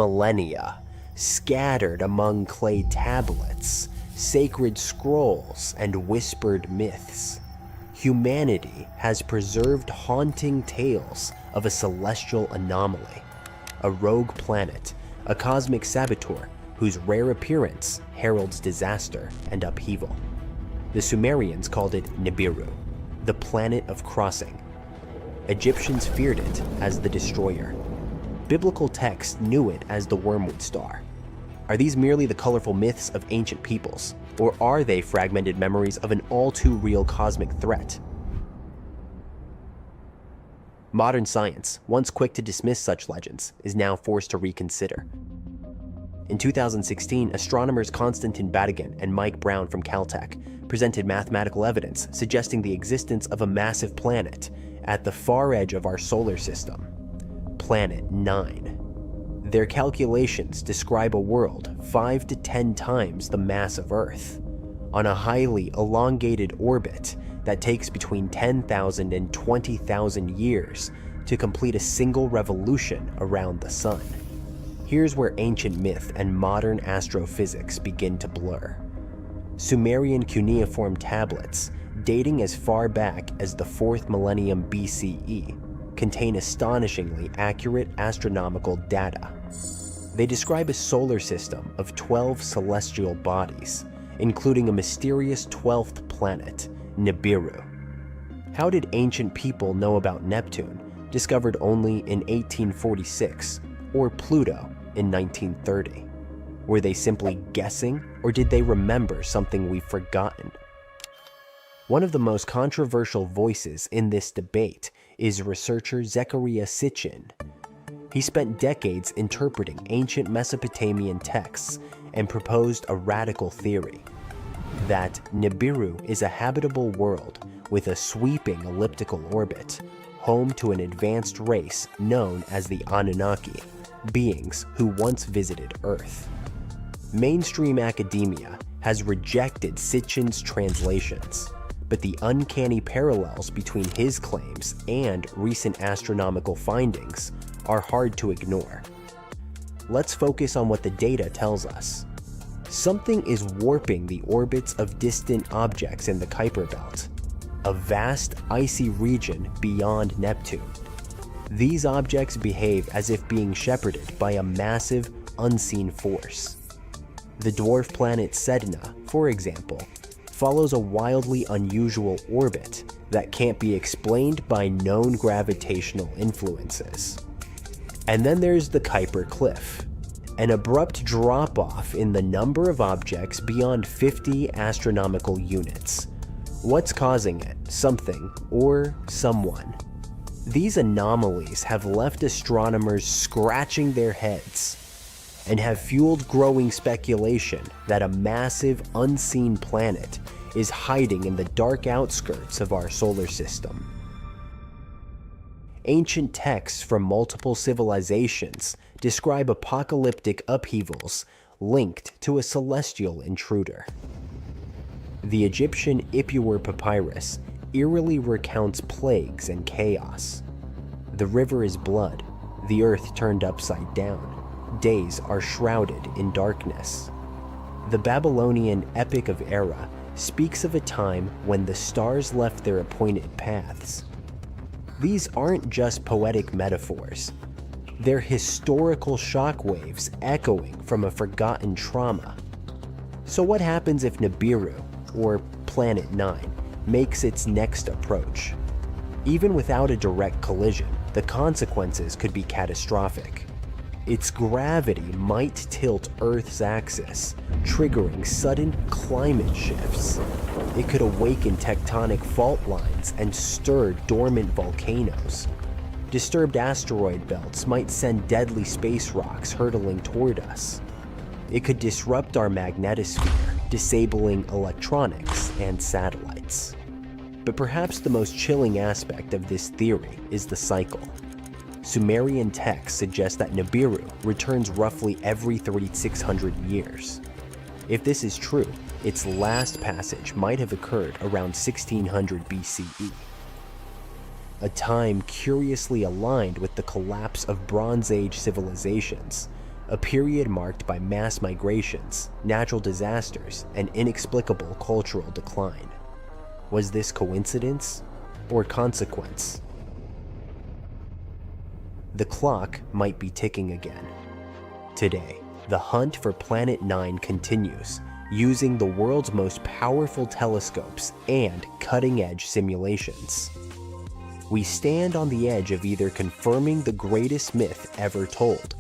millennia, scattered among clay tablets, sacred scrolls, and whispered myths. Humanity has preserved haunting tales of a celestial anomaly, a rogue planet, a cosmic saboteur whose rare appearance heralds disaster and upheaval. The Sumerians called it Nibiru, the planet of crossing. Egyptians feared it as the destroyer. Biblical texts knew it as the wormwood star. Are these merely the colorful myths of ancient peoples, or are they fragmented memories of an all-too-real cosmic threat? Modern science, once quick to dismiss such legends, is now forced to reconsider. In 2016, astronomers Konstantin Batygin and Mike Brown from Caltech presented mathematical evidence suggesting the existence of a massive planet at the far edge of our solar system, Planet 9. Their calculations describe a world 5 to 10 times the mass of Earth, on a highly elongated orbit that takes between 10,000 and 20,000 years to complete a single revolution around the Sun. Here's where ancient myth and modern astrophysics begin to blur. Sumerian cuneiform tablets, dating as far back as the 4th millennium BCE, contain astonishingly accurate astronomical data. They describe a solar system of 12 celestial bodies, including a mysterious 12th planet, Nibiru. How did ancient people know about Neptune, discovered only in 1846, or Pluto in 1930? Were they simply guessing, or did they remember something we've forgotten? One of the most controversial voices in this debate is researcher Zecharia Sitchin. He spent decades interpreting ancient Mesopotamian texts and proposed a radical theory that Nibiru is a habitable world with a sweeping elliptical orbit, home to an advanced race known as the Anunnaki, beings who once visited Earth. Mainstream academia has rejected Sitchin's translations, but the uncanny parallels between his claims and recent astronomical findings are hard to ignore. Let's focus on what the data tells us. Something is warping the orbits of distant objects in the Kuiper Belt, a vast icy region beyond Neptune. These objects behave as if being shepherded by a massive, unseen force. The dwarf planet Sedna, for example, follows a wildly unusual orbit that can't be explained by known gravitational influences. And then there's the Kuiper Cliff, an abrupt drop-off in the number of objects beyond 50 astronomical units. What's causing it? Something or someone. These anomalies have left astronomers scratching their heads and have fueled growing speculation that a massive, unseen planet is hiding in the dark outskirts of our solar system. Ancient texts from multiple civilizations describe apocalyptic upheavals linked to a celestial intruder. The Egyptian Ipuwer papyrus eerily recounts plagues and chaos. The river is blood, the earth turned upside down, days are shrouded in darkness. The Babylonian Epic of Era speaks of a time when the stars left their appointed paths. These aren't just poetic metaphors. They're historical shockwaves echoing from a forgotten trauma. So what happens if Nibiru, or Planet 9, makes its next approach? Even without a direct collision, the consequences could be catastrophic. Its gravity might tilt Earth's axis, triggering sudden climate shifts. It could awaken tectonic fault lines and stir dormant volcanoes. Disturbed asteroid belts might send deadly space rocks hurtling toward us. It could disrupt our magnetosphere, disabling electronics and satellites. But perhaps the most chilling aspect of this theory is the cycle. Sumerian texts suggest that Nibiru returns roughly every 3,600 years. If this is true, its last passage might have occurred around 1600 BCE, a time curiously aligned with the collapse of Bronze Age civilizations, a period marked by mass migrations, natural disasters, and inexplicable cultural decline. Was this coincidence or consequence? The clock might be ticking again. Today, the hunt for Planet 9 continues, using the world's most powerful telescopes and cutting-edge simulations. We stand on the edge of either confirming the greatest myth ever told,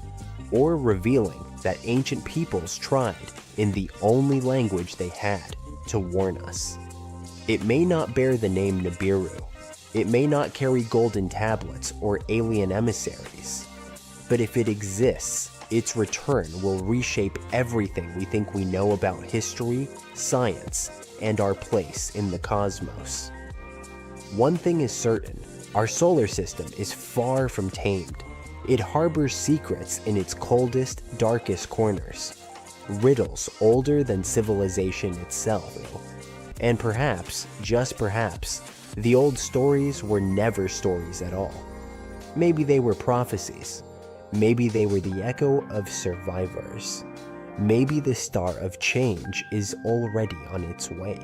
or revealing that ancient peoples tried, in the only language they had, to warn us. It may not bear the name Nibiru. It may not carry golden tablets or alien emissaries. But if it exists, its return will reshape everything we think we know about history, science, and our place in the cosmos. One thing is certain, our solar system is far from tamed. It harbors secrets in its coldest, darkest corners, riddles older than civilization itself. And perhaps, just perhaps, the old stories were never stories at all. Maybe they were prophecies. Maybe they were the echo of survivors. Maybe the star of change is already on its way.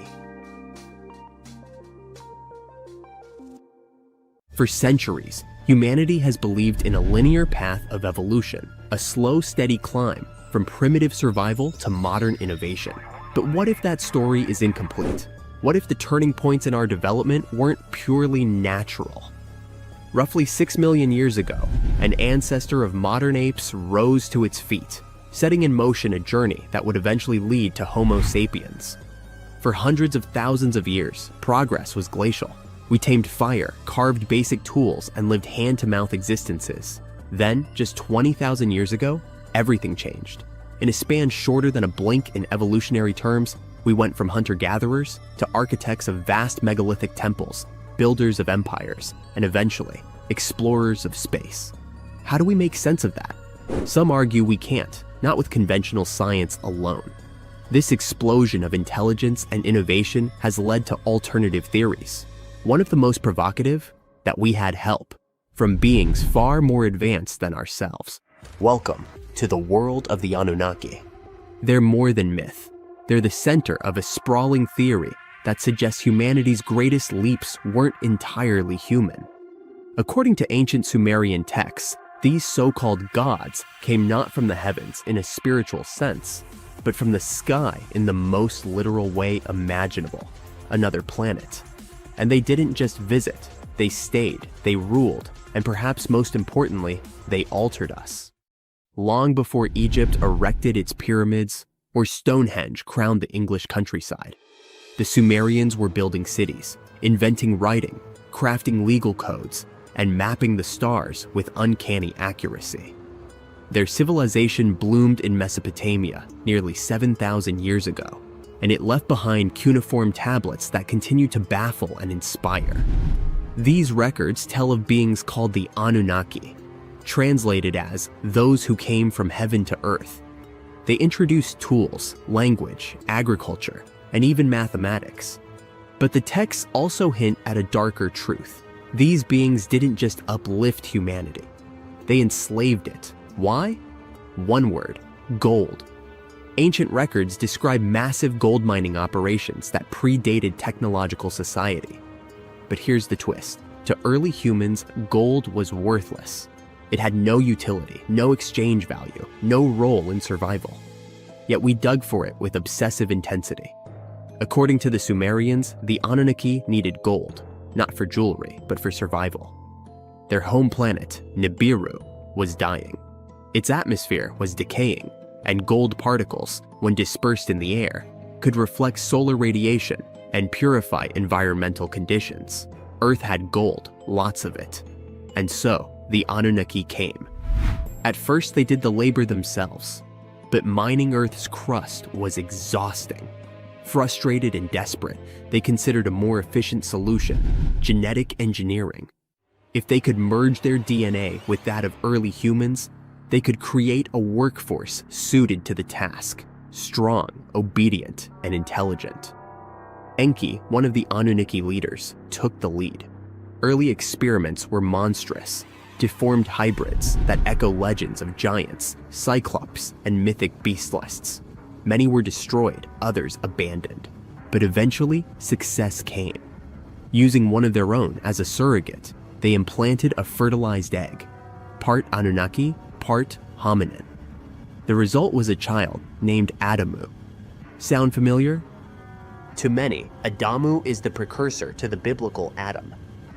For centuries, humanity has believed in a linear path of evolution, a slow, steady climb from primitive survival to modern innovation. But what if that story is incomplete? What if the turning points in our development weren't purely natural? Roughly 6 million years ago, an ancestor of modern apes rose to its feet, setting in motion a journey that would eventually lead to Homo sapiens. For hundreds of thousands of years, progress was glacial. We tamed fire, carved basic tools, and lived hand-to-mouth existences. Then, just 20,000 years ago, everything changed. In a span shorter than a blink in evolutionary terms, we went from hunter-gatherers to architects of vast megalithic temples, builders of empires, and eventually, explorers of space. How do we make sense of that? Some argue we can't, not with conventional science alone. This explosion of intelligence and innovation has led to alternative theories. One of the most provocative, that we had help from beings far more advanced than ourselves. Welcome to the world of the Anunnaki. They're more than myth. They're the center of a sprawling theory that suggests humanity's greatest leaps weren't entirely human. According to ancient Sumerian texts, these so-called gods came not from the heavens in a spiritual sense, but from the sky in the most literal way imaginable, another planet. And they didn't just visit, they stayed, they ruled, and perhaps most importantly, they altered us. Long before Egypt erected its pyramids, or Stonehenge crowned the English countryside, the Sumerians were building cities, inventing writing, crafting legal codes, and mapping the stars with uncanny accuracy. Their civilization bloomed in Mesopotamia nearly 7,000 years ago, and it left behind cuneiform tablets that continue to baffle and inspire. These records tell of beings called the Anunnaki, translated as those who came from heaven to earth. They introduced tools, language, agriculture, and even mathematics. But the texts also hint at a darker truth. These beings didn't just uplift humanity. They enslaved it. Why? One word: gold. Ancient records describe massive gold mining operations that predated technological society. But here's the twist. To early humans, gold was worthless. It had no utility, no exchange value, no role in survival. Yet we dug for it with obsessive intensity. According to the Sumerians, the Anunnaki needed gold, not for jewelry, but for survival. Their home planet, Nibiru, was dying. Its atmosphere was decaying, and gold particles, when dispersed in the air, could reflect solar radiation and purify environmental conditions. Earth had gold, lots of it. And so, the Anunnaki came. At first, they did the labor themselves, but mining Earth's crust was exhausting. Frustrated and desperate, they considered a more efficient solution: genetic engineering. If they could merge their DNA with that of early humans, they could create a workforce suited to the task, strong, obedient, and intelligent. Enki, one of the Anunnaki leaders, took the lead. Early experiments were monstrous. deformed hybrids that echo legends of giants, cyclops, and mythic beastlists. Many were destroyed, others abandoned. But eventually, success came. Using one of their own as a surrogate, they implanted a fertilized egg, part Anunnaki, part hominin. The result was a child named Adamu. Sound familiar? To many, Adamu is the precursor to the biblical Adam.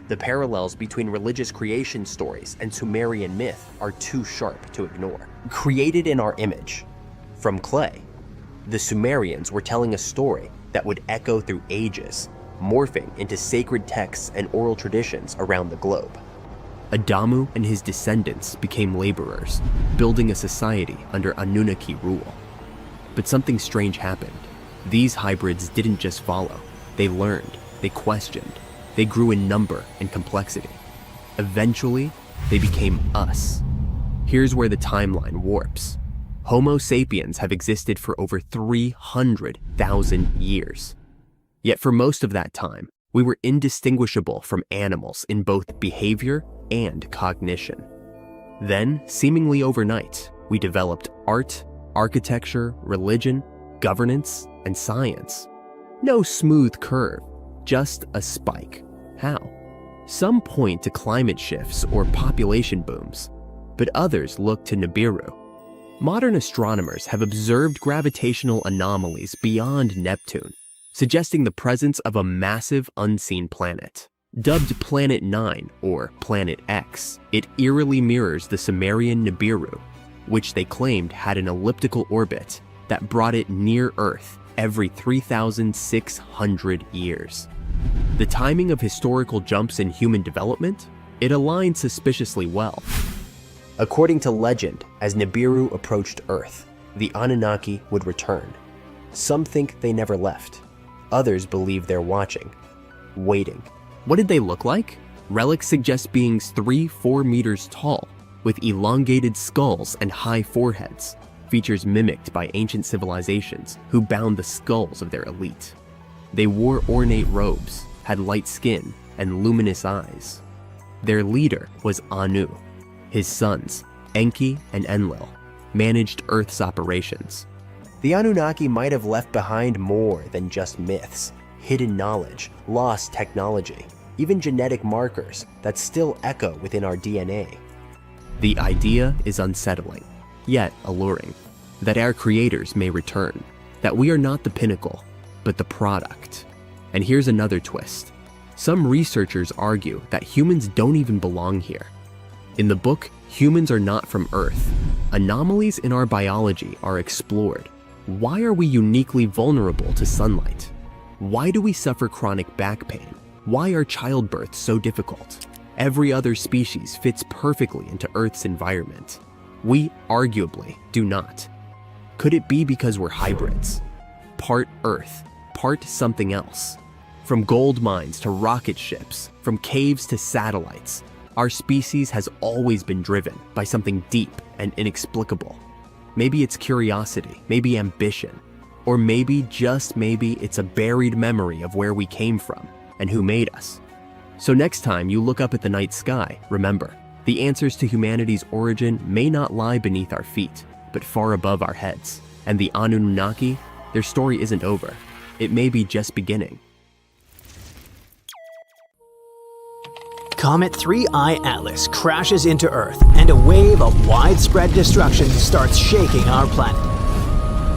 The parallels between religious creation stories and Sumerian myth are too sharp to ignore. Created in our image, from clay, the Sumerians were telling a story that would echo through ages, morphing into sacred texts and oral traditions around the globe. Adamu and his descendants became laborers, building a society under Anunnaki rule. But something strange happened. These hybrids didn't just follow. They learned, they questioned, they grew in number and complexity. Eventually, they became us. Here's where the timeline warps. Homo sapiens have existed for over 300,000 years. Yet for most of that time, we were indistinguishable from animals in both behavior and cognition. Then, seemingly overnight, we developed art, architecture, religion, governance, and science. No smooth curve, just a spike. How? Some point to climate shifts or population booms, but others look to Nibiru. Modern astronomers have observed gravitational anomalies beyond Neptune, suggesting the presence of a massive unseen planet. Dubbed Planet 9 or Planet X, it eerily mirrors the Sumerian Nibiru, which they claimed had an elliptical orbit that brought it near Earth every 3,600 years. The timing of historical jumps in human development? It aligned suspiciously well. According to legend, as Nibiru approached Earth, the Anunnaki would return. Some think they never left. Others believe they're watching, waiting. What did they look like? Relics suggest beings 3-4 meters tall, with elongated skulls and high foreheads, features mimicked by ancient civilizations who bound the skulls of their elite. They wore ornate robes, had light skin, and luminous eyes. Their leader was Anu. His sons, Enki and Enlil, managed Earth's operations. The Anunnaki might have left behind more than just myths, hidden knowledge, lost technology, even genetic markers that still echo within our DNA. The idea is unsettling, yet alluring, that our creators may return, that we are not the pinnacle, but the product. And here's another twist. Some researchers argue that humans don't even belong here. In the book, Humans Are Not From Earth, anomalies in our biology are explored. Why are we uniquely vulnerable to sunlight? Why do we suffer chronic back pain? Why are childbirths so difficult? Every other species fits perfectly into Earth's environment. We arguably do not. Could it be because we're hybrids? Part Earth, part something else. From gold mines to rocket ships, from caves to satellites, our species has always been driven by something deep and inexplicable. Maybe it's curiosity, maybe ambition, or maybe, just maybe, it's a buried memory of where we came from and who made us. So next time you look up at the night sky, remember, the answers to humanity's origin may not lie beneath our feet, but far above our heads. And the Anunnaki, their story isn't over. It may be just beginning. Comet 3I Atlas crashes into Earth, and a wave of widespread destruction starts shaking our planet.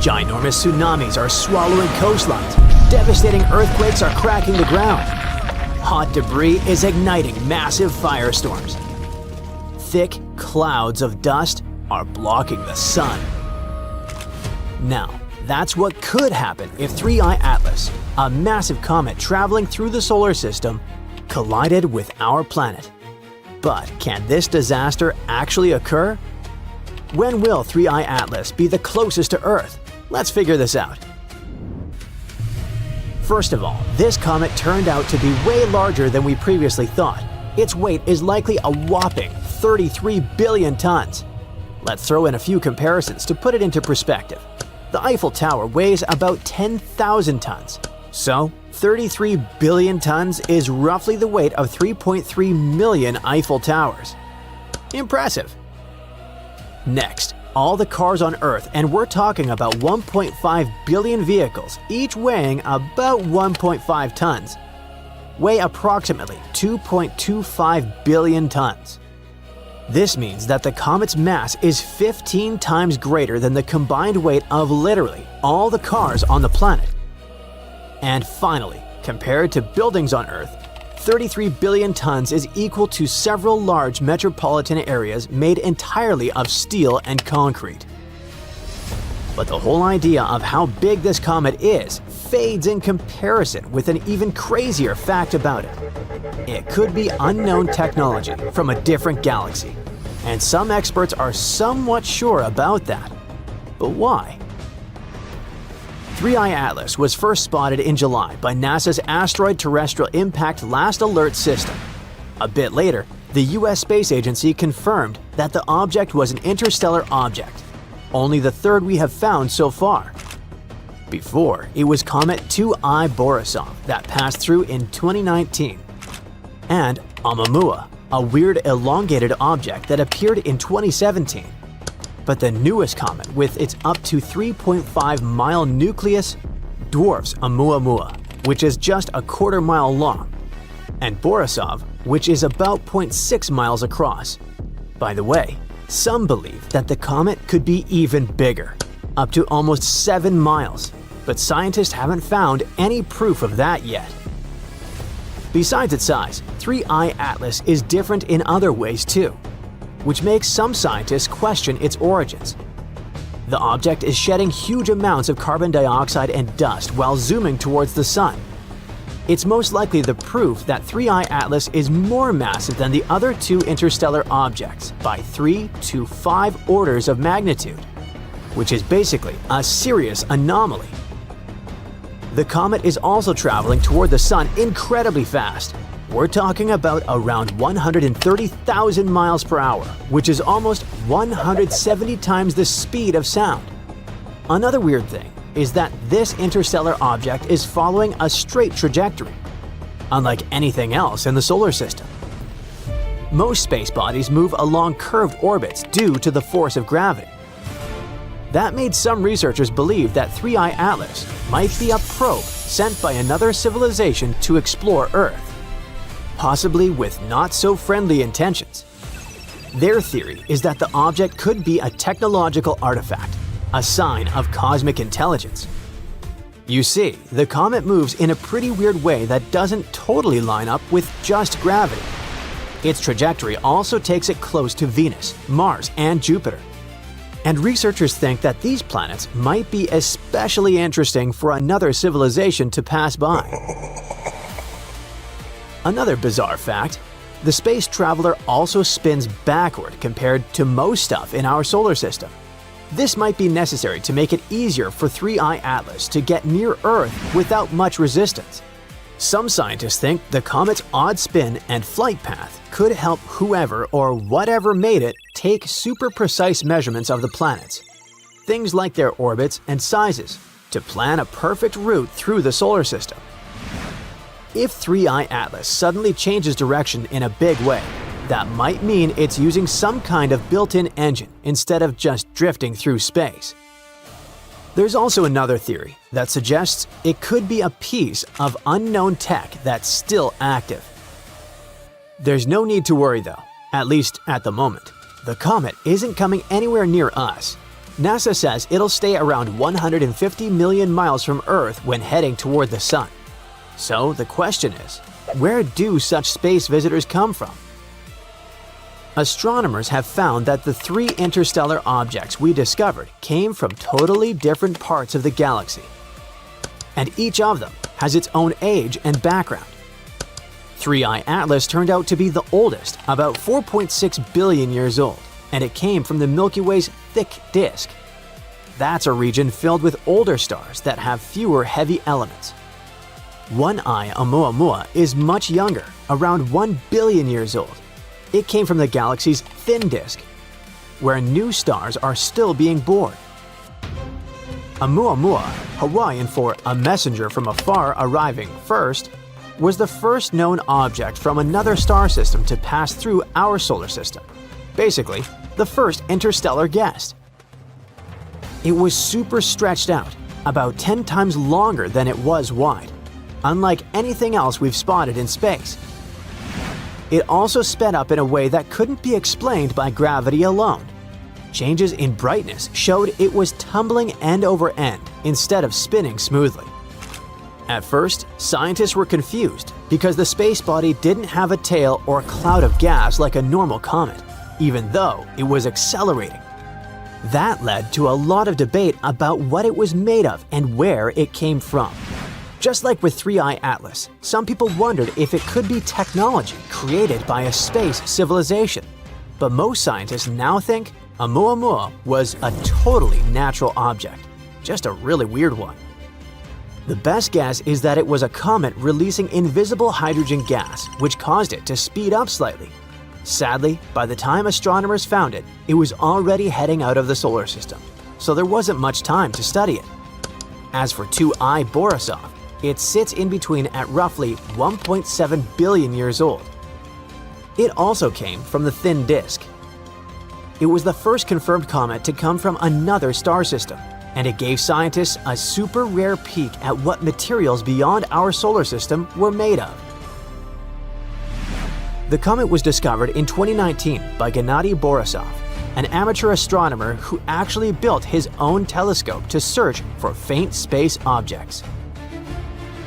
Ginormous tsunamis are swallowing coastlines, devastating earthquakes are cracking the ground. Hot debris is igniting massive firestorms. Thick clouds of dust are blocking the sun. Now, that's what could happen if 3I Atlas, a massive comet traveling through the solar system, collided with our planet. But can this disaster actually occur? When will 3I Atlas be the closest to Earth? Let's figure this out. First of all, this comet turned out to be way larger than we previously thought. Its weight is likely a whopping 33 billion tons. Let's throw in a few comparisons to put it into perspective. The Eiffel Tower weighs about 10,000 tons. So, 33 billion tons is roughly the weight of 3.3 million Eiffel Towers. Impressive. Next, all the cars on Earth, and we're talking about 1.5 billion vehicles, each weighing about 1.5 tons, weigh approximately 2.25 billion tons. This means that the comet's mass is 15 times greater than the combined weight of literally all the cars on the planet. And finally, compared to buildings on Earth, 33 billion tons is equal to several large metropolitan areas made entirely of steel and concrete. But the whole idea of how big this comet is fades in comparison with an even crazier fact about it. It could be unknown technology from a different galaxy, and some experts are somewhat sure about that. But why? 3I Atlas was first spotted in July by NASA's Asteroid Terrestrial Impact Last Alert System. A bit later, the US Space Agency confirmed that the object was an interstellar object, only the third we have found so far. Before, it was Comet 2I Borisov that passed through in 2019, and Oumuamua, a weird elongated object that appeared in 2017. But the newest comet, with its up to 3.5-mile nucleus, dwarfs Oumuamua, which is just a quarter-mile long, and Borisov, which is about 0.6 miles across. By the way, some believe that the comet could be even bigger, up to almost 7 miles, but scientists haven't found any proof of that yet. Besides its size, 3I Atlas is different in other ways too, which makes some scientists question its origins. The object is shedding huge amounts of carbon dioxide and dust while zooming towards the Sun. It's most likely the proof that 3I Atlas is more massive than the other two interstellar objects by 3 to 5 orders of magnitude, which is basically a serious anomaly. The comet is also traveling toward the Sun incredibly fast. We're talking about around 130,000 miles per hour, which is almost 170 times the speed of sound. Another weird thing is that this interstellar object is following a straight trajectory, unlike anything else in the solar system. Most space bodies move along curved orbits due to the force of gravity. That made some researchers believe that 3I Atlas might be a probe sent by another civilization to explore Earth, possibly with not-so-friendly intentions. Their theory is that the object could be a technological artifact, a sign of cosmic intelligence. You see, the comet moves in a pretty weird way that doesn't totally line up with just gravity. Its trajectory also takes it close to Venus, Mars, and Jupiter. And researchers think that these planets might be especially interesting for another civilization to pass by. Another bizarre fact, the space traveler also spins backward compared to most stuff in our solar system. This might be necessary to make it easier for 3I Atlas to get near Earth without much resistance. Some scientists think the comet's odd spin and flight path could help whoever or whatever made it take super precise measurements of the planets, things like their orbits and sizes, to plan a perfect route through the solar system. If 3I Atlas suddenly changes direction in a big way, that might mean it's using some kind of built-in engine instead of just drifting through space. There's also another theory that suggests it could be a piece of unknown tech that's still active. There's no need to worry though, at least at the moment. The comet isn't coming anywhere near us. NASA says it'll stay around 150 million miles from Earth when heading toward the Sun. So the question is, where do such space visitors come from? Astronomers have found that the 3 interstellar objects we discovered came from totally different parts of the galaxy. And each of them has its own age and background. 3I Atlas turned out to be the oldest, about 4.6 billion years old, and it came from the Milky Way's thick disk. That's a region filled with older stars that have fewer heavy elements. 1I Oumuamua is much younger, around 1 billion years old. It came from the galaxy's thin disk, where new stars are still being born. Oumuamua, Hawaiian for a messenger from afar arriving first, was the first known object from another star system to pass through our solar system. Basically, the first interstellar guest. It was super stretched out, about 10 times longer than it was wide, unlike anything else we've spotted in space. It also sped up in a way that couldn't be explained by gravity alone. Changes in brightness showed it was tumbling end over end instead of spinning smoothly. At first, scientists were confused because the space body didn't have a tail or cloud of gas like a normal comet, even though it was accelerating. That led to a lot of debate about what it was made of and where it came from. Just like with 3I Atlas, some people wondered if it could be technology created by a space civilization. But most scientists now think Oumuamua was a totally natural object, just a really weird one. The best guess is that it was a comet releasing invisible hydrogen gas, which caused it to speed up slightly. Sadly, by the time astronomers found it, it was already heading out of the solar system, so there wasn't much time to study it. As for 2I Borisov, it sits in between at roughly 1.7 billion years old. It also came from the thin disk. It was the first confirmed comet to come from another star system, and it gave scientists a super rare peek at what materials beyond our solar system were made of. The comet was discovered in 2019 by Gennady Borisov, an amateur astronomer who actually built his own telescope to search for faint space objects.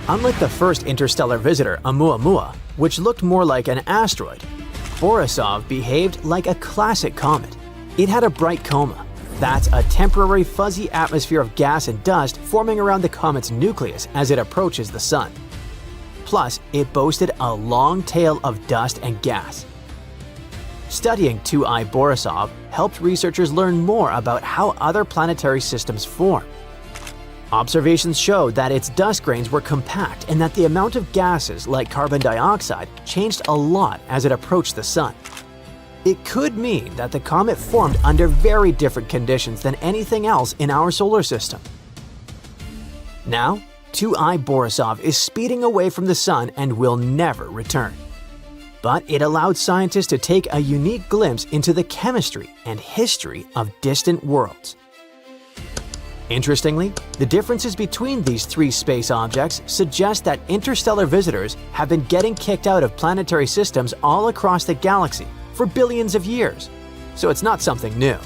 Unlike the first interstellar visitor, Oumuamua, which looked more like an asteroid, Borisov behaved like a classic comet. It had a bright coma. That's a temporary fuzzy atmosphere of gas and dust forming around the comet's nucleus as it approaches the sun. Plus, it boasted a long tail of dust and gas. Studying 2I Borisov helped researchers learn more about how other planetary systems form. Observations showed that its dust grains were compact and that the amount of gases like carbon dioxide changed a lot as it approached the sun. It could mean that the comet formed under very different conditions than anything else in our solar system. Now, 2I Borisov is speeding away from the sun and will never return. But it allowed scientists to take a unique glimpse into the chemistry and history of distant worlds. Interestingly, the differences between these three space objects suggest that interstellar visitors have been getting kicked out of planetary systems all across the galaxy for billions of years, so it's not something new.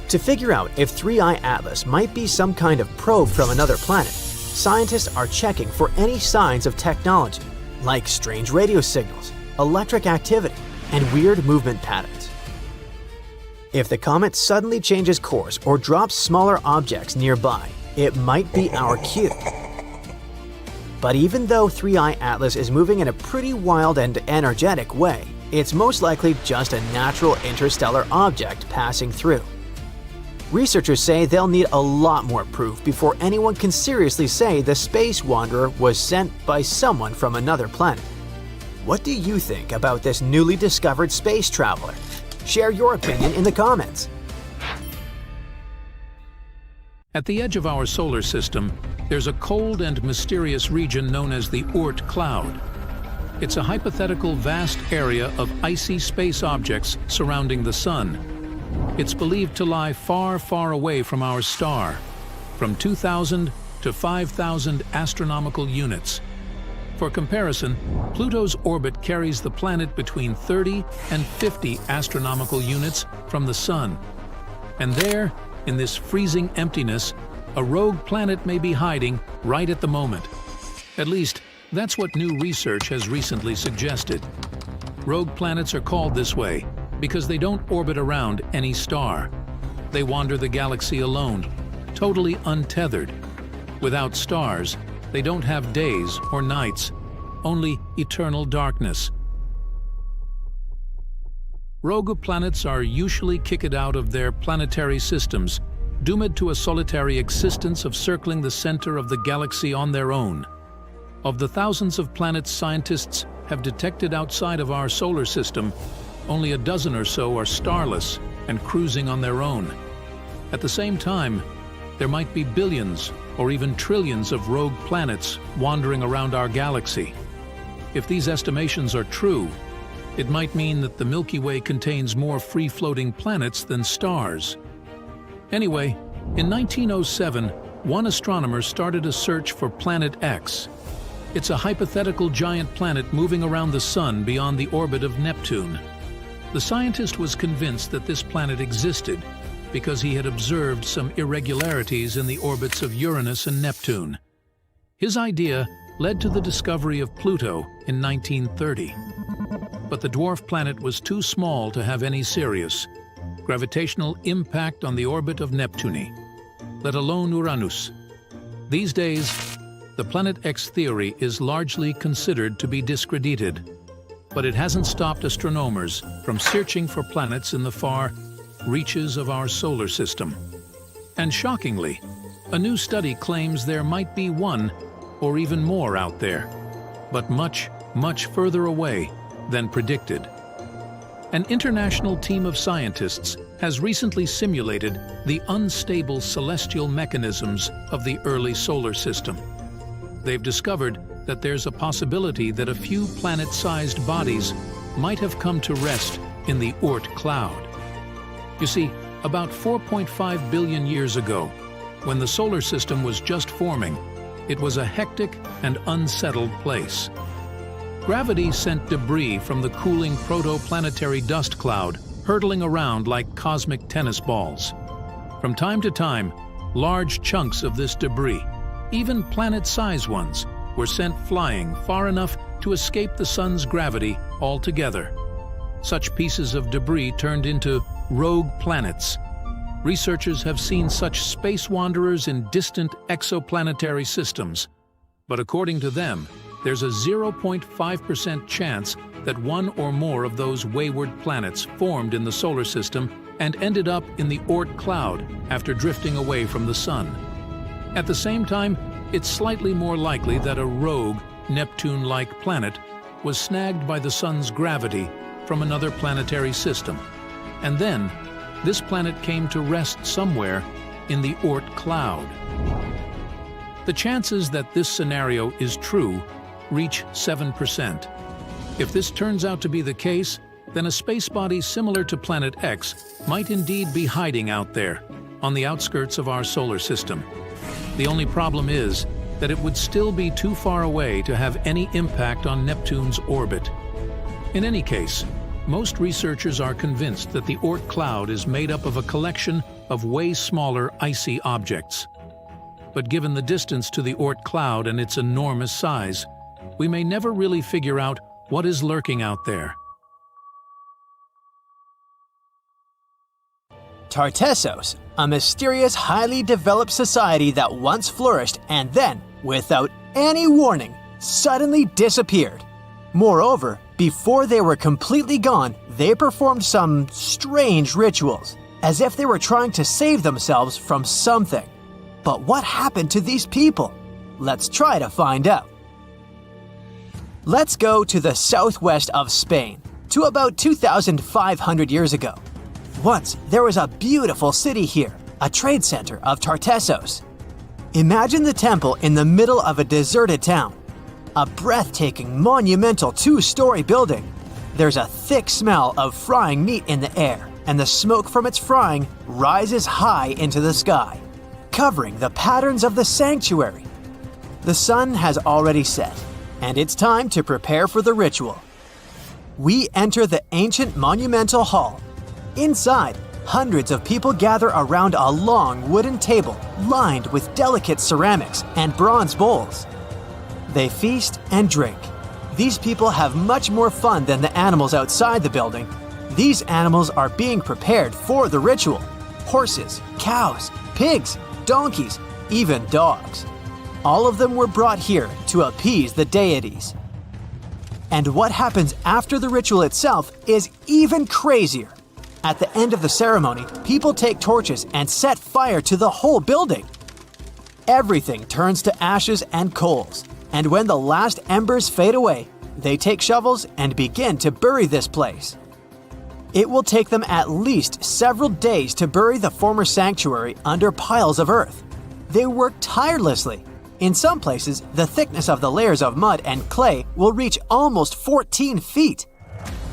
To figure out if 3I Atlas might be some kind of probe from another planet, scientists are checking for any signs of technology, like strange radio signals, electric activity, and weird movement patterns. If the comet suddenly changes course or drops smaller objects nearby, it might be our cue. But even though 3I Atlas is moving in a pretty wild and energetic way, it's most likely just a natural interstellar object passing through. Researchers say they'll need a lot more proof before anyone can seriously say the space wanderer was sent by someone from another planet. What do you think about this newly discovered space traveler? Share your opinion in the comments. At the edge of our solar system, there's a cold and mysterious region known as the Oort cloud. It's a hypothetical vast area of icy space objects surrounding the Sun. It's believed to lie far, far away from our star, from 2,000 to 5,000 astronomical units. For comparison, Pluto's orbit carries the planet between 30 and 50 astronomical units from the Sun. And there, in this freezing emptiness, a rogue planet may be hiding right at the moment. At least, that's what new research has recently suggested. Rogue planets are called this way because they don't orbit around any star. They wander the galaxy alone, totally untethered. Without stars, they don't have days or nights, only eternal darkness. Rogue planets are usually kicked out of their planetary systems, doomed to a solitary existence of circling the center of the galaxy on their own. Of the thousands of planets scientists have detected outside of our solar system, only a dozen or so are starless and cruising on their own. At the same time, there might be billions or even trillions of rogue planets wandering around our galaxy. If these estimations are true, It might mean that the Milky Way contains more free-floating planets than stars. Anyway, in 1907, one astronomer started a search for Planet X. It's a hypothetical giant planet moving around the Sun beyond the orbit of Neptune. The scientist was convinced that this planet existed because he had observed some irregularities in the orbits of Uranus and Neptune. His idea led to the discovery of Pluto in 1930. But the dwarf planet was too small to have any serious gravitational impact on the orbit of Neptune, let alone Uranus. These days, the Planet X theory is largely considered to be discredited, but it hasn't stopped astronomers from searching for planets in the far reaches of our solar system. And shockingly, a new study claims there might be one or even more out there, but much, much further away than predicted. An international team of scientists has recently simulated the unstable celestial mechanisms of the early solar system. They've discovered that there's a possibility that a few planet-sized bodies might have come to rest in the Oort cloud. You see, about 4.5 billion years ago, when the solar system was just forming, it was a hectic and unsettled place. Gravity sent debris from the cooling protoplanetary dust cloud hurtling around like cosmic tennis balls. From time to time, large chunks of this debris, even planet-sized ones, were sent flying far enough to escape the sun's gravity altogether. Such pieces of debris turned into rogue planets. Researchers have seen such space wanderers in distant exoplanetary systems, but according to them, there's a 0.5% chance that one or more of those wayward planets formed in the solar system and ended up in the Oort cloud after drifting away from the sun. At the same time, it's slightly more likely that a rogue, Neptune-like planet was snagged by the sun's gravity from another planetary system. And then, this planet came to rest somewhere in the Oort cloud. The chances that this scenario is true reach 7%. If this turns out to be the case, then a space body similar to Planet X might indeed be hiding out there, on the outskirts of our solar system. The only problem is that it would still be too far away to have any impact on Neptune's orbit. In any case, most researchers are convinced that the Oort cloud is made up of a collection of way smaller icy objects. But given the distance to the Oort cloud and its enormous size, we may never really figure out what is lurking out there. Tartessos, a mysterious, highly developed society that once flourished and then, without any warning, suddenly disappeared. Moreover, before they were completely gone, they performed some strange rituals, as if they were trying to save themselves from something. But what happened to these people? Let's try to find out. Let's go to the southwest of Spain, to about 2,500 years ago. Once, there was a beautiful city here, a trade center of Tartessos. Imagine the temple in the middle of a deserted town. A breathtaking, monumental two-story building. There's a thick smell of frying meat in the air, and the smoke from its frying rises high into the sky, covering the patterns of the sanctuary. The sun has already set, and it's time to prepare for the ritual. We enter the ancient monumental hall. Inside, hundreds of people gather around a long wooden table lined with delicate ceramics and bronze bowls. They feast and drink. These people have much more fun than the animals outside the building. These animals are being prepared for the ritual. Horses, cows, pigs, donkeys, even dogs. All of them were brought here to appease the deities. And what happens after the ritual itself is even crazier. At the end of the ceremony, people take torches and set fire to the whole building. Everything turns to ashes and coals, and when the last embers fade away, they take shovels and begin to bury this place. It will take them at least several days to bury the former sanctuary under piles of earth. They work tirelessly. In some places, the thickness of the layers of mud and clay will reach almost 14 feet.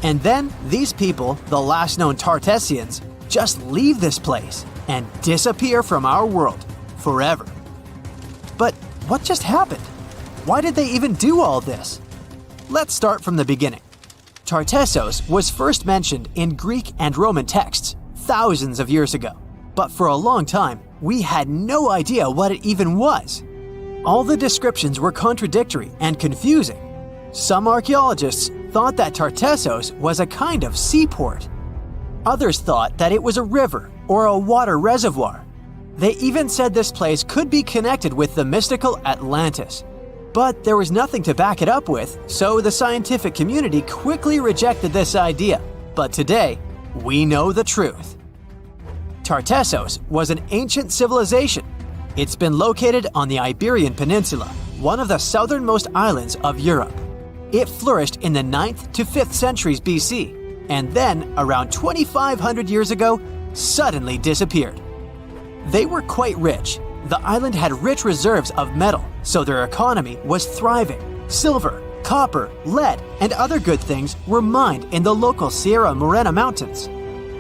And then these people, the last known Tartessians, just leave this place and disappear from our world forever. But what just happened? Why did they even do all this? Let's start from the beginning. Tartessos was first mentioned in Greek and Roman texts thousands of years ago, but for a long time, we had no idea what it even was. All the descriptions were contradictory and confusing. Some archaeologists thought that Tartessos was a kind of seaport. Others thought that it was a river or a water reservoir. They even said this place could be connected with the mystical Atlantis. But there was nothing to back it up with, so the scientific community quickly rejected this idea. But today, we know the truth. Tartessos was an ancient civilization. It's been located on the Iberian Peninsula, one of the southernmost islands of Europe. It flourished in the 9th to 5th centuries BC, and then, around 2,500 years ago, suddenly disappeared. They were quite rich. The island had rich reserves of metal, so their economy was thriving. Silver, copper, lead, and other good things were mined in the local Sierra Morena Mountains.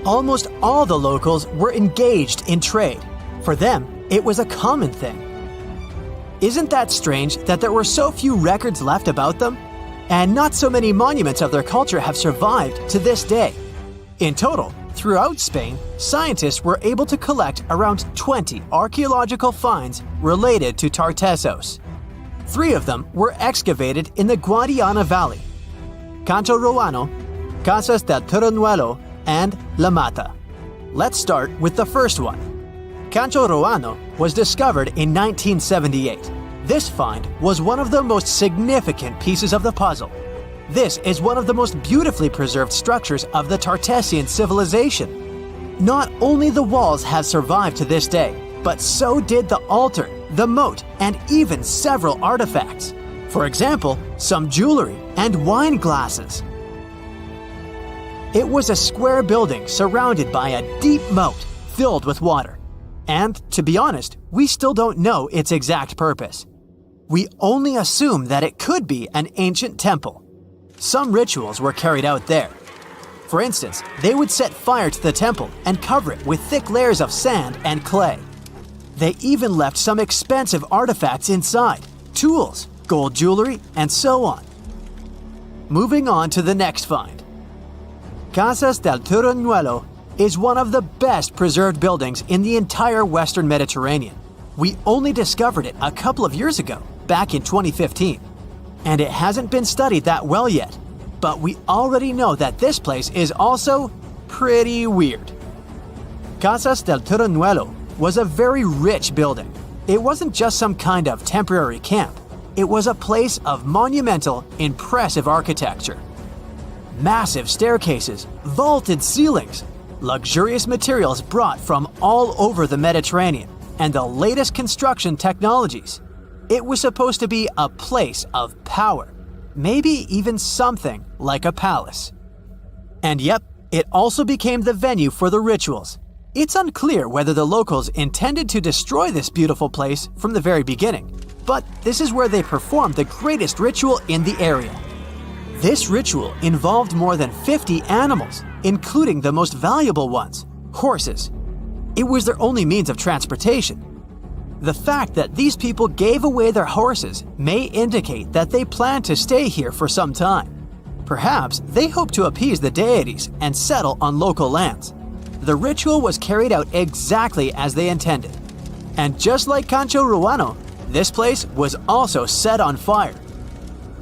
Almost all the locals were engaged in trade. For them, it was a common thing. Isn't that strange that there were so few records left about them? And not so many monuments of their culture have survived to this day. In total, throughout Spain, scientists were able to collect around 20 archaeological finds related to Tartessos. 3 of them were excavated in the Guadiana Valley: Cancho Ruano, Casas del Turrunuelo, and La Mata. Let's start with the first one. Cancho Ruano was discovered in 1978. This find was one of the most significant pieces of the puzzle. This is one of the most beautifully preserved structures of the Tartessian civilization. Not only the walls have survived to this day, but so did the altar, the moat, and even several artifacts. For example, some jewelry and wine glasses. It was a square building surrounded by a deep moat filled with water. And, to be honest, we still don't know its exact purpose. We only assume that it could be an ancient temple. Some rituals were carried out there. For instance, they would set fire to the temple and cover it with thick layers of sand and clay. They even left some expensive artifacts inside, tools, gold jewelry, and so on. Moving on to the next find. Casas del Turrunuelo is one of the best preserved buildings in the entire Western Mediterranean. We only discovered it a couple of years ago, back in 2015. And it hasn't been studied that well yet. But we already know that this place is also pretty weird. Casas del Turrunuelo was a very rich building. It wasn't just some kind of temporary camp. It was a place of monumental, impressive architecture. Massive staircases, vaulted ceilings, luxurious materials brought from all over the Mediterranean, and the latest construction technologies. It was supposed to be a place of power, maybe even something like a palace. And yep, it also became the venue for the rituals. It's unclear whether the locals intended to destroy this beautiful place from the very beginning, but this is where they performed the greatest ritual in the area. This ritual involved more than 50 animals, including the most valuable ones, horses. It was their only means of transportation. The fact that these people gave away their horses may indicate that they plan to stay here for some time. Perhaps they hope to appease the deities and settle on local lands. The ritual was carried out exactly as they intended. And just like Cancho Ruano, this place was also set on fire.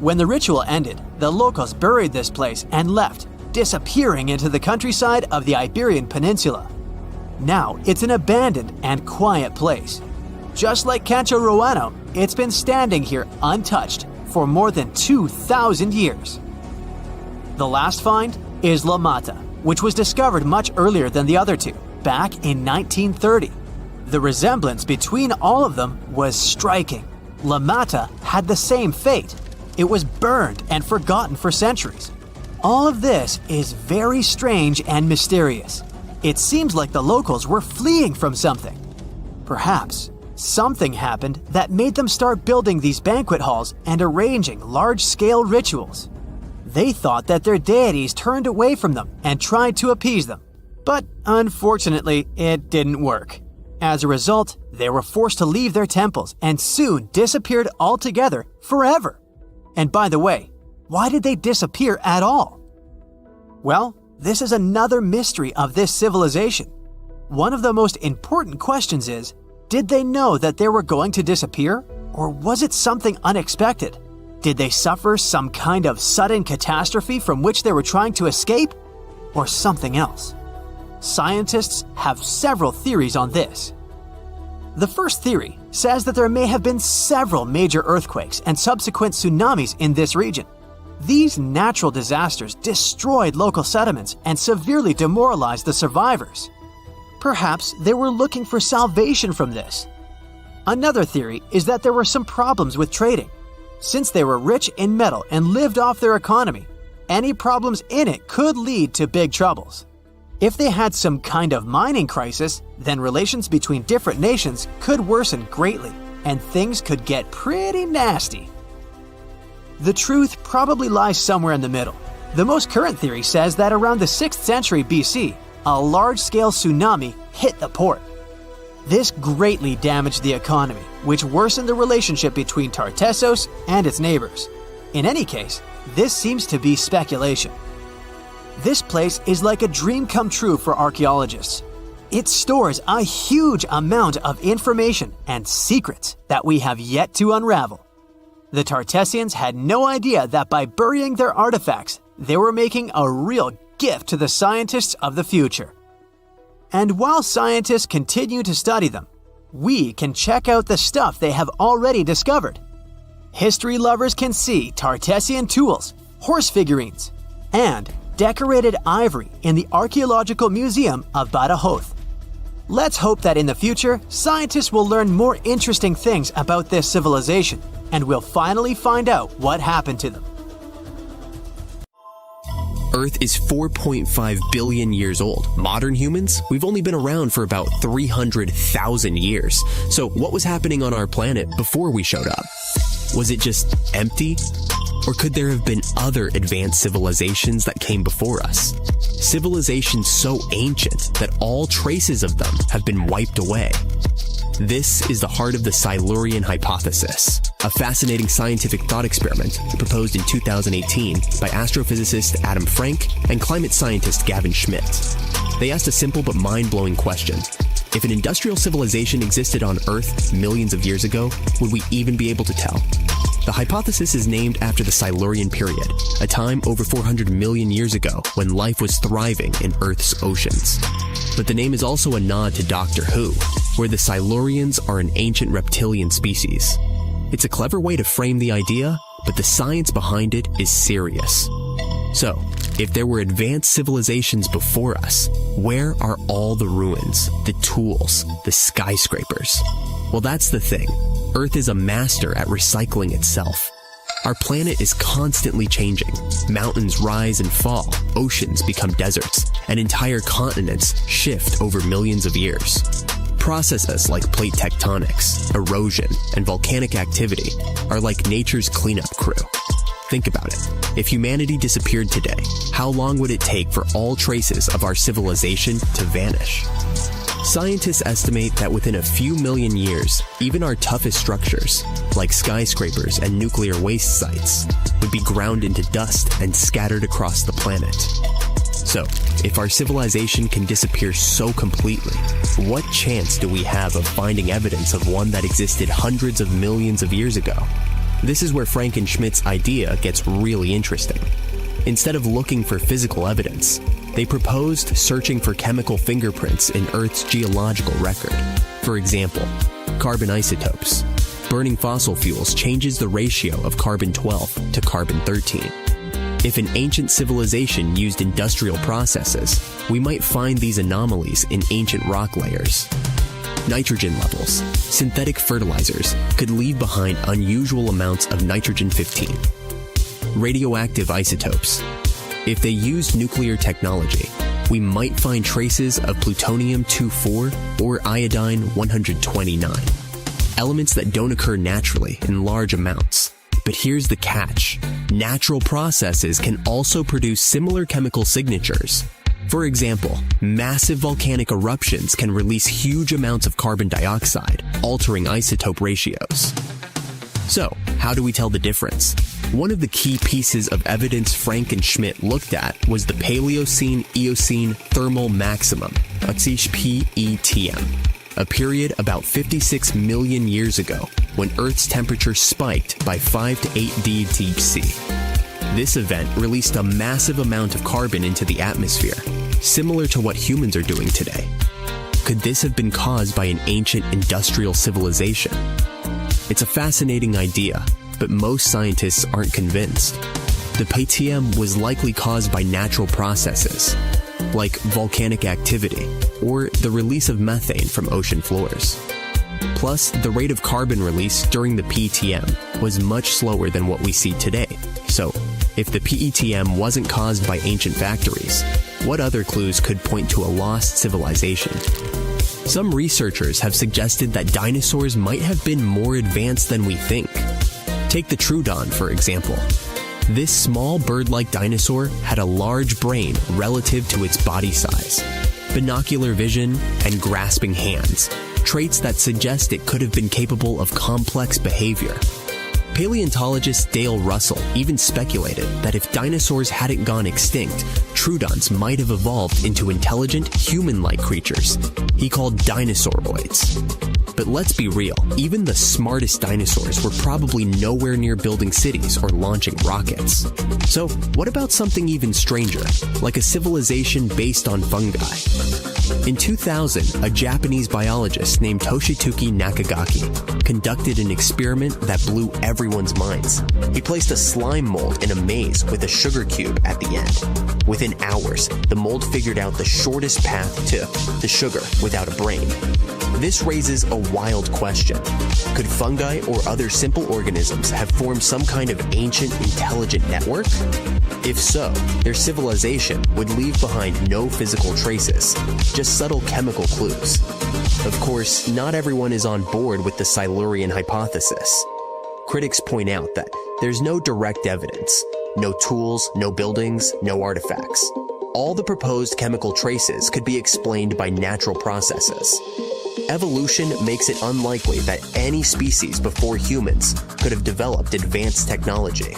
When the ritual ended, the locals buried this place and left, disappearing into the countryside of the Iberian Peninsula. Now it's an abandoned and quiet place. Just like Cancho Ruano, it's been standing here untouched for more than 2,000 years. The last find is La Mata, which was discovered much earlier than the other two, back in 1930. The resemblance between all of them was striking. La Mata had the same fate. It was burned and forgotten for centuries. All of this is very strange and mysterious. It seems like the locals were fleeing from something. Perhaps something happened that made them start building these banquet halls and arranging large-scale rituals. They thought that their deities turned away from them and tried to appease them. But unfortunately, it didn't work. As a result, they were forced to leave their temples and soon disappeared altogether forever. And by the way, why did they disappear at all? Well, this is another mystery of this civilization. One of the most important questions is, did they know that they were going to disappear? Or was it something unexpected? Did they suffer some kind of sudden catastrophe from which they were trying to escape? Or something else? Scientists have several theories on this. The first theory says that there may have been several major earthquakes and subsequent tsunamis in this region. These natural disasters destroyed local settlements and severely demoralized the survivors. Perhaps they were looking for salvation from this. Another theory is that there were some problems with trading. Since they were rich in metal and lived off their economy, any problems in it could lead to big troubles. If they had some kind of mining crisis, then relations between different nations could worsen greatly, and things could get pretty nasty. The truth probably lies somewhere in the middle. The most current theory says that around the 6th century BC, a large-scale tsunami hit the port. This greatly damaged the economy, which worsened the relationship between Tartessos and its neighbors. In any case, this seems to be speculation. This place is like a dream come true for archaeologists. It stores a huge amount of information and secrets that we have yet to unravel. The Tartessians had no idea that by burying their artifacts, they were making a real gift to the scientists of the future. And while scientists continue to study them, we can check out the stuff they have already discovered. History lovers can see Tartessian tools, horse figurines, and decorated ivory in the Archaeological Museum of Badajoz. Let's hope that in the future, scientists will learn more interesting things about this civilization, and we'll finally find out what happened to them. Earth is 4.5 billion years old. Modern humans, we've only been around for about 300,000 years. So what was happening on our planet before we showed up? Was it just empty? Or could there have been other advanced civilizations that came before us? Civilizations so ancient that all traces of them have been wiped away. This is the heart of the Silurian hypothesis, a fascinating scientific thought experiment proposed in 2018 by astrophysicist Adam Frank and climate scientist Gavin Schmidt. They asked a simple but mind-blowing question. If an industrial civilization existed on Earth millions of years ago, would we even be able to tell? The hypothesis is named after the Silurian period, a time over 400 million years ago when life was thriving in Earth's oceans. But the name is also a nod to Doctor Who, where the Silurians are an ancient reptilian species. It's a clever way to frame the idea, but the science behind it is serious. So, if there were advanced civilizations before us, where are all the ruins, the tools, the skyscrapers? Well, that's the thing. Earth is a master at recycling itself. Our planet is constantly changing. Mountains rise and fall, oceans become deserts, and entire continents shift over millions of years. Processes like plate tectonics, erosion, and volcanic activity are like nature's cleanup crew. Think about it. If humanity disappeared today, how long would it take for all traces of our civilization to vanish? Scientists estimate that within a few million years, even our toughest structures, like skyscrapers and nuclear waste sites, would be ground into dust and scattered across the planet. So, if our civilization can disappear so completely, what chance do we have of finding evidence of one that existed hundreds of millions of years ago? This is where Frank and Schmidt's idea gets really interesting. Instead of looking for physical evidence, they proposed searching for chemical fingerprints in Earth's geological record. For example, carbon isotopes. Burning fossil fuels changes the ratio of carbon-12 to carbon-13. If an ancient civilization used industrial processes, we might find these anomalies in ancient rock layers. Nitrogen levels. Synthetic fertilizers could leave behind unusual amounts of nitrogen-15. Radioactive isotopes. If they used nuclear technology, we might find traces of plutonium-24 or iodine-129, elements that don't occur naturally in large amounts, But here's the catch. Natural processes can also produce similar chemical signatures. For example, massive volcanic eruptions can release huge amounts of carbon dioxide, altering isotope ratios. So, how do we tell the difference? One of the key pieces of evidence Frank and Schmidt looked at was the Paleocene-Eocene thermal maximum, PETM, a period about 56 million years ago when Earth's temperature spiked by 5 to 8 D deep sea. This event released a massive amount of carbon into the atmosphere, similar to what humans are doing today. Could this have been caused by an ancient industrial civilization? It's a fascinating idea, but most scientists aren't convinced. The PTM was likely caused by natural processes, like volcanic activity or the release of methane from ocean floors. Plus, the rate of carbon release during the PTM was much slower than what we see today. So, if the PETM wasn't caused by ancient factories, what other clues could point to a lost civilization? Some researchers have suggested that dinosaurs might have been more advanced than we think. Take the Troodon, for example. This small bird-like dinosaur had a large brain relative to its body size, binocular vision, and grasping hands, traits that suggest it could have been capable of complex behavior. Paleontologist Dale Russell even speculated that if dinosaurs hadn't gone extinct, Troodons might have evolved into intelligent, human-like creatures he called dinosauroids. But let's be real, even the smartest dinosaurs were probably nowhere near building cities or launching rockets. So, what about something even stranger, like a civilization based on fungi? In 2000, a Japanese biologist named Toshituki Nakagaki conducted an experiment that blew everyone's minds. He placed a slime mold in a maze with a sugar cube at the end. Within hours, the mold figured out the shortest path to the sugar without a brain. This raises a wild question. Could fungi or other simple organisms have formed some kind of ancient intelligent network? If so, their civilization would leave behind no physical traces, just subtle chemical clues. Of course, not everyone is on board with the Silurian hypothesis. Critics point out that there's no direct evidence, no tools, no buildings, no artifacts. All the proposed chemical traces could be explained by natural processes. Evolution makes it unlikely that any species before humans could have developed advanced technology.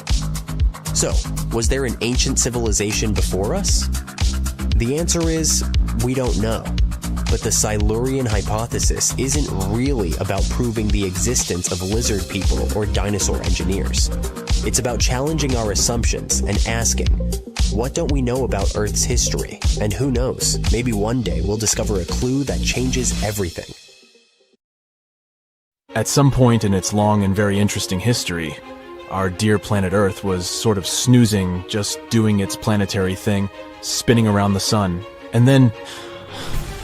So, was there an ancient civilization before us? The answer is, we don't know. But the Silurian hypothesis isn't really about proving the existence of lizard people or dinosaur engineers. It's about challenging our assumptions and asking, what don't we know about Earth's history? And who knows, maybe one day we'll discover a clue that changes everything. At some point in its long and very interesting history, our dear planet Earth was sort of snoozing, just doing its planetary thing, spinning around the sun. And then,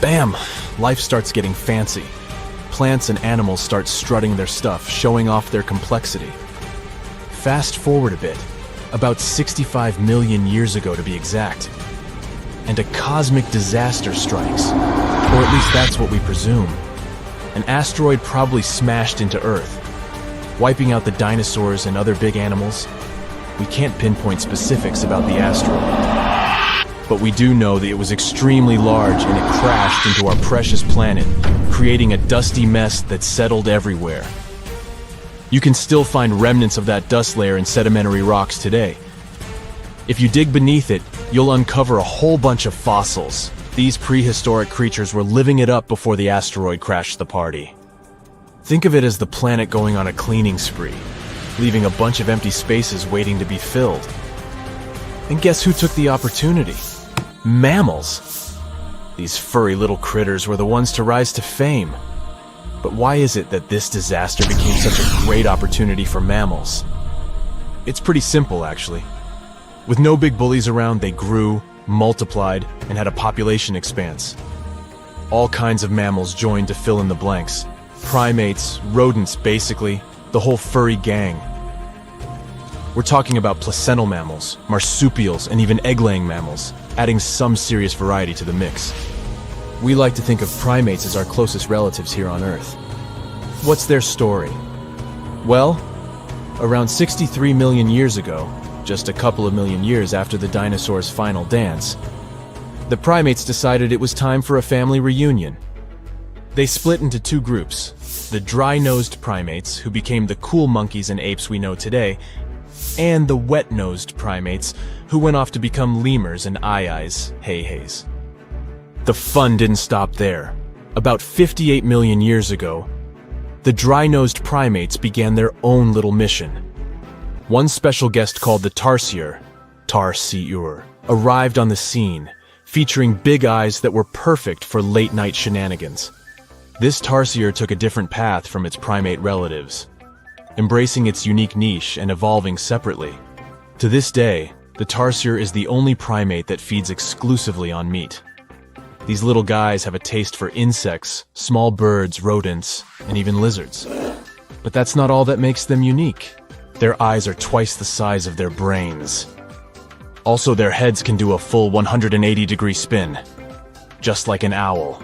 bam, life starts getting fancy. Plants and animals start strutting their stuff, showing off their complexity. Fast forward a bit, about 65 million years ago to be exact, and a cosmic disaster strikes, or at least that's what we presume. An asteroid probably smashed into Earth, wiping out the dinosaurs and other big animals. We can't pinpoint specifics about the asteroid, but we do know that it was extremely large and it crashed into our precious planet, creating a dusty mess that settled everywhere. You can still find remnants of that dust layer in sedimentary rocks today. If you dig beneath it, you'll uncover a whole bunch of fossils. These prehistoric creatures were living it up before the asteroid crashed the party. Think of it as the planet going on a cleaning spree, leaving a bunch of empty spaces waiting to be filled. And guess who took the opportunity? Mammals! These furry little critters were the ones to rise to fame. But why is it that this disaster became such a great opportunity for mammals? It's pretty simple, actually. With no big bullies around, they grew, multiplied, and had a population expanse. All kinds of mammals joined to fill in the blanks. Primates, rodents, basically, the whole furry gang. We're talking about placental mammals, marsupials, and even egg-laying mammals, adding some serious variety to the mix. We like to think of primates as our closest relatives here on Earth. What's their story? Well, Around 63 million years ago, just a couple of million years after the dinosaurs' final dance, the primates decided it was time for a family reunion. They split into two groups, the dry-nosed primates, who became the cool monkeys and apes we know today, and the wet-nosed primates, who went off to become lemurs and aye-ayes, hey-hays. The fun didn't stop there. About 58 million years ago, the dry-nosed primates began their own little mission. One special guest called the tarsier, arrived on the scene, featuring big eyes that were perfect for late-night shenanigans. This tarsier took a different path from its primate relatives, embracing its unique niche and evolving separately. To this day, the tarsier is the only primate that feeds exclusively on meat. These little guys have a taste for insects, small birds, rodents, and even lizards. But that's not all that makes them unique. Their eyes are twice the size of their brains. Also, their heads can do a full 180-degree spin, just like an owl.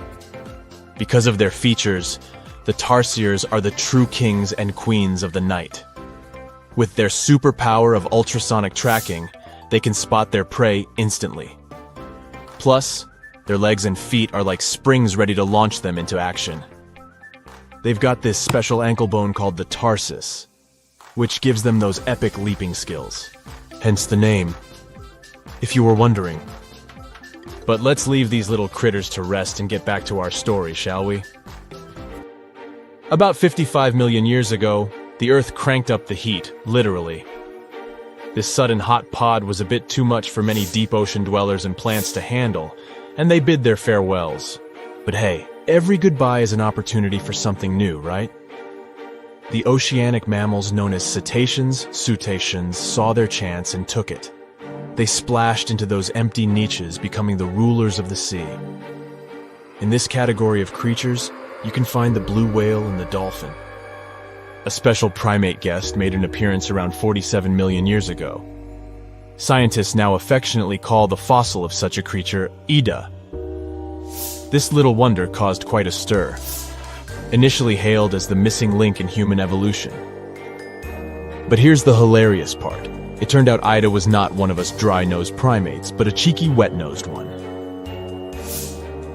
Because of their features, the tarsiers are the true kings and queens of the night. With their superpower of ultrasonic tracking, they can spot their prey instantly. Plus, their legs and feet are like springs ready to launch them into action. They've got this special ankle bone called the tarsus, which gives them those epic leaping skills. Hence the name, if you were wondering. But let's leave these little critters to rest and get back to our story, shall we? About 55 million years ago, the Earth cranked up the heat, literally. This sudden hot pod was a bit too much for many deep ocean dwellers and plants to handle, and they bid their farewells. But hey, every goodbye is an opportunity for something new, right? The oceanic mammals known as cetaceans, saw their chance and took it. They splashed into those empty niches, becoming the rulers of the sea. In this category of creatures, you can find the blue whale and the dolphin. A special primate guest made an appearance around 47 million years ago. Scientists now affectionately call the fossil of such a creature Ida. This little wonder caused quite a stir, initially hailed as the missing link in human evolution. But here's the hilarious part. It turned out Ida was not one of us dry-nosed primates, but a cheeky wet-nosed one.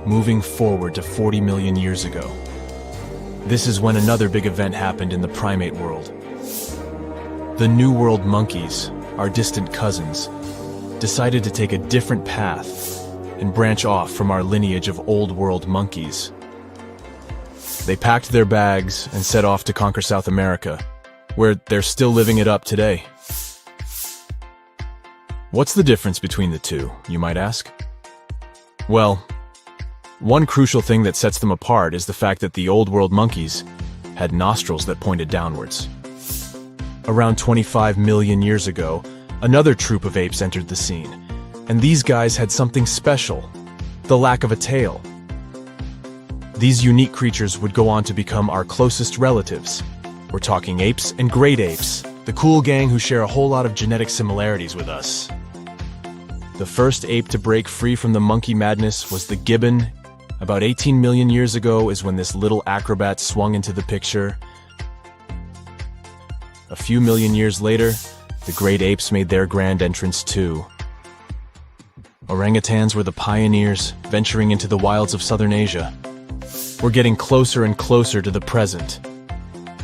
Moving forward to 40 million years ago, this is when another big event happened in the primate world. The New World monkeys, our distant cousins, decided to take a different path and branch off from our lineage of Old World monkeys. They packed their bags and set off to conquer South America, where they're still living it up today. What's the difference between the two, you might ask? Well, one crucial thing that sets them apart is the fact that the Old World monkeys had nostrils that pointed downwards. Around 25 million years ago, another troop of apes entered the scene, and these guys had something special, the lack of a tail. These unique creatures would go on to become our closest relatives. We're talking apes and great apes, the cool gang who share a whole lot of genetic similarities with us. The first ape to break free from the monkey madness was the gibbon. About 18 million years ago is when this little acrobat swung into the picture. A few million years later, the great apes made their grand entrance too. Orangutans were the pioneers, venturing into the wilds of southern Asia. We're getting closer and closer to the present.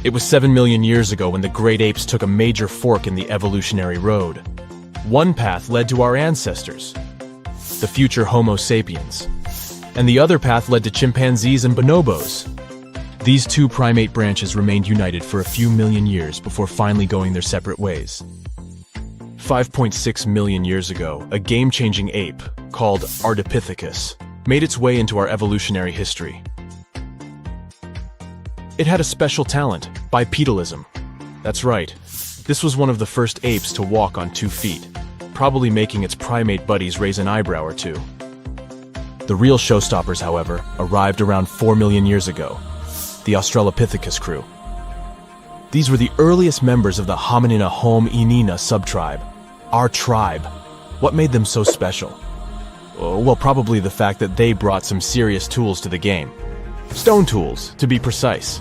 It was 7 million years ago when the great apes took a major fork in the evolutionary road. One path led to our ancestors, the future Homo sapiens, and the other path led to chimpanzees and bonobos. These two primate branches remained united for a few million years before finally going their separate ways. 5.6 million years ago, a game-changing ape called Ardipithecus made its way into our evolutionary history. It had a special talent, bipedalism. That's right, this was one of the first apes to walk on 2 feet, probably making its primate buddies raise an eyebrow or two. The real showstoppers, however, arrived around 4 million years ago, the Australopithecus crew. These were the earliest members of the Hominina hominina subtribe, our tribe. What made them so special? Well, probably the fact that they brought some serious tools to the game. Stone tools, to be precise.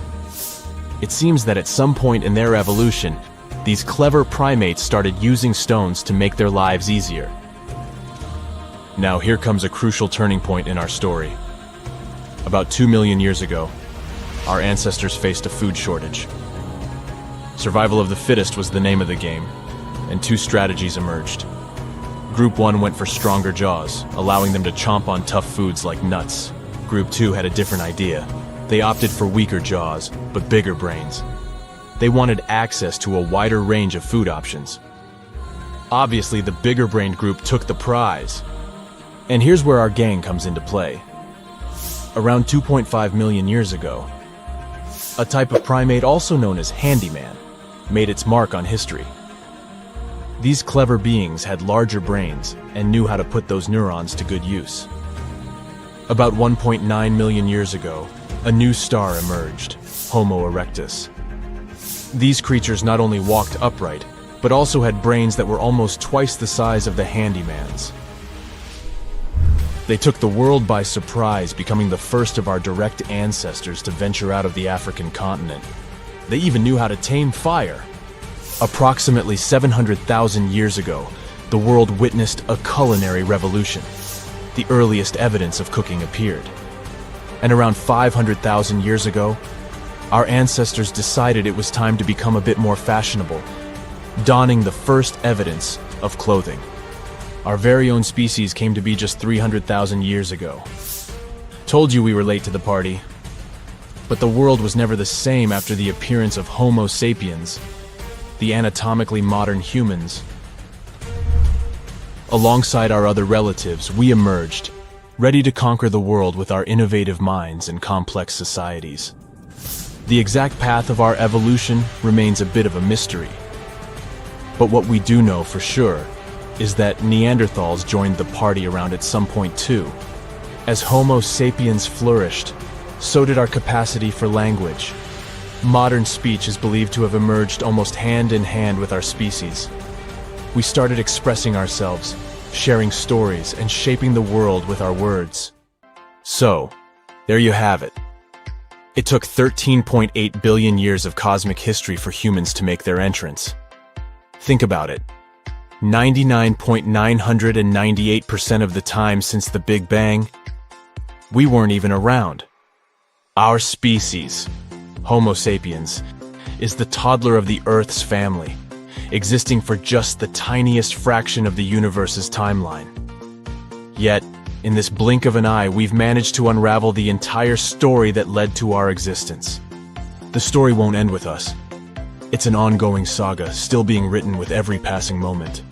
It seems that at some point in their evolution, these clever primates started using stones to make their lives easier. Now here comes a crucial turning point in our story. About 2 million years ago, our ancestors faced a food shortage. Survival of the fittest was the name of the game, and two strategies emerged. Group 1 went for stronger jaws, allowing them to chomp on tough foods like nuts. Group 2 had a different idea. They opted for weaker jaws, but bigger brains. They wanted access to a wider range of food options. Obviously, the bigger-brained group took the prize. And here's where our gang comes into play. Around 2.5 million years ago, a type of primate also known as handyman made its mark on history. These clever beings had larger brains and knew how to put those neurons to good use. About 1.9 million years ago, a new star emerged, Homo erectus. These creatures not only walked upright, but also had brains that were almost twice the size of the handyman's. They took the world by surprise, becoming the first of our direct ancestors to venture out of the African continent. They even knew how to tame fire. Approximately 700,000 years ago, the world witnessed a culinary revolution. The earliest evidence of cooking appeared. And around 500,000 years ago, our ancestors decided it was time to become a bit more fashionable, donning the first evidence of clothing. Our very own species came to be just 300,000 years ago. Told you we were late to the party. But the world was never the same after the appearance of Homo sapiens, the anatomically modern humans. Alongside our other relatives, we emerged, ready to conquer the world with our innovative minds and complex societies. The exact path of our evolution remains a bit of a mystery. But what we do know for sure is that Neanderthals joined the party around at some point too. As Homo sapiens flourished, so did our capacity for language. Modern speech is believed to have emerged almost hand in hand with our species. We started expressing ourselves, sharing stories, and shaping the world with our words. So, there you have it. It took 13.8 billion years of cosmic history for humans to make their entrance. Think about it. 99.998% of the time since the Big Bang, we weren't even around. Our species, Homo sapiens, is the toddler of the Earth's family, existing for just the tiniest fraction of the universe's timeline. Yet, in this blink of an eye, we've managed to unravel the entire story that led to our existence. The story won't end with us. It's an ongoing saga, still being written with every passing moment.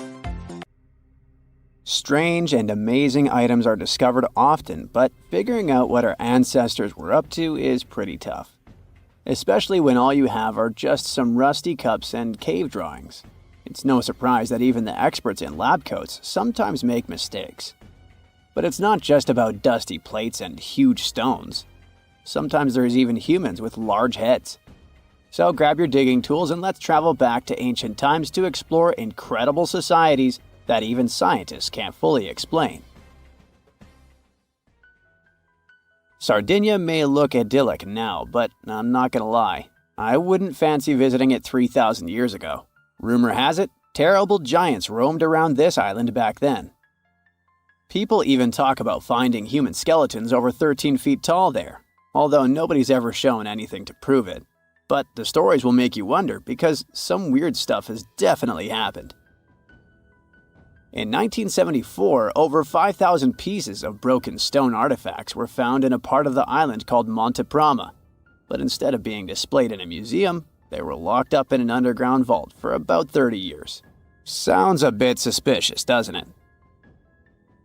Strange and amazing items are discovered often, but figuring out what our ancestors were up to is pretty tough. Especially when all you have are just some rusty cups and cave drawings. It's no surprise that even the experts in lab coats sometimes make mistakes. But it's not just about dusty plates and huge stones. Sometimes there's even humans with large heads. So grab your digging tools and let's travel back to ancient times to explore incredible societies that even scientists can't fully explain. Sardinia may look idyllic now, but I'm not gonna lie, I wouldn't fancy visiting it 3,000 years ago. Rumor has it, terrible giants roamed around this island back then. People even talk about finding human skeletons over 13 feet tall there, although nobody's ever shown anything to prove it. But the stories will make you wonder because some weird stuff has definitely happened. In 1974, over 5,000 pieces of broken stone artifacts were found in a part of the island called Monte Prama. But instead of being displayed in a museum, they were locked up in an underground vault for about 30 years. Sounds a bit suspicious, doesn't it?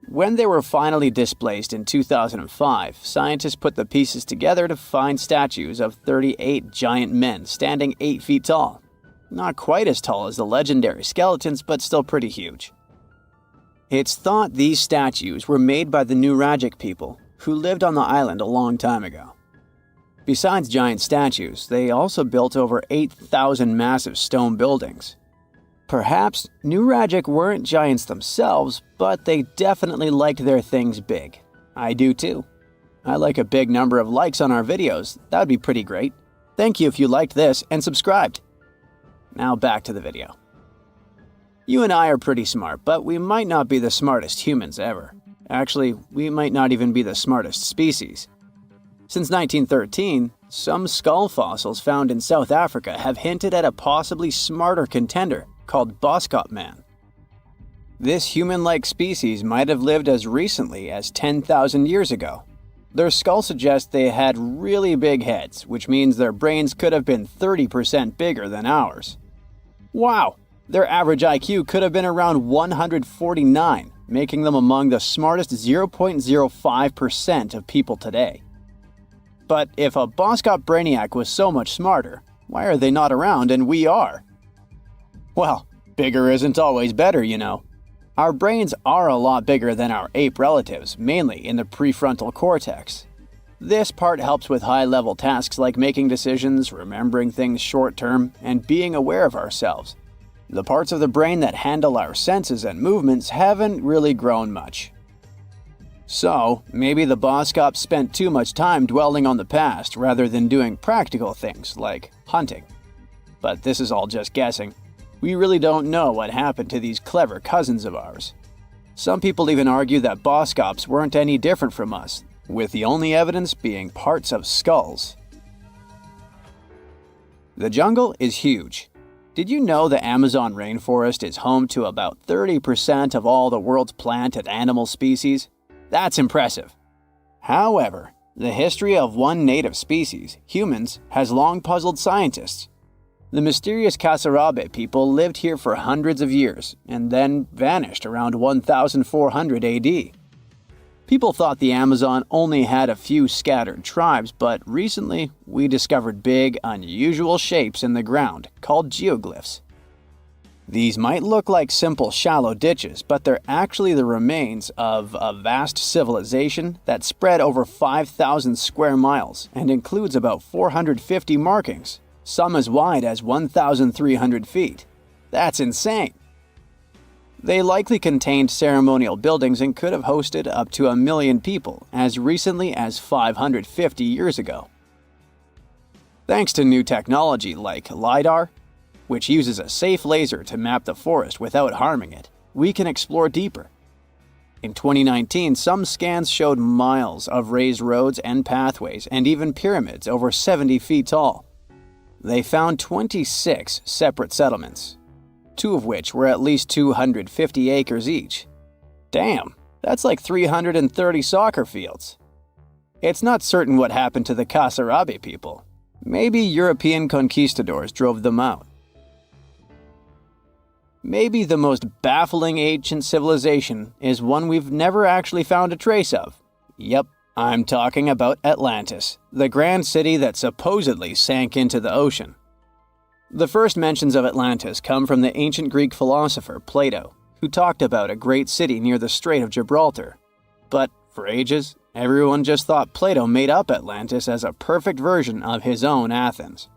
When they were finally displaced in 2005, scientists put the pieces together to find statues of 38 giant men standing 8 feet tall. Not quite as tall as the legendary skeletons, but still pretty huge. It's thought these statues were made by the Nuragic people, who lived on the island a long time ago. Besides giant statues, they also built over 8,000 massive stone buildings. Perhaps Nuragic weren't giants themselves, but they definitely liked their things big. I do too. I like a big number of likes on our videos. That would be pretty great. Thank you if you liked this and subscribed. Now back to the video. You and I are pretty smart, but we might not be the smartest humans ever. Actually, we might not even be the smartest species. Since 1913, some skull fossils found in South Africa have hinted at a possibly smarter contender called Boskop Man. This human-like species might have lived as recently as 10,000 years ago. Their skull suggests they had really big heads, which means their brains could have been 30% bigger than ours. Wow! Their average IQ could have been around 149, making them among the smartest 0.05% of people today. But if a Boskop brainiac was so much smarter, why are they not around and we are? Well, bigger isn't always better, you know. Our brains are a lot bigger than our ape relatives, mainly in the prefrontal cortex. This part helps with high-level tasks like making decisions, remembering things short-term, and being aware of ourselves. The parts of the brain that handle our senses and movements haven't really grown much. So, maybe the Boskops spent too much time dwelling on the past rather than doing practical things like hunting. But this is all just guessing. We really don't know what happened to these clever cousins of ours. Some people even argue that Boskops weren't any different from us, with the only evidence being parts of skulls. The jungle is huge. Did you know the Amazon rainforest is home to about 30% of all the world's plant and animal species? That's impressive. However, the history of one native species, humans, has long puzzled scientists. The mysterious Kasarabe people lived here for hundreds of years and then vanished around 1400 AD. People thought the Amazon only had a few scattered tribes, but recently we discovered big, unusual shapes in the ground called geoglyphs. These might look like simple shallow ditches, but they're actually the remains of a vast civilization that spread over 5,000 square miles and includes about 450 markings, some as wide as 1,300 feet. That's insane! They likely contained ceremonial buildings and could have hosted up to 1 million people as recently as 550 years ago. Thanks to new technology like LiDAR, which uses a safe laser to map the forest without harming it, we can explore deeper. In 2019, some scans showed miles of raised roads and pathways and even pyramids over 70 feet tall. They found 26 separate settlements, 2 of which were at least 250 acres each. Damn, that's like 330 soccer fields. It's not certain what happened to the Kasarabe people. Maybe European conquistadors drove them out. Maybe the most baffling ancient civilization is one we've never actually found a trace of. Yep, I'm talking about Atlantis, the grand city that supposedly sank into the ocean. The first mentions of Atlantis come from the ancient Greek philosopher Plato, who talked about a great city near the Strait of Gibraltar. But for ages, everyone just thought Plato made up Atlantis as a perfect version of his own Athens.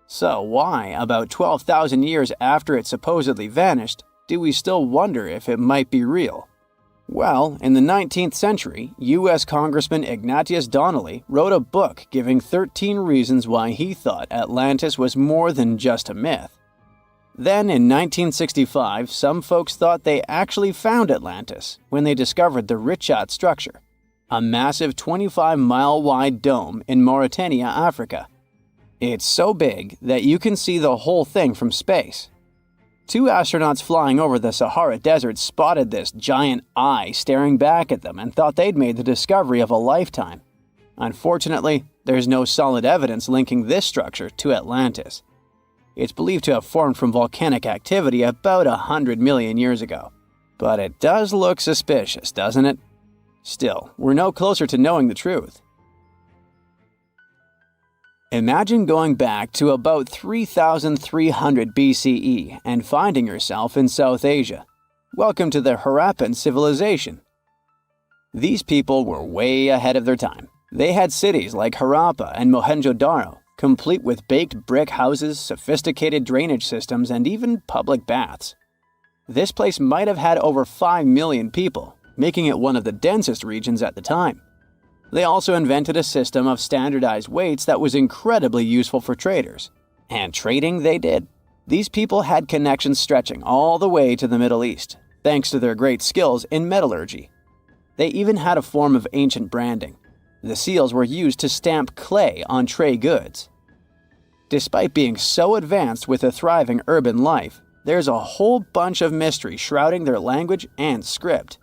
So why, about 12,000 years after it supposedly vanished, do we still wonder if it might be real? Well, in the 19th century, U.S. Congressman Ignatius Donnelly wrote a book giving 13 reasons why he thought Atlantis was more than just a myth. Then, in 1965, some folks thought they actually found Atlantis when they discovered the Richat structure, a massive 25-mile-wide dome in Mauritania, Africa. It's so big that you can see the whole thing from space. 2 astronauts flying over the Sahara Desert spotted this giant eye staring back at them and thought they'd made the discovery of a lifetime. Unfortunately, there's no solid evidence linking this structure to Atlantis. It's believed to have formed from volcanic activity about 100 million years ago. But it does look suspicious, doesn't it? Still, we're no closer to knowing the truth. Imagine going back to about 3,300 BCE and finding yourself in South Asia. Welcome to the Harappan civilization. These people were way ahead of their time. They had cities like Harappa and Mohenjo-Daro, complete with baked brick houses, sophisticated drainage systems, and even public baths. This place might have had over 5 million people, making it one of the densest regions at the time. They also invented a system of standardized weights that was incredibly useful for traders. And trading they did. These people had connections stretching all the way to the Middle East, thanks to their great skills in metallurgy. They even had a form of ancient branding. The seals were used to stamp clay on trade goods. Despite being so advanced with a thriving urban life, there's a whole bunch of mystery shrouding their language and script.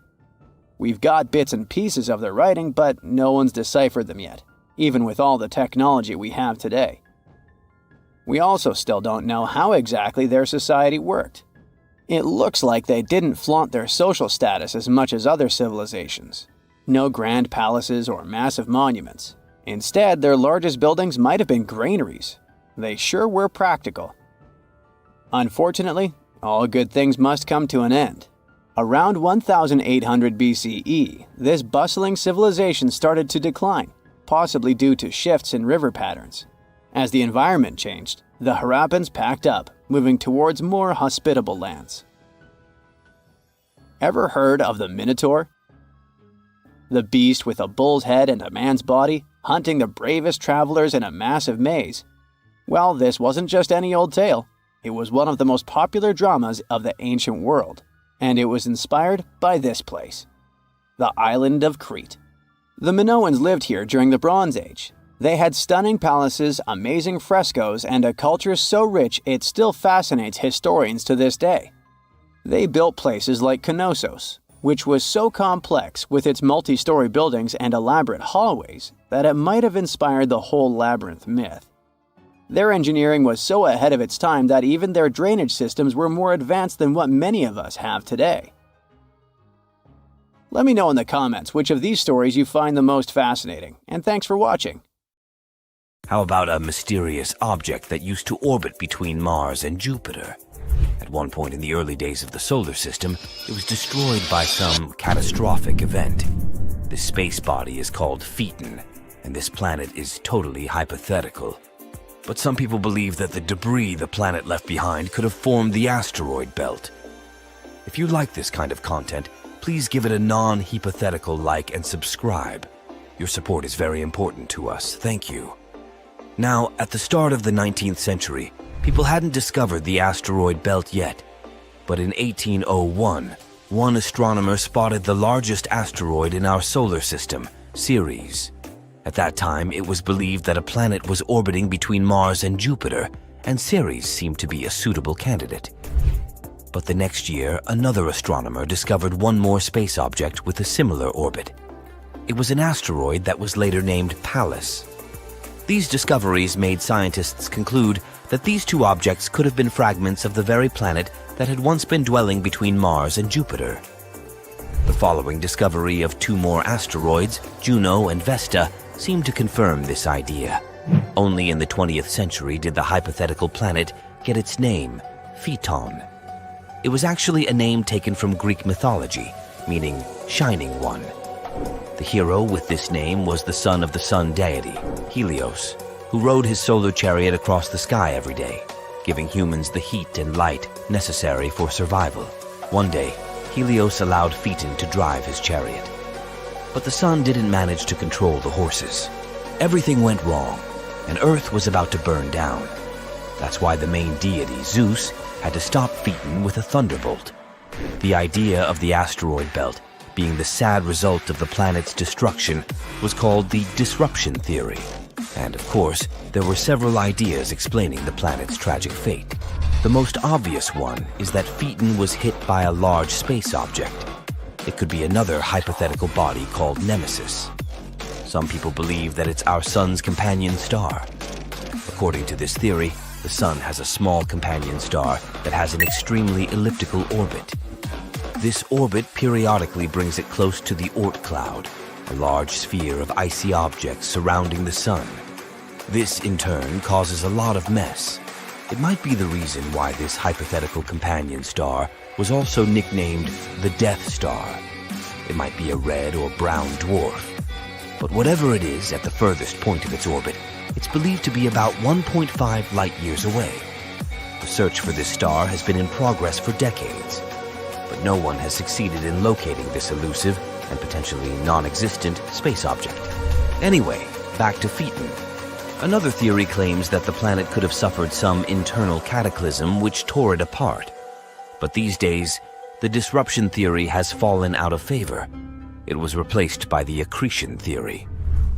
We've got bits and pieces of their writing, but no one's deciphered them yet, even with all the technology we have today. We also still don't know how exactly their society worked. It looks like they didn't flaunt their social status as much as other civilizations. No grand palaces or massive monuments. Instead, their largest buildings might have been granaries. They sure were practical. Unfortunately, all good things must come to an end. Around 1800 BCE, this bustling civilization started to decline, possibly due to shifts in river patterns. As the environment changed, the Harappans packed up, moving towards more hospitable lands. Ever heard of the Minotaur? The beast with a bull's head and a man's body, hunting the bravest travelers in a massive maze. Well, this wasn't just any old tale. It was one of the most popular dramas of the ancient world, and it was inspired by this place, the island of Crete. The Minoans lived here during the Bronze Age. They had stunning palaces, amazing frescoes, and a culture so rich it still fascinates historians to this day. They built places like Knossos, which was so complex with its multi-story buildings and elaborate hallways that it might have inspired the whole labyrinth myth. Their engineering was so ahead of its time that even their drainage systems were more advanced than what many of us have today. Let me know in the comments which of these stories you find the most fascinating, and thanks for watching. How about a mysterious object that used to orbit between Mars and Jupiter? At one point in the early days of the solar system, it was destroyed by some catastrophic event. This space body is called Phaeton, and this planet is totally hypothetical. But some people believe that the debris the planet left behind could have formed the asteroid belt. If you like this kind of content, please give it a non-hypothetical like and subscribe. Your support is very important to us. Thank you. Now, at the start of the 19th century, people hadn't discovered the asteroid belt yet. But in 1801, one astronomer spotted the largest asteroid in our solar system, Ceres. At that time, it was believed that a planet was orbiting between Mars and Jupiter, and Ceres seemed to be a suitable candidate. But the next year, another astronomer discovered one more space object with a similar orbit. It was an asteroid that was later named Pallas. These discoveries made scientists conclude that these two objects could have been fragments of the very planet that had once been dwelling between Mars and Jupiter. The following discovery of two more asteroids, Juno and Vesta, seemed to confirm this idea. Only in the 20th century did the hypothetical planet get its name, Phaeton. It was actually a name taken from Greek mythology, meaning shining one. The hero with this name was the son of the sun deity, Helios, who rode his solar chariot across the sky every day, giving humans the heat and light necessary for survival. One day, Helios allowed Phaeton to drive his chariot. But the sun didn't manage to control the horses. Everything went wrong, and Earth was about to burn down. That's why the main deity, Zeus, had to stop Phaeton with a thunderbolt. The idea of the asteroid belt being the sad result of the planet's destruction was called the disruption theory. And of course, there were several ideas explaining the planet's tragic fate. The most obvious one is that Phaeton was hit by a large space object. It could be another hypothetical body called Nemesis. Some people believe that it's our sun's companion star. According to this theory, the sun has a small companion star that has an extremely elliptical orbit. This orbit periodically brings it close to the Oort cloud, a large sphere of icy objects surrounding the sun. This, in turn, causes a lot of mess. It might be the reason why this hypothetical companion star was also nicknamed the Death Star. It might be a red or brown dwarf. But whatever it is at the furthest point of its orbit, it's believed to be about 1.5 light-years away. The search for this star has been in progress for decades, but no one has succeeded in locating this elusive and potentially non-existent space object. Anyway, back to Phaeton. Another theory claims that the planet could have suffered some internal cataclysm which tore it apart. But these days, the disruption theory has fallen out of favor. It was replaced by the accretion theory.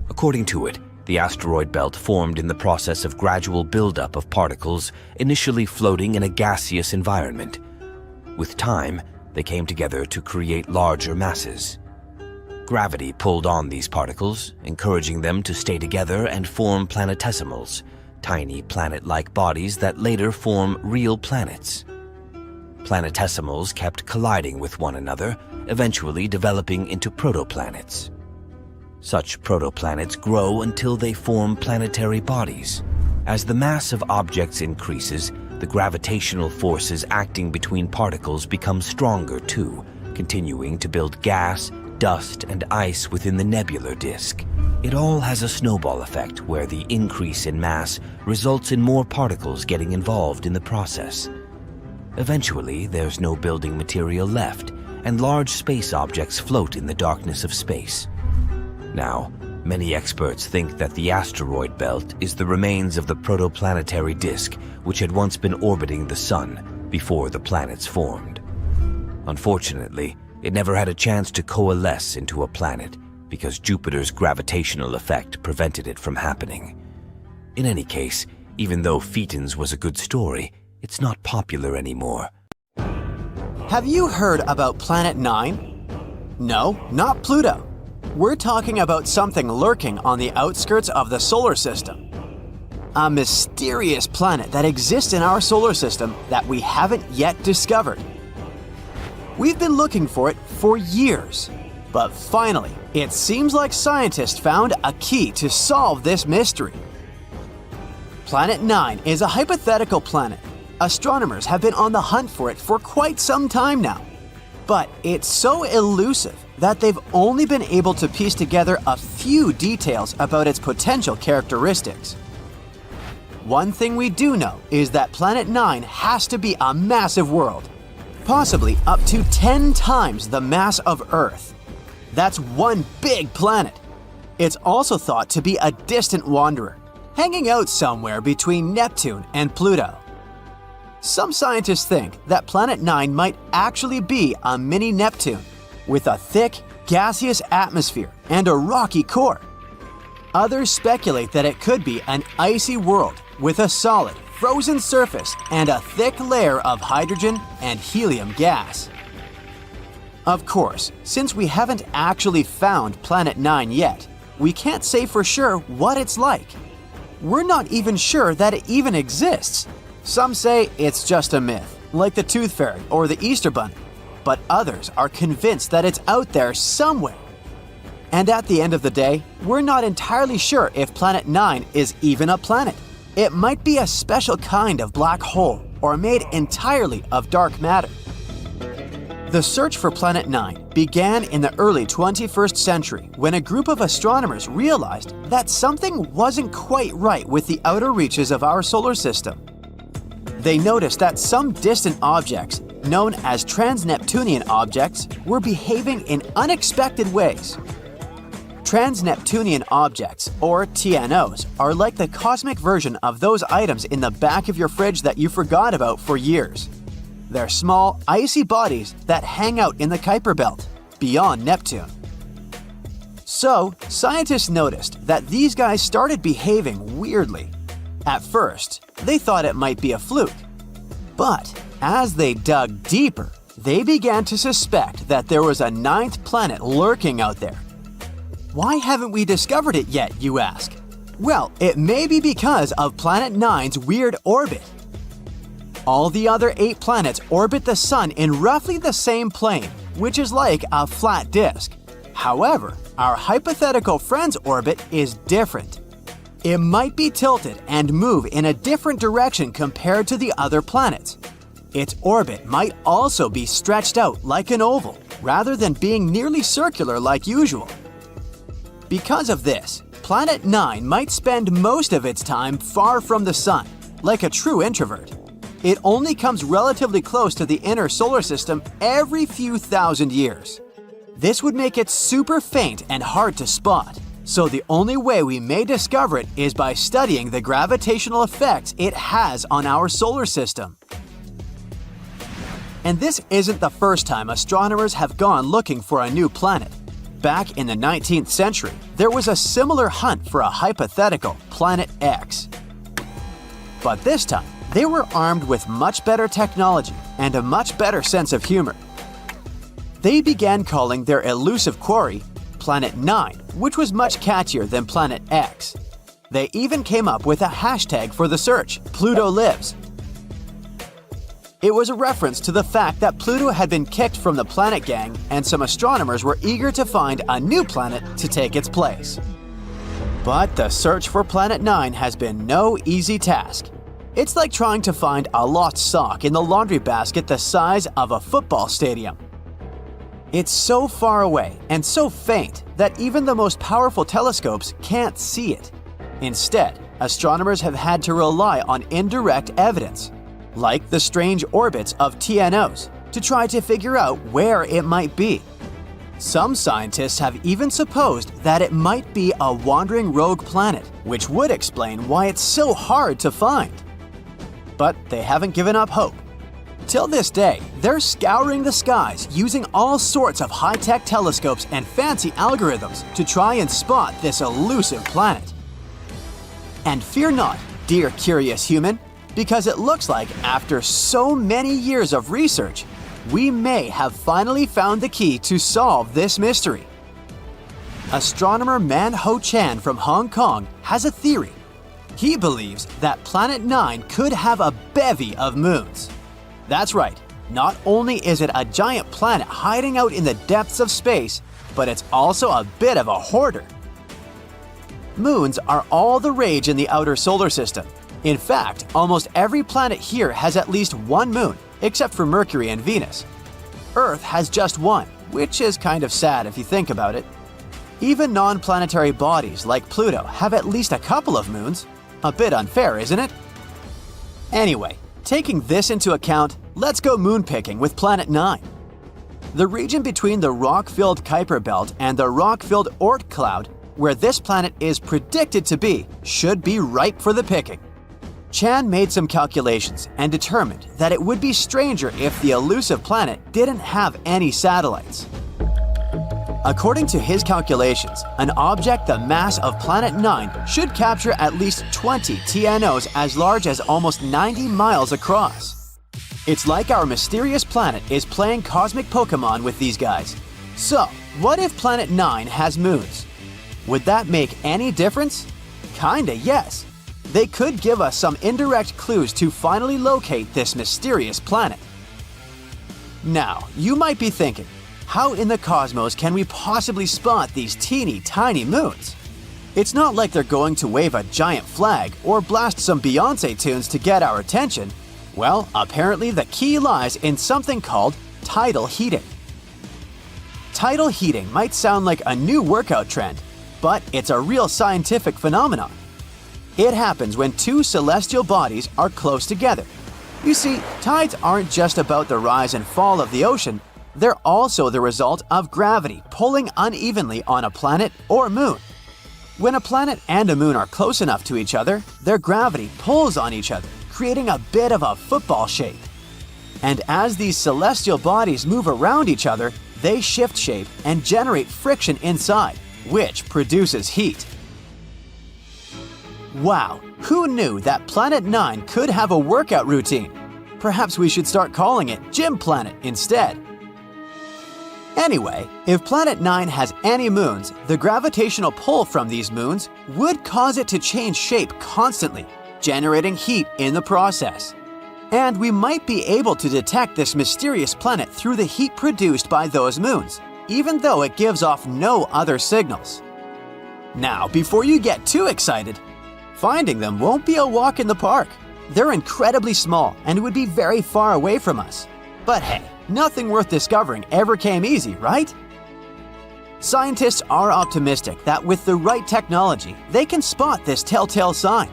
According to it, the asteroid belt formed in the process of gradual buildup of particles initially floating in a gaseous environment. With time, they came together to create larger masses. Gravity pulled on these particles, encouraging them to stay together and form planetesimals, tiny planet-like bodies that later form real planets. Planetesimals kept colliding with one another, eventually developing into protoplanets. Such protoplanets grow until they form planetary bodies. As the mass of objects increases, the gravitational forces acting between particles become stronger too, continuing to build gas, dust, and ice within the nebular disk. It all has a snowball effect where the increase in mass results in more particles getting involved in the process. Eventually, there's no building material left, and large space objects float in the darkness of space. Now, many experts think that the asteroid belt is the remains of the protoplanetary disk which had once been orbiting the Sun before the planets formed. Unfortunately, it never had a chance to coalesce into a planet because Jupiter's gravitational effect prevented it from happening. In any case, even though Phaetons was a good story, it's not popular anymore. Have you heard about Planet 9? No, not Pluto. We're talking about something lurking on the outskirts of the solar system. A mysterious planet that exists in our solar system that we haven't yet discovered. We've been looking for it for years, but finally, it seems like scientists found a key to solve this mystery. Planet 9 is a hypothetical planet. Astronomers have been on the hunt for it for quite some time now, but it's so elusive that they've only been able to piece together a few details about its potential characteristics. One thing we do know is that Planet 9 has to be a massive world, possibly up to 10 times the mass of Earth. That's one big planet. It's also thought to be a distant wanderer, hanging out somewhere between Neptune and Pluto. Some scientists think that Planet 9 might actually be a mini Neptune, with a thick, gaseous atmosphere and a rocky core. Others speculate that it could be an icy world with a solid, frozen surface and a thick layer of hydrogen and helium gas. Of course, since we haven't actually found Planet 9 yet, we can't say for sure what it's like. We're not even sure that it even exists. Some say it's just a myth, like the Tooth Fairy or the Easter Bunny, but others are convinced that it's out there somewhere. And at the end of the day, we're not entirely sure if Planet 9 is even a planet. It might be a special kind of black hole or made entirely of dark matter. The search for Planet 9 began in the early 21st century when a group of astronomers realized that something wasn't quite right with the outer reaches of our solar system. They noticed that some distant objects, known as trans-Neptunian objects, were behaving in unexpected ways. Trans-Neptunian objects, or TNOs, are like the cosmic version of those items in the back of your fridge that you forgot about for years. They're small, icy bodies that hang out in the Kuiper Belt, beyond Neptune. So, scientists noticed that these guys started behaving weirdly. At first, they thought it might be a fluke. But as they dug deeper, they began to suspect that there was a ninth planet lurking out there. Why haven't we discovered it yet, you ask? Well, it may be because of Planet 9's weird orbit. All the other 8 planets orbit the Sun in roughly the same plane, which is like a flat disk. However, our hypothetical friend's orbit is different. It might be tilted and move in a different direction compared to the other planets. Its orbit might also be stretched out like an oval, rather than being nearly circular like usual. Because of this, Planet 9 might spend most of its time far from the Sun, like a true introvert. It only comes relatively close to the inner solar system every few thousand years. This would make it super faint and hard to spot, So the only way we may discover it is by studying the gravitational effects it has on our solar system. And this isn't the first time astronomers have gone looking for a new planet. Back in the 19th century, there was a similar hunt for a hypothetical Planet X. But this time, they were armed with much better technology and a much better sense of humor. They began calling their elusive quarry Planet 9, which was much catchier than Planet X. They even came up with a hashtag for the search, Pluto Lives. It was a reference to the fact that Pluto had been kicked from the planet gang, and some astronomers were eager to find a new planet to take its place. But the search for Planet 9 has been no easy task. It's like trying to find a lost sock in the laundry basket the size of a football stadium. It's so far away and so faint that even the most powerful telescopes can't see it. Instead, astronomers have had to rely on indirect evidence, like the strange orbits of TNOs, to try to figure out where it might be. Some scientists have even supposed that it might be a wandering rogue planet, which would explain why it's so hard to find. But they haven't given up hope. Till this day, they're scouring the skies using all sorts of high-tech telescopes and fancy algorithms to try and spot this elusive planet. And fear not, dear curious human, because it looks like after so many years of research, we may have finally found the key to solve this mystery. Astronomer Man Ho Chan from Hong Kong has a theory. He believes that Planet 9 could have a bevy of moons. That's right, not only is it a giant planet hiding out in the depths of space, but it's also a bit of a hoarder. Moons are all the rage in the outer solar system. In fact, almost every planet here has at least one moon, except for Mercury and Venus. Earth has just one, which is kind of sad if you think about it. Even non-planetary bodies like Pluto have at least a couple of moons. A bit unfair, isn't it? Anyway, taking this into account, let's go moon picking with Planet 9. The region between the rock-filled Kuiper Belt and the rock-filled Oort cloud, where this planet is predicted to be, should be ripe for the picking. Chan made some calculations and determined that it would be stranger if the elusive planet didn't have any satellites. According to his calculations, an object the mass of Planet 9 should capture at least 20 TNOs as large as almost 90 miles across. It's like our mysterious planet is playing cosmic Pokemon with these guys. So, what if Planet 9 has moons? Would that make any difference? Kinda, yes. They could give us some indirect clues to finally locate this mysterious planet. Now, you might be thinking, how in the cosmos can we possibly spot these teeny tiny moons? It's not like they're going to wave a giant flag or blast some Beyoncé tunes to get our attention. Well, apparently the key lies in something called tidal heating. Tidal heating might sound like a new workout trend, but it's a real scientific phenomenon. It happens when two celestial bodies are close together. You see, tides aren't just about the rise and fall of the ocean, they're also the result of gravity pulling unevenly on a planet or moon. When a planet and a moon are close enough to each other, their gravity pulls on each other, creating a bit of a football shape. And as these celestial bodies move around each other, they shift shape and generate friction inside, which produces heat. Wow, who knew that Planet 9 could have a workout routine? Perhaps we should start calling it Gym Planet instead. Anyway, if Planet 9 has any moons, the gravitational pull from these moons would cause it to change shape constantly, generating heat in the process. And we might be able to detect this mysterious planet through the heat produced by those moons, even though it gives off no other signals. Now, before you get too excited, finding them won't be a walk in the park. They're incredibly small and would be very far away from us. But hey, nothing worth discovering ever came easy, right? Scientists are optimistic that with the right technology, they can spot this telltale sign.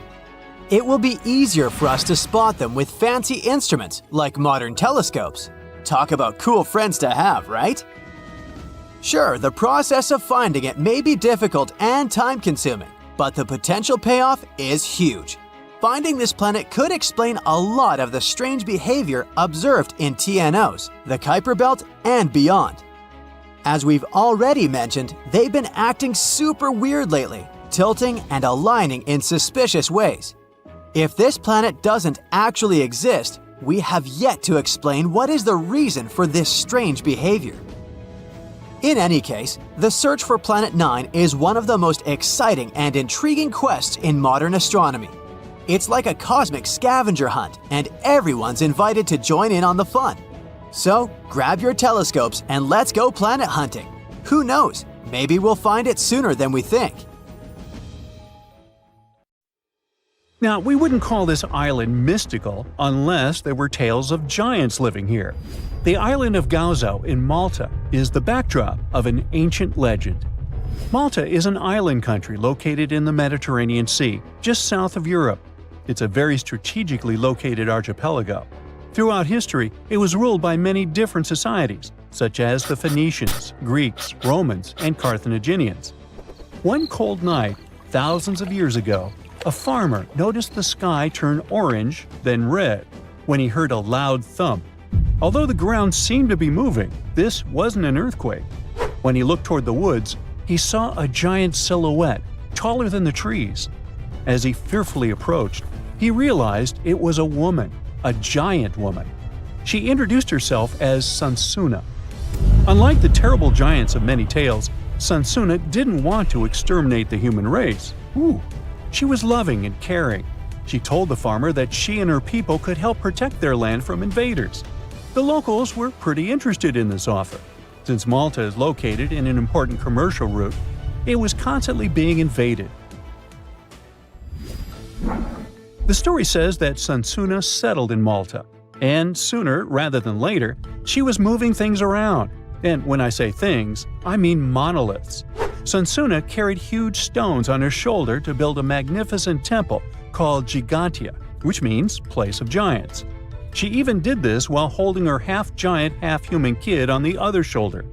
It will be easier for us to spot them with fancy instruments like modern telescopes. Talk about cool friends to have, right? Sure, the process of finding it may be difficult and time-consuming, but the potential payoff is huge. Finding this planet could explain a lot of the strange behavior observed in TNOs, the Kuiper Belt, and beyond. As we've already mentioned, they've been acting super weird lately, tilting and aligning in suspicious ways. If this planet doesn't actually exist, we have yet to explain what is the reason for this strange behavior. In any case, the search for Planet 9 is one of the most exciting and intriguing quests in modern astronomy. It's like a cosmic scavenger hunt, and everyone's invited to join in on the fun. So, grab your telescopes and let's go planet hunting. Who knows, maybe we'll find it sooner than we think. Now, we wouldn't call this island mystical unless there were tales of giants living here. The island of Gozo in Malta is the backdrop of an ancient legend. Malta is an island country located in the Mediterranean Sea, just south of Europe. It's a very strategically located archipelago. Throughout history, it was ruled by many different societies, such as the Phoenicians, Greeks, Romans, and Carthaginians. One cold night, thousands of years ago, a farmer noticed the sky turn orange, then red, when he heard a loud thump. Although the ground seemed to be moving, this wasn't an earthquake. When he looked toward the woods, he saw a giant silhouette, taller than the trees. As he fearfully approached, he realized it was a woman, a giant woman. She introduced herself as Sansuna. Unlike the terrible giants of many tales, Sansuna didn't want to exterminate the human race. She was loving and caring. She told the farmer that she and her people could help protect their land from invaders. The locals were pretty interested in this offer. Since Malta is located in an important commercial route, it was constantly being invaded. The story says that Sansuna settled in Malta, and sooner rather than later, she was moving things around. And when I say things, I mean monoliths. Sansuna carried huge stones on her shoulder to build a magnificent temple called Gigantia, which means place of giants. She even did this while holding her half-giant, half-human kid on the other shoulder.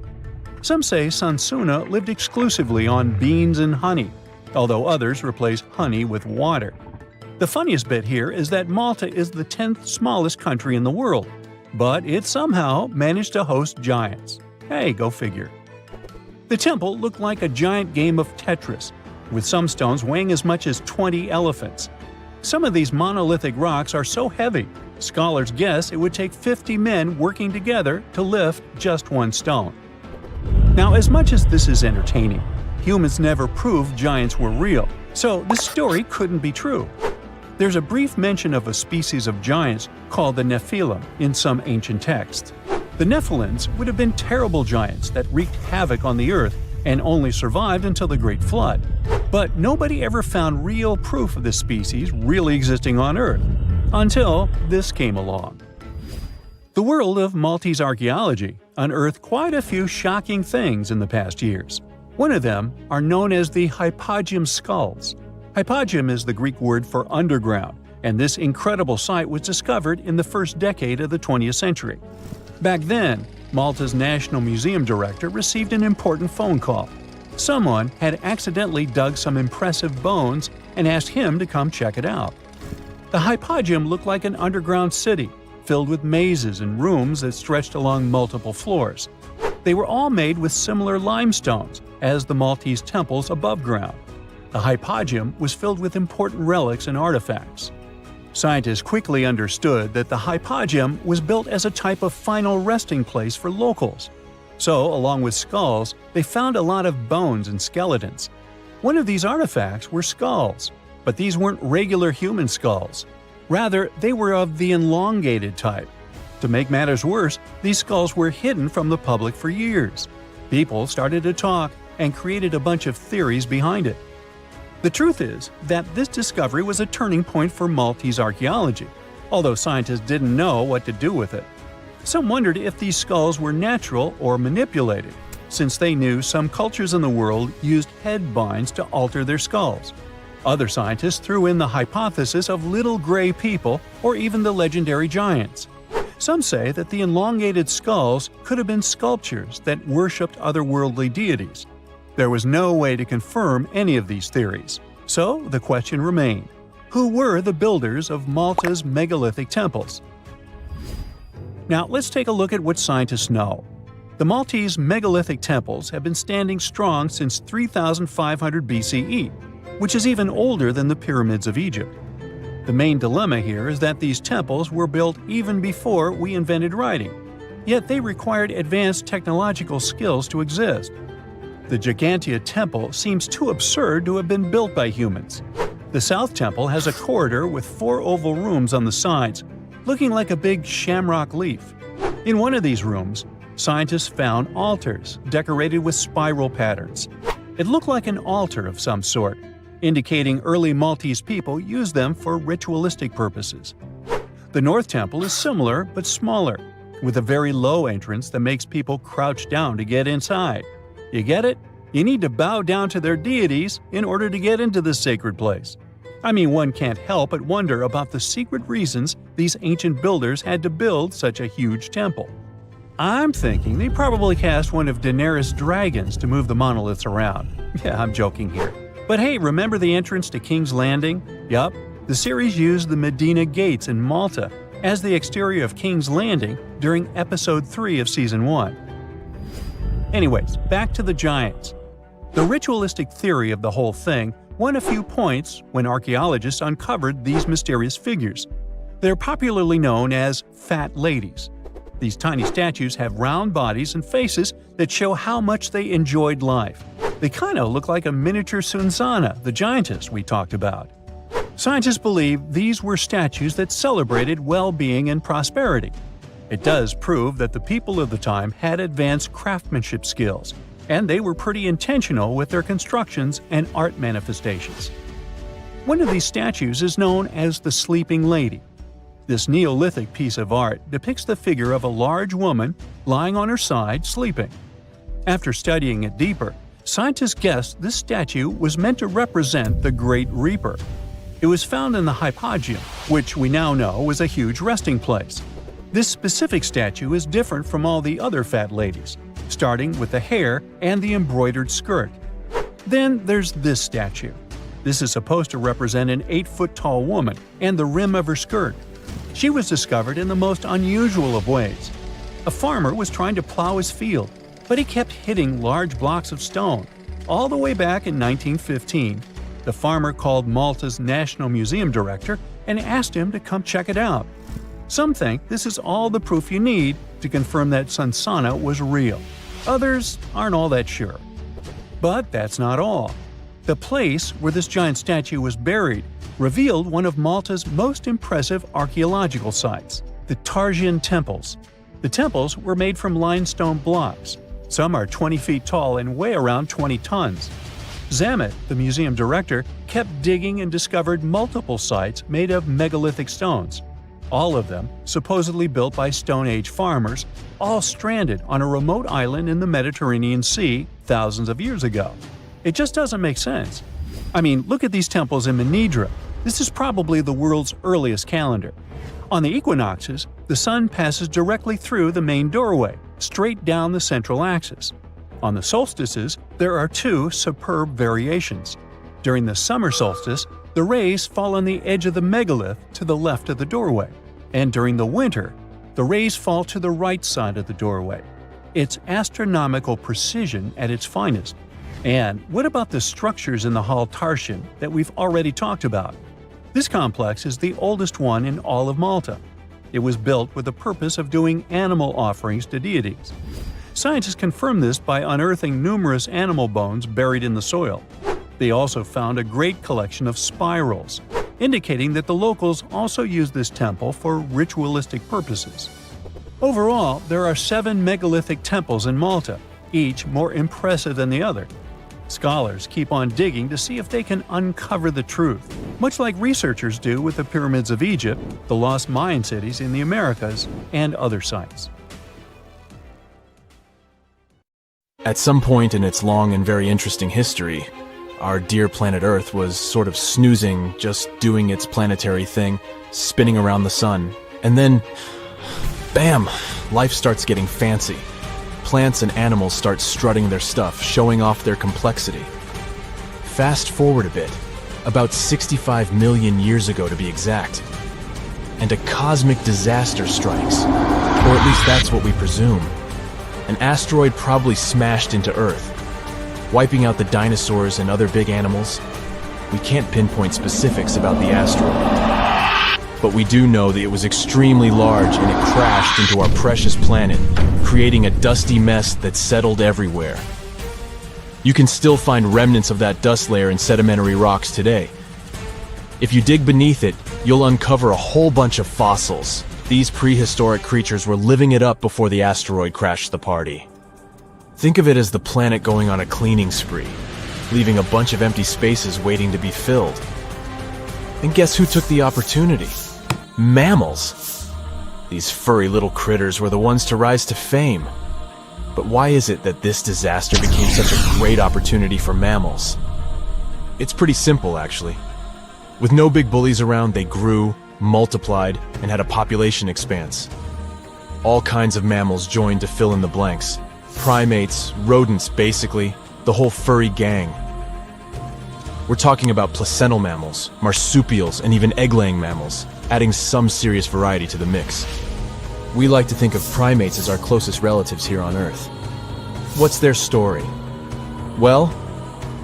Some say Sansuna lived exclusively on beans and honey, although others replaced honey with water. The funniest bit here is that Malta is the 10th smallest country in the world, but it somehow managed to host giants. Hey, go figure. The temple looked like a giant game of Tetris, with some stones weighing as much as 20 elephants. Some of these monolithic rocks are so heavy, scholars guess it would take 50 men working together to lift just one stone. Now, as much as this is entertaining, humans never proved giants were real, so this story couldn't be true. There's a brief mention of a species of giants called the Nephilim in some ancient texts. The Nephilims would have been terrible giants that wreaked havoc on the earth and only survived until the Great Flood. But nobody ever found real proof of this species really existing on Earth, until this came along. The world of Maltese archaeology unearthed quite a few shocking things in the past years. One of them are known as the hypogeum skulls. Hypogeum is the Greek word for underground, and this incredible site was discovered in the first decade of the 20th century. Back then, Malta's National Museum director received an important phone call. Someone had accidentally dug some impressive bones and asked him to come check it out. The hypogeum looked like an underground city, filled with mazes and rooms that stretched along multiple floors. They were all made with similar limestones as the Maltese temples above ground. The hypogeum was filled with important relics and artifacts. Scientists quickly understood that the hypogeum was built as a type of final resting place for locals. So, along with skulls, they found a lot of bones and skeletons. One of these artifacts were skulls, but these weren't regular human skulls. Rather, they were of the elongated type. To make matters worse, these skulls were hidden from the public for years. People started to talk and created a bunch of theories behind it. The truth is that this discovery was a turning point for Maltese archaeology, although scientists didn't know what to do with it. Some wondered if these skulls were natural or manipulated, since they knew some cultures in the world used head binds to alter their skulls. Other scientists threw in the hypothesis of little gray people or even the legendary giants. Some say that the elongated skulls could have been sculptures that worshipped otherworldly deities. There was no way to confirm any of these theories. So the question remained: who were the builders of Malta's megalithic temples? Now let's take a look at what scientists know. The Maltese megalithic temples have been standing strong since 3500 BCE, which is even older than the pyramids of Egypt. The main dilemma here is that these temples were built even before we invented writing, yet they required advanced technological skills to exist. The Gigantea Temple seems too absurd to have been built by humans. The South Temple has a corridor with 4 oval rooms on the sides, looking like a big shamrock leaf. In one of these rooms, scientists found altars decorated with spiral patterns. It looked like an altar of some sort, indicating early Maltese people used them for ritualistic purposes. The North Temple is similar but smaller, with a very low entrance that makes people crouch down to get inside. You get it? You need to bow down to their deities in order to get into this sacred place. I mean, one can't help but wonder about the secret reasons these ancient builders had to build such a huge temple. I'm thinking they probably cast one of Daenerys' dragons to move the monoliths around. Yeah, I'm joking here. But hey, remember the entrance to King's Landing? Yup, the series used the Medina Gates in Malta as the exterior of King's Landing during Episode 3 of Season 1. Anyways, back to the giants. The ritualistic theory of the whole thing won a few points when archaeologists uncovered these mysterious figures. They're popularly known as fat ladies. These tiny statues have round bodies and faces that show how much they enjoyed life. They kind of look like a miniature Sunzana, the giantess we talked about. Scientists believe these were statues that celebrated well-being and prosperity. It does prove that the people of the time had advanced craftsmanship skills, and they were pretty intentional with their constructions and art manifestations. One of these statues is known as the Sleeping Lady. This Neolithic piece of art depicts the figure of a large woman lying on her side sleeping. After studying it deeper, scientists guessed this statue was meant to represent the Great Reaper. It was found in the hypogeum, which we now know was a huge resting place. This specific statue is different from all the other fat ladies, starting with the hair and the embroidered skirt. Then there's this statue. This is supposed to represent an 8-foot-tall woman and the rim of her skirt. She was discovered in the most unusual of ways. A farmer was trying to plow his field, but he kept hitting large blocks of stone. All the way back in 1915, the farmer called Malta's National Museum director and asked him to come check it out. Some think this is all the proof you need to confirm that Sunsana was real. Others aren't all that sure. But that's not all. The place where this giant statue was buried revealed one of Malta's most impressive archaeological sites, the Tarsian Temples. The temples were made from limestone blocks. Some are 20 feet tall and weigh around 20 tons. Zamet, the museum director, kept digging and discovered multiple sites made of megalithic stones. All of them supposedly built by Stone Age farmers, all stranded on a remote island in the Mediterranean Sea thousands of years ago. It just doesn't make sense. I mean, look at these temples in Manidra. This is probably the world's earliest calendar. On the equinoxes, the sun passes directly through the main doorway, straight down the central axis. On the solstices, there are 2 superb variations. During the summer solstice, the rays fall on the edge of the megalith to the left of the doorway, and during the winter, the rays fall to the right side of the doorway. It's astronomical precision at its finest. And what about the structures in the Hall Tarsian that we've already talked about? This complex is the oldest one in all of Malta. It was built with the purpose of doing animal offerings to deities. Scientists confirmed this by unearthing numerous animal bones buried in the soil. They also found a great collection of spirals, indicating that the locals also used this temple for ritualistic purposes. Overall, there are 7 megalithic temples in Malta, each more impressive than the other. Scholars keep on digging to see if they can uncover the truth, much like researchers do with the pyramids of Egypt, the lost Mayan cities in the Americas, and other sites. At some point in its long and very interesting history, our dear planet Earth was sort of snoozing, just doing its planetary thing, spinning around the sun. And then bam, life starts getting fancy. Plants and animals start strutting their stuff, showing off their complexity. Fast forward a bit, about 65 million years ago to be exact, and a cosmic disaster strikes, or at least that's what we presume. An asteroid probably smashed into Earth, wiping out the dinosaurs and other big animals. We can't pinpoint specifics about the asteroid, but we do know that it was extremely large and it crashed into our precious planet, creating a dusty mess that settled everywhere. You can still find remnants of that dust layer in sedimentary rocks today. If you dig beneath it, you'll uncover a whole bunch of fossils. These prehistoric creatures were living it up before the asteroid crashed the party. Think of it as the planet going on a cleaning spree, leaving a bunch of empty spaces waiting to be filled. And guess who took the opportunity? Mammals! These furry little critters were the ones to rise to fame. But why is it that this disaster became such a great opportunity for mammals? It's pretty simple, actually. With no big bullies around, they grew, multiplied, and had a population expanse. All kinds of mammals joined to fill in the blanks. Primates, rodents, basically, the whole furry gang. We're talking about placental mammals, marsupials, and even egg-laying mammals, adding some serious variety to the mix. We like to think of primates as our closest relatives here on Earth. What's their story? Well,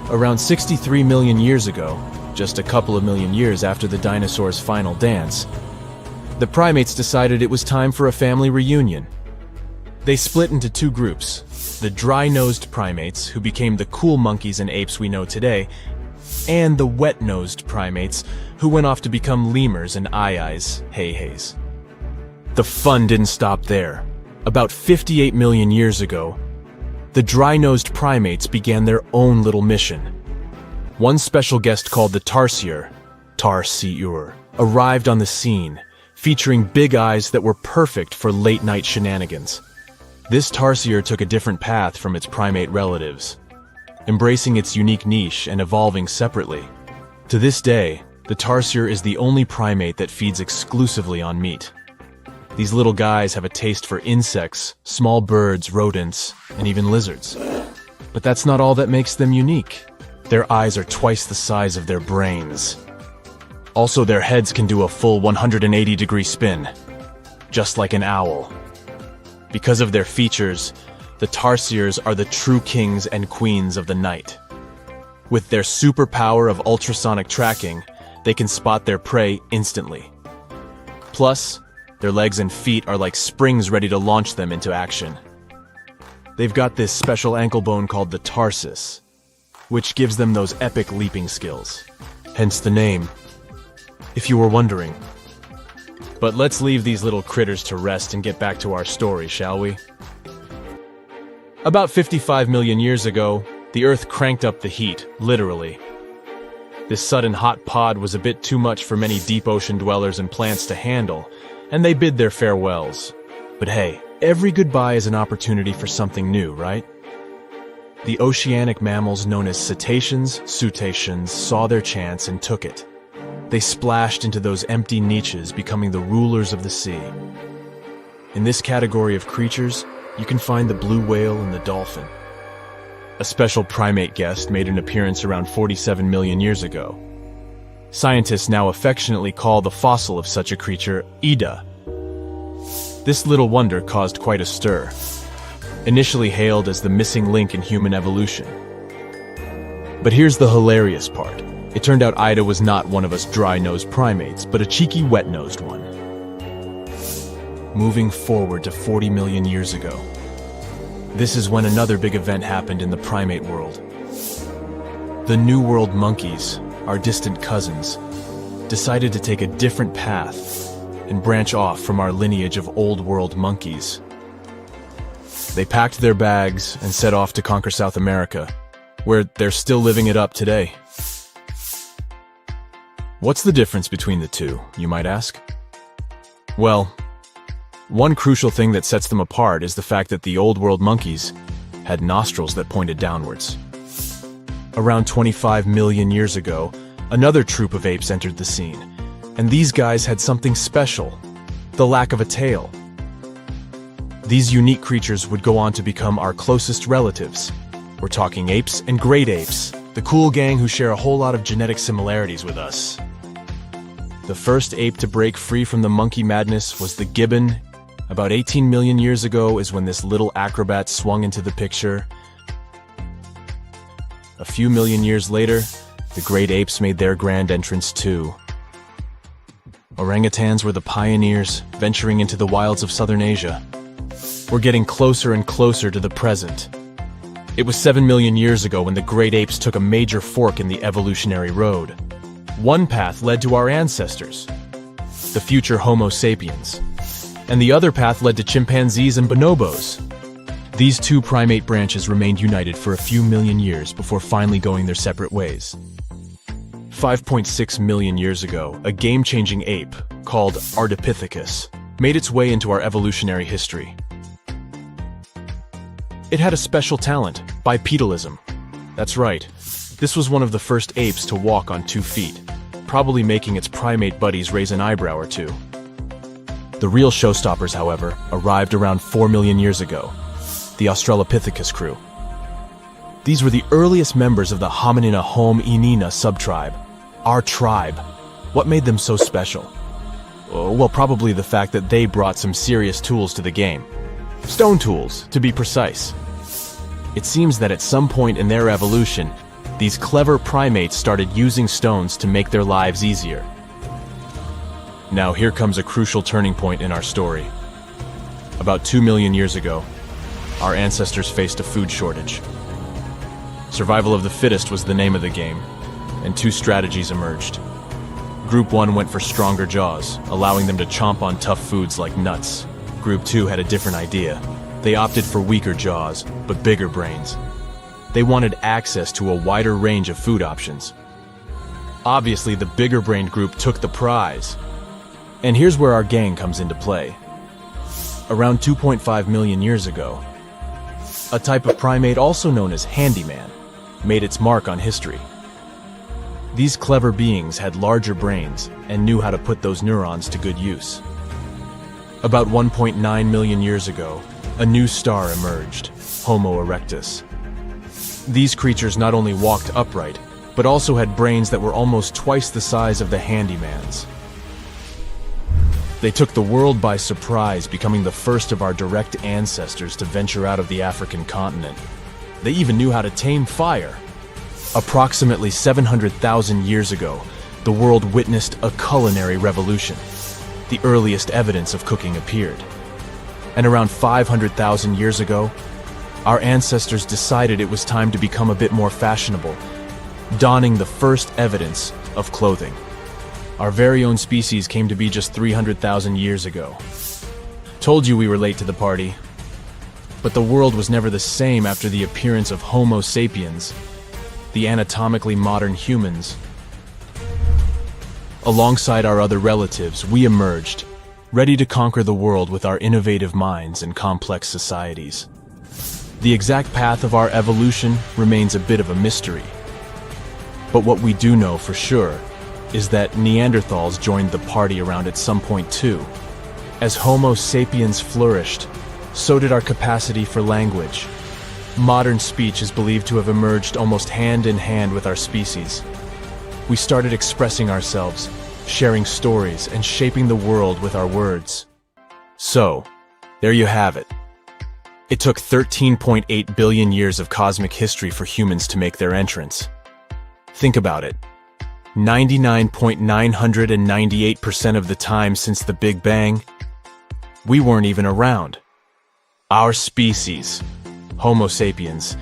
around 63 million years ago, just a couple of million years after the dinosaurs' final dance, the primates decided it was time for a family reunion. They split into two groups, the dry-nosed primates, who became the cool monkeys and apes we know today, and the wet-nosed primates, who went off to become lemurs and aye-ayes, hey-hays. The fun didn't stop there. About 58 million years ago, the dry-nosed primates began their own little mission. One special guest called the tarsier, arrived on the scene, featuring big eyes that were perfect for late-night shenanigans. This tarsier took a different path from its primate relatives, embracing its unique niche and evolving separately. To this day, the tarsier is the only primate that feeds exclusively on meat. These little guys have a taste for insects, small birds, rodents, and even lizards. But that's not all that makes them unique. Their eyes are twice the size of their brains. Also, their heads can do a full 180-degree spin, just like an owl. Because of their features, the tarsiers are the true kings and queens of the night. With their superpower of ultrasonic tracking, they can spot their prey instantly. Plus, their legs and feet are like springs ready to launch them into action. They've got this special ankle bone called the tarsus, which gives them those epic leaping skills. Hence the name, if you were wondering. But let's leave these little critters to rest and get back to our story, shall we? About 55 million years ago, the Earth cranked up the heat, literally. This sudden hot pod was a bit too much for many deep ocean dwellers and plants to handle, and they bid their farewells. But hey, every goodbye is an opportunity for something new, right? The oceanic mammals known as cetaceans, saw their chance and took it. They splashed into those empty niches, becoming the rulers of the sea. In this category of creatures, you can find the blue whale and the dolphin. A special primate guest made an appearance around 47 million years ago. Scientists now affectionately call the fossil of such a creature Ida. This little wonder caused quite a stir. Initially hailed as the missing link in human evolution. But here's the hilarious part. It turned out Ida was not one of us dry-nosed primates, but a cheeky wet-nosed one. Moving forward to 40 million years ago. This is when another big event happened in the primate world. The New World monkeys, our distant cousins, decided to take a different path and branch off from our lineage of Old World monkeys. They packed their bags and set off to conquer South America, where they're still living it up today. What's the difference between the two, you might ask? Well, one crucial thing that sets them apart is the fact that the Old World monkeys had nostrils that pointed downwards. Around 25 million years ago, another troop of apes entered the scene, and these guys had something special, the lack of a tail. These unique creatures would go on to become our closest relatives. We're talking apes and great apes, the cool gang who share a whole lot of genetic similarities with us. The first ape to break free from the monkey madness was the gibbon. About 18 million years ago is when this little acrobat swung into the picture. A few million years later, the great apes made their grand entrance too. Orangutans were the pioneers, venturing into the wilds of southern Asia. We're getting closer and closer to the present. It was 7 million years ago when the great apes took a major fork in the evolutionary road. One path led to our ancestors, the future Homo sapiens, and the other path led to chimpanzees and bonobos. These two primate branches remained united for a few million years before finally going their separate ways. 5.6 million years ago, a game-changing ape, called Ardipithecus, made its way into our evolutionary history. It had a special talent, bipedalism. That's right, this was one of the first apes to walk on 2 feet, probably making its primate buddies raise an eyebrow or two. The real showstoppers, however, arrived around 4 million years ago, the Australopithecus crew. These were the earliest members of the Hominina hominina subtribe, our tribe. What made them so special? Well, probably the fact that they brought some serious tools to the game. Stone tools, to be precise. It seems that at some point in their evolution, these clever primates started using stones to make their lives easier. Now here comes a crucial turning point in our story. About 2 million years ago, our ancestors faced a food shortage. Survival of the fittest was the name of the game, and 2 strategies emerged. Group 1 went for stronger jaws, allowing them to chomp on tough foods like nuts. Group 2 had a different idea. They opted for weaker jaws, but bigger brains. They wanted access to a wider range of food options. Obviously, the bigger-brained group took the prize. And here's where our gang comes into play. Around 2.5 million years ago, a type of primate also known as handyman made its mark on history. These clever beings had larger brains and knew how to put those neurons to good use. About 1.9 million years ago, a new star emerged, Homo erectus. These creatures not only walked upright, but also had brains that were almost twice the size of the handyman's. They took the world by surprise, becoming the first of our direct ancestors to venture out of the African continent. They even knew how to tame fire. Approximately 700,000 years ago, the world witnessed a culinary revolution. The earliest evidence of cooking appeared. And around 500,000 years ago, our ancestors decided it was time to become a bit more fashionable, donning the first evidence of clothing. Our very own species came to be just 300,000 years ago. Told you we were late to the party. But the world was never the same after the appearance of Homo sapiens, the anatomically modern humans. Alongside our other relatives, we emerged, ready to conquer the world with our innovative minds and complex societies. The exact path of our evolution remains a bit of a mystery. But what we do know for sure is that Neanderthals joined the party around at some point too. As Homo sapiens flourished, so did our capacity for language. Modern speech is believed to have emerged almost hand in hand with our species. We started expressing ourselves, sharing stories, and shaping the world with our words. So, there you have it. It took 13.8 billion years of cosmic history for humans to make their entrance. Think about it. 99.998% of the time since the Big Bang, we weren't even around. Our species, Homo sapiens,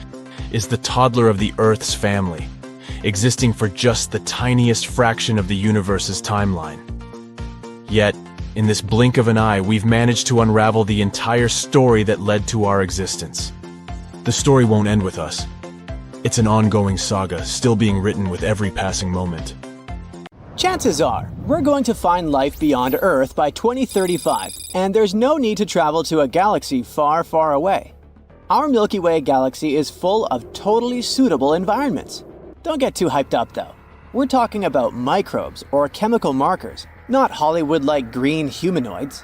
is the toddler of the Earth's family, existing for just the tiniest fraction of the universe's timeline. Yet, in this blink of an eye, we've managed to unravel the entire story that led to our existence. The story won't end with us. It's an ongoing saga, still being written with every passing moment. Chances are, we're going to find life beyond Earth by 2035, and there's no need to travel to a galaxy far, far away. Our Milky Way galaxy is full of totally suitable environments. Don't get too hyped up though. We're talking about microbes or chemical markers, not Hollywood-like green humanoids.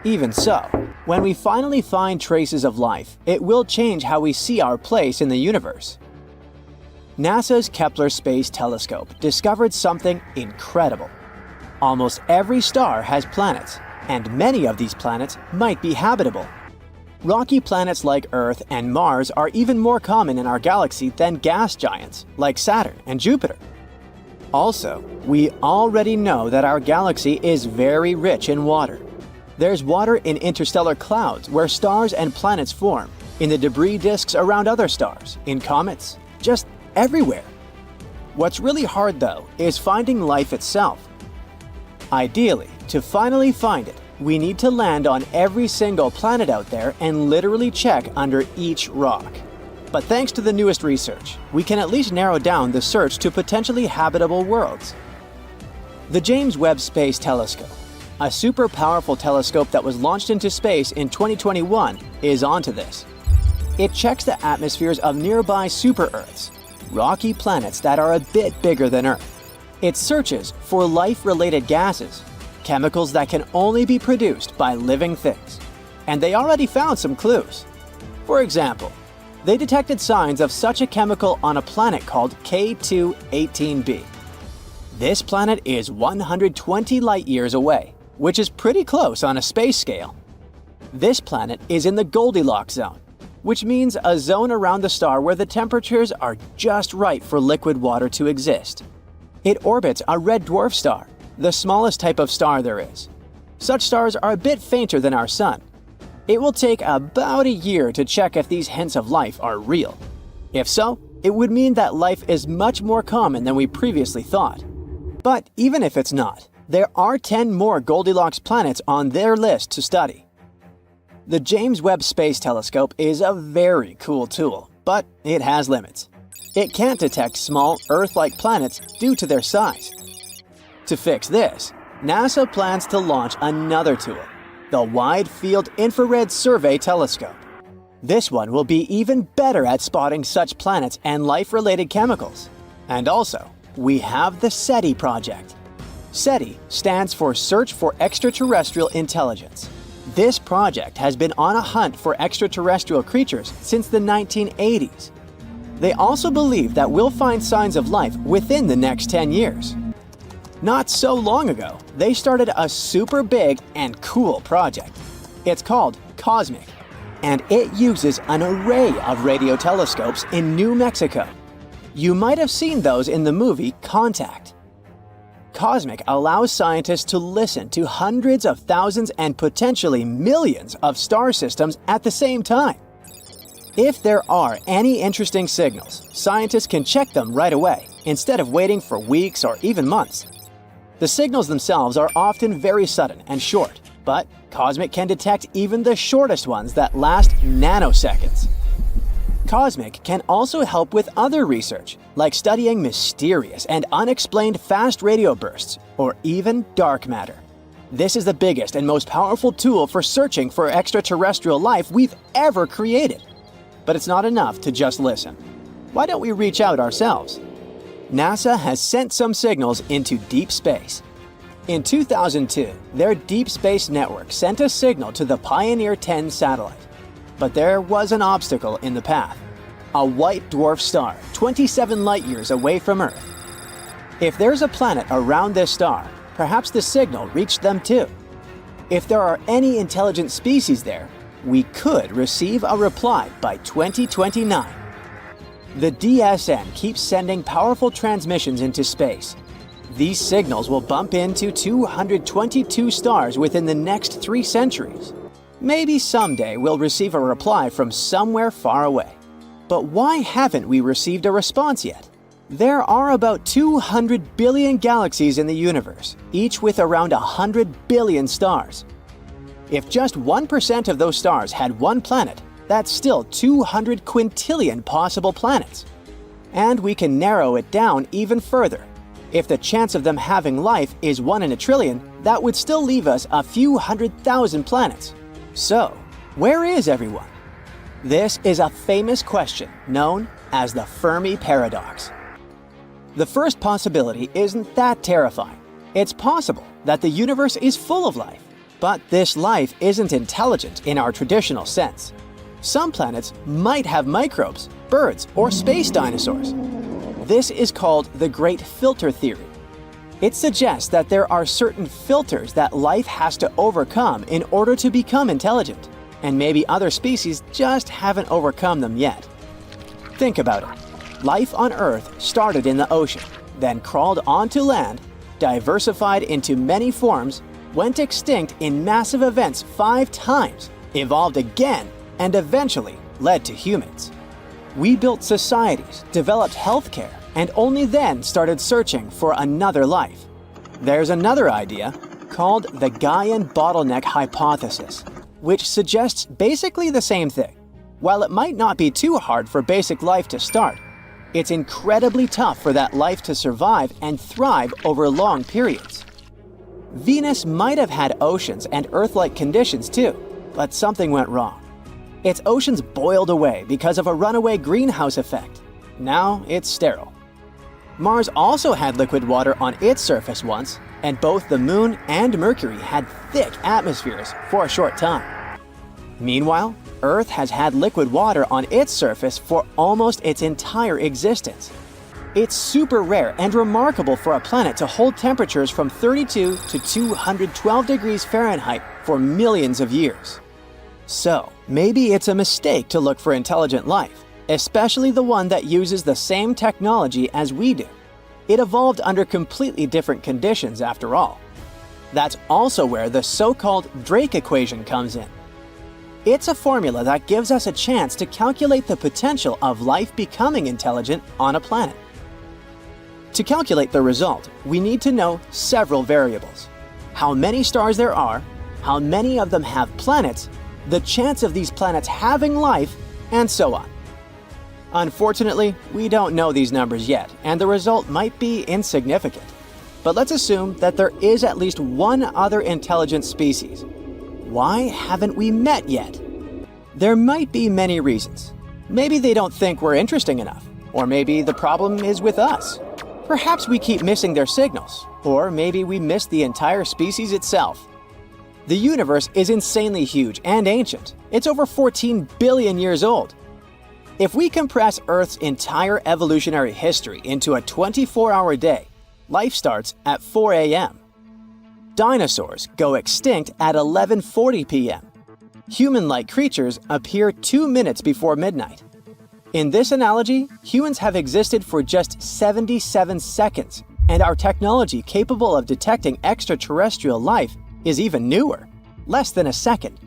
Even so, When we finally find traces of life, it will change how we see our place in the universe. NASA's Kepler Space Telescope discovered something incredible. Almost every star has planets, and many of these planets might be habitable. Rocky planets like Earth and Mars are even more common in our galaxy than gas giants like Saturn and Jupiter. Also, we already know that our galaxy is very rich in water. There's water in interstellar clouds where stars and planets form, in the debris disks around other stars, in comets, just everywhere. What's really hard though is finding life itself. Ideally, to finally find it, we need to land on every single planet out there and literally check under each rock. But thanks to the newest research, we can at least narrow down the search to potentially habitable worlds. The James Webb Space Telescope, a super powerful telescope that was launched into space in 2021, is onto this. It checks the atmospheres of nearby super-Earths, rocky planets that are a bit bigger than Earth. It searches for life-related gases, chemicals that can only be produced by living things. And they already found some clues. For example, they detected signs of such a chemical on a planet called K2-18b. This planet is 120 light-years away, which is pretty close on a space scale. This planet is in the Goldilocks zone, which means a zone around the star where the temperatures are just right for liquid water to exist. It orbits a red dwarf star, the smallest type of star there is. Such stars are a bit fainter than our Sun. It will take about a year to check if these hints of life are real. If so, it would mean that life is much more common than we previously thought. But even if it's not, there are 10 more Goldilocks planets on their list to study. The James Webb Space Telescope is a very cool tool, but it has limits. It can't detect small Earth-like planets due to their size. To fix this, NASA plans to launch another tool, the Wide Field Infrared Survey Telescope. This one will be even better at spotting such planets and life-related chemicals. And also, we have the SETI project. SETI stands for Search for Extraterrestrial Intelligence. This project has been on a hunt for extraterrestrial creatures since the 1980s. They also believe that we'll find signs of life within the next 10 years. Not so long ago, they started a super big and cool project. It's called COSMIC, and it uses an array of radio telescopes in New Mexico. You might have seen those in the movie Contact. COSMIC allows scientists to listen to hundreds of thousands and potentially millions of star systems at the same time. If there are any interesting signals, scientists can check them right away, instead of waiting for weeks or even months. The signals themselves are often very sudden and short, but COSMIC can detect even the shortest ones that last nanoseconds. COSMIC can also help with other research, like studying mysterious and unexplained fast radio bursts, or even dark matter. This is the biggest and most powerful tool for searching for extraterrestrial life we've ever created. But it's not enough to just listen. Why don't we reach out ourselves? NASA has sent some signals into deep space. In 2002, their Deep Space Network sent a signal to the Pioneer 10 satellite. But there was an obstacle in the path. A white dwarf star, 27 light-years away from Earth. If there's a planet around this star, perhaps the signal reached them too. If there are any intelligent species there, we could receive a reply by 2029. The DSN keeps sending powerful transmissions into space. These signals will bump into 222 stars within the next 3 centuries. Maybe someday we'll receive a reply from somewhere far away. But why haven't we received a response yet? There are about 200 billion galaxies in the universe, each with around 100 billion stars. If just 1% of those stars had one planet, that's still 200 quintillion possible planets. And we can narrow it down even further. If the chance of them having life is 1 in a trillion, that would still leave us a few 100,000 planets. So, where is everyone? This is a famous question known as the Fermi paradox. The first possibility isn't that terrifying. It's possible that the universe is full of life. But this life isn't intelligent in our traditional sense. Some planets might have microbes, birds, or space dinosaurs. This is called the Great Filter Theory. It suggests that there are certain filters that life has to overcome in order to become intelligent, and maybe other species just haven't overcome them yet. Think about it. Life on Earth started in the ocean, then crawled onto land, diversified into many forms, went extinct in massive events 5 times, evolved again, and eventually led to humans. We built societies, developed healthcare, and only then started searching for another life. There's another idea called the Gaian bottleneck hypothesis, which suggests basically the same thing. While it might not be too hard for basic life to start, it's incredibly tough for that life to survive and thrive over long periods. Venus might have had oceans and Earth-like conditions too, but something went wrong. Its oceans boiled away because of a runaway greenhouse effect. Now it's sterile. Mars also had liquid water on its surface once, and both the Moon and Mercury had thick atmospheres for a short time. Meanwhile, Earth has had liquid water on its surface for almost its entire existence. It's super rare and remarkable for a planet to hold temperatures from 32 to 212 degrees Fahrenheit for millions of years. So, maybe it's a mistake to look for intelligent life, especially the one that uses the same technology as we do. It evolved under completely different conditions after all. That's also where the so-called Drake equation comes in. It's a formula that gives us a chance to calculate the potential of life becoming intelligent on a planet. To calculate the result, we need to know several variables: how many stars there are, how many of them have planets, the chance of these planets having life, and so on. Unfortunately, we don't know these numbers yet, and the result might be insignificant. But let's assume that there is at least one other intelligent species. Why haven't we met yet? There might be many reasons. Maybe they don't think we're interesting enough, or maybe the problem is with us. Perhaps we keep missing their signals, or maybe we miss the entire species itself. The universe is insanely huge and ancient. It's over 14 billion years old. If we compress Earth's entire evolutionary history into a 24-hour day, life starts at 4 a.m. Dinosaurs go extinct at 11:40 p.m. Human-like creatures appear 2 minutes before midnight. In this analogy, humans have existed for just 77 seconds, and our technology capable of detecting extraterrestrial life is even newer, less than a second.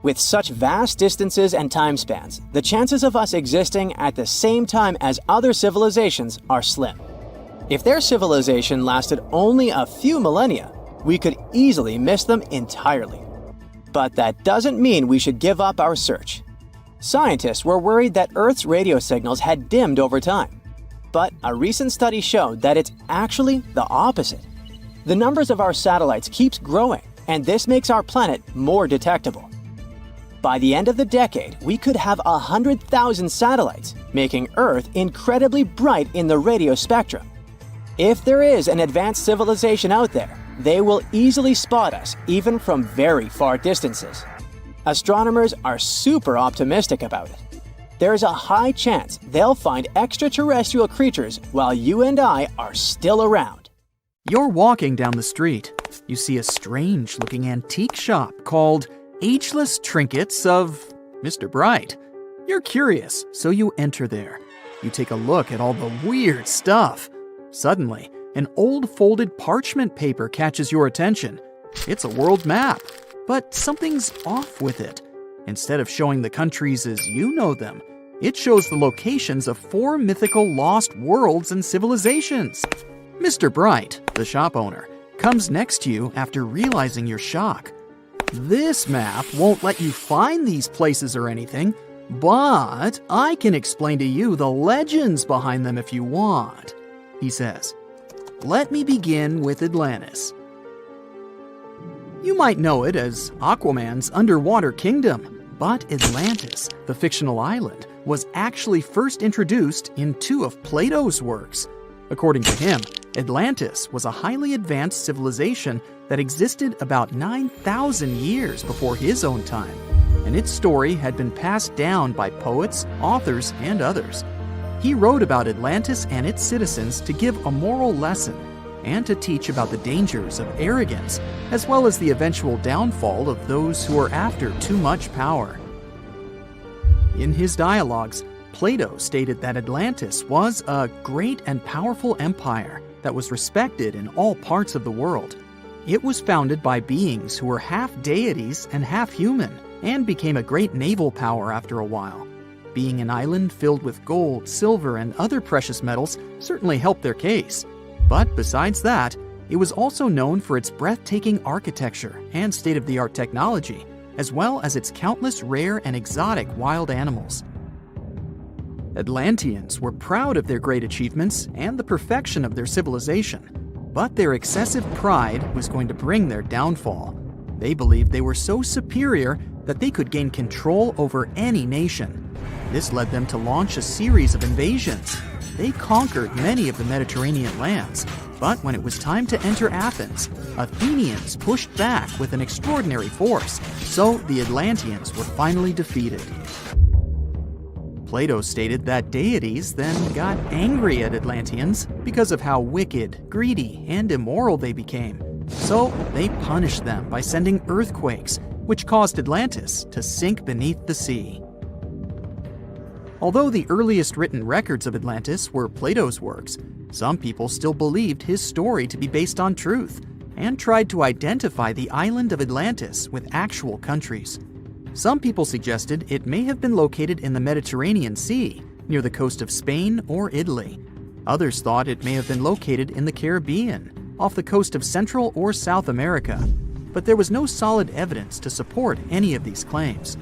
With such vast distances and time spans, the chances of us existing at the same time as other civilizations are slim. If their civilization lasted only a few millennia, we could easily miss them entirely. But that doesn't mean we should give up our search. Scientists were worried that Earth's radio signals had dimmed over time. But a recent study showed that it's actually the opposite. The numbers of our satellites keeps growing, and this makes our planet more detectable. By the end of the decade, we could have 100,000 satellites, making Earth incredibly bright in the radio spectrum. If there is an advanced civilization out there, they will easily spot us even from very far distances. Astronomers are super optimistic about it. There's a high chance they'll find extraterrestrial creatures while you and I are still around. You're walking down the street. You see a strange-looking antique shop called Ageless Trinkets of Mr. Bright. You're curious, so you enter there. You take a look at all the weird stuff. Suddenly, an old folded parchment paper catches your attention. It's a world map, but something's off with it. Instead of showing the countries as you know them, it shows the locations of 4 mythical lost worlds and civilizations. Mr. Bright, the shop owner, comes next to you after realizing your shock. This map won't let you find these places or anything, but I can explain to you the legends behind them if you want, he says. Let me begin with Atlantis. You might know it as Aquaman's underwater kingdom, but Atlantis, the fictional island, was actually first introduced in 2 of Plato's works. According to him, Atlantis was a highly advanced civilization that existed about 9,000 years before his own time, and its story had been passed down by poets, authors, and others. He wrote about Atlantis and its citizens to give a moral lesson and to teach about the dangers of arrogance, as well as the eventual downfall of those who are after too much power. In his dialogues, Plato stated that Atlantis was a great and powerful empire that was respected in all parts of the world. It was founded by beings who were half deities and half human, and became a great naval power after a while. Being an island filled with gold, silver, and other precious metals certainly helped their case. But besides that, it was also known for its breathtaking architecture and state-of-the-art technology, as well as its countless rare and exotic wild animals. Atlanteans were proud of their great achievements and the perfection of their civilization, but their excessive pride was going to bring their downfall. They believed they were so superior that they could gain control over any nation. This led them to launch a series of invasions. They conquered many of the Mediterranean lands, but when it was time to enter Athens, Athenians pushed back with an extraordinary force, so the Atlanteans were finally defeated. Plato stated that deities then got angry at Atlanteans because of how wicked, greedy, and immoral they became. So they punished them by sending earthquakes, which caused Atlantis to sink beneath the sea. Although the earliest written records of Atlantis were Plato's works, some people still believed his story to be based on truth and tried to identify the island of Atlantis with actual countries. Some people suggested it may have been located in the Mediterranean Sea, near the coast of Spain or Italy. Others thought it may have been located in the Caribbean, off the coast of Central or South America, but there was no solid evidence to support any of these claims.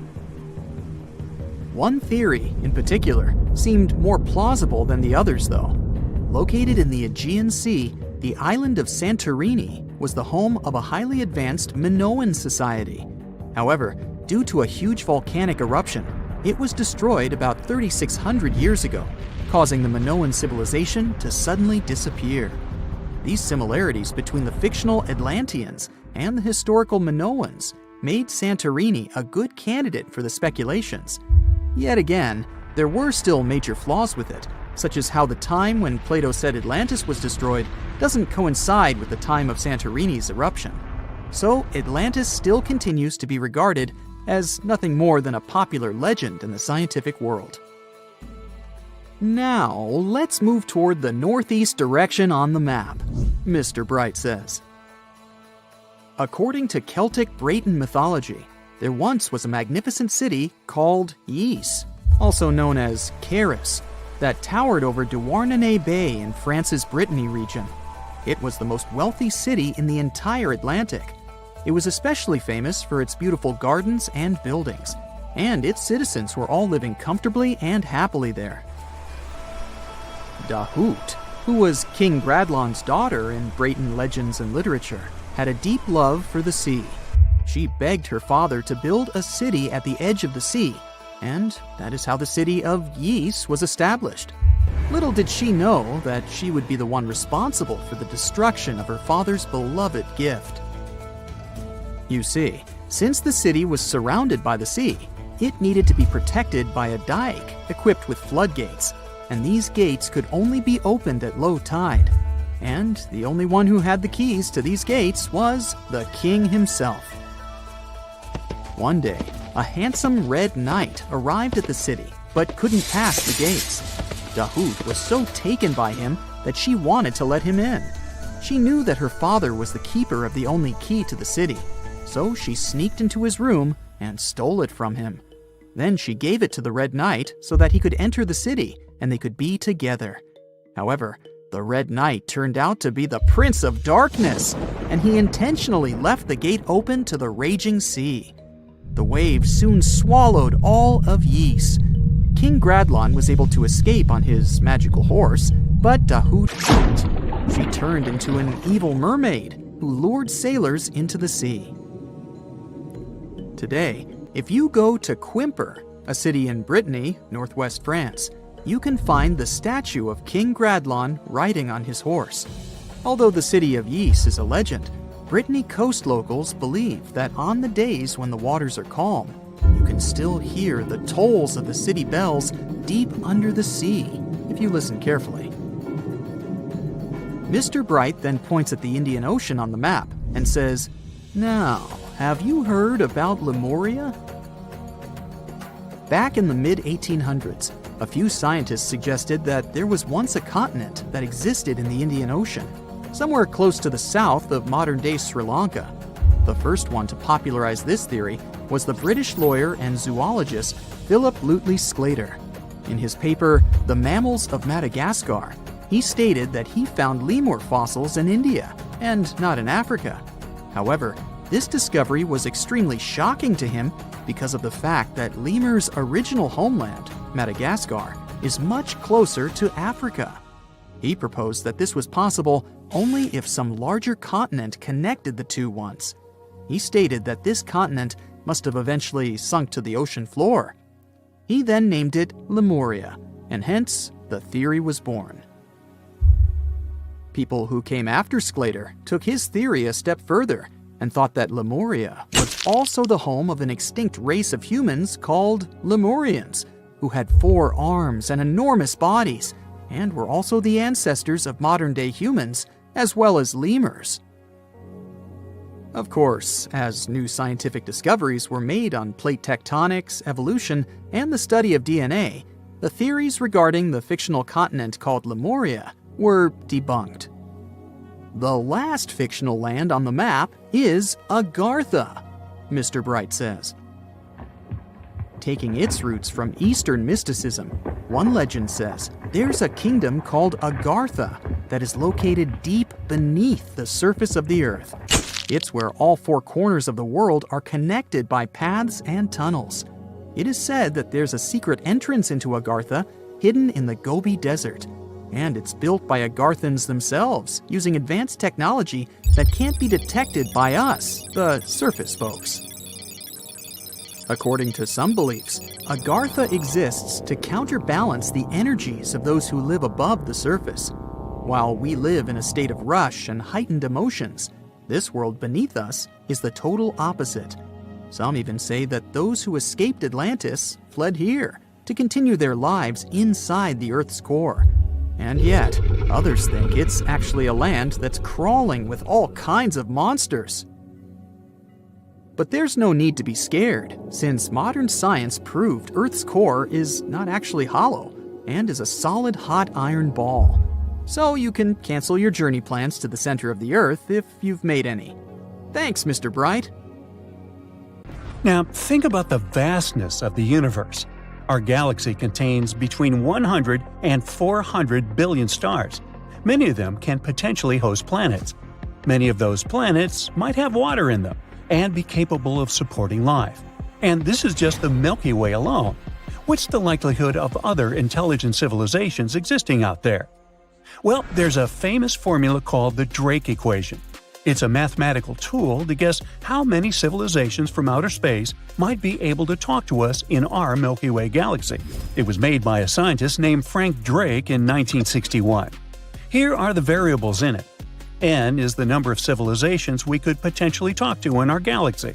One theory, in particular, seemed more plausible than the others, though. Located in the Aegean Sea, the island of Santorini was the home of a highly advanced Minoan society. However, due to a huge volcanic eruption, it was destroyed about 3,600 years ago, causing the Minoan civilization to suddenly disappear. These similarities between the fictional Atlanteans and the historical Minoans made Santorini a good candidate for the speculations. Yet again, there were still major flaws with it, such as how the time when Plato said Atlantis was destroyed doesn't coincide with the time of Santorini's eruption. So Atlantis still continues to be regarded as nothing more than a popular legend in the scientific world. Now, let's move toward the northeast direction on the map, Mr. Bright says. According to Celtic Breton mythology, there once was a magnificent city called Ys, also known as Caris, that towered over Douarnenez Bay in France's Brittany region. It was the most wealthy city in the entire Atlantic. It was especially famous for its beautiful gardens and buildings, and its citizens were all living comfortably and happily there. Dahut, who was King Gradlon's daughter in Breton legends and literature, had a deep love for the sea. She begged her father to build a city at the edge of the sea, and that is how the city of Ys was established. Little did she know that she would be the one responsible for the destruction of her father's beloved gift. You see, since the city was surrounded by the sea, it needed to be protected by a dike equipped with floodgates, and these gates could only be opened at low tide. And the only one who had the keys to these gates was the king himself. One day, a handsome red knight arrived at the city, but couldn't pass the gates. Dahut was so taken by him that she wanted to let him in. She knew that her father was the keeper of the only key to the city, so she sneaked into his room and stole it from him. Then she gave it to the Red Knight so that he could enter the city and they could be together. However, the Red Knight turned out to be the Prince of Darkness, and he intentionally left the gate open to the raging sea. The waves soon swallowed all of Ys. King Gradlon was able to escape on his magical horse, but Dahut couldn't. She turned into an evil mermaid who lured sailors into the sea. Today, if you go to Quimper, a city in Brittany, northwest France, you can find the statue of King Gradlon riding on his horse. Although the city of Yis is a legend, Brittany coast locals believe that on the days when the waters are calm, you can still hear the tolls of the city bells deep under the sea, if you listen carefully. Mr. Bright then points at the Indian Ocean on the map and says, "Now, have you heard about Lemuria?" Back in the mid-1800s, a few scientists suggested that there was once a continent that existed in the Indian Ocean, somewhere close to the south of modern-day Sri Lanka. The first one to popularize this theory was the British lawyer and zoologist Philip Lutley Sclater. In his paper, The Mammals of Madagascar, he stated that he found lemur fossils in India, and not in Africa. However, this discovery was extremely shocking to him because of the fact that lemurs' original homeland, Madagascar, is much closer to Africa. He proposed that this was possible only if some larger continent connected the two once. He stated that this continent must have eventually sunk to the ocean floor. He then named it Lemuria, and hence the theory was born. People who came after Sclater took his theory a step further and thought that Lemuria was also the home of an extinct race of humans called Lemurians, who had 4 arms and enormous bodies, and were also the ancestors of modern-day humans, as well as lemurs. Of course, as new scientific discoveries were made on plate tectonics, evolution, and the study of DNA, the theories regarding the fictional continent called Lemuria were debunked. The last fictional land on the map is Agartha, Mr. Bright says. Taking its roots from Eastern mysticism, one legend says there's a kingdom called Agartha that is located deep beneath the surface of the earth. It's where all 4 corners of the world are connected by paths and tunnels. It is said that there's a secret entrance into Agartha hidden in the Gobi Desert, and it's built by Agarthans themselves using advanced technology that can't be detected by us, the surface folks. According to some beliefs, Agartha exists to counterbalance the energies of those who live above the surface. While we live in a state of rush and heightened emotions, this world beneath us is the total opposite. Some even say that those who escaped Atlantis fled here to continue their lives inside the Earth's core. And yet, others think it's actually a land that's crawling with all kinds of monsters. But there's no need to be scared, since modern science proved Earth's core is not actually hollow and is a solid hot iron ball. So you can cancel your journey plans to the center of the Earth if you've made any. Thanks, Mr. Bright. Now, think about the vastness of the universe. Our galaxy contains between 100 and 400 billion stars. Many of them can potentially host planets. Many of those planets might have water in them and be capable of supporting life. And this is just the Milky Way alone. What's the likelihood of other intelligent civilizations existing out there? Well, there's a famous formula called the Drake equation. It's a mathematical tool to guess how many civilizations from outer space might be able to talk to us in our Milky Way galaxy. It was made by a scientist named Frank Drake in 1961. Here are the variables in it. N is the number of civilizations we could potentially talk to in our galaxy.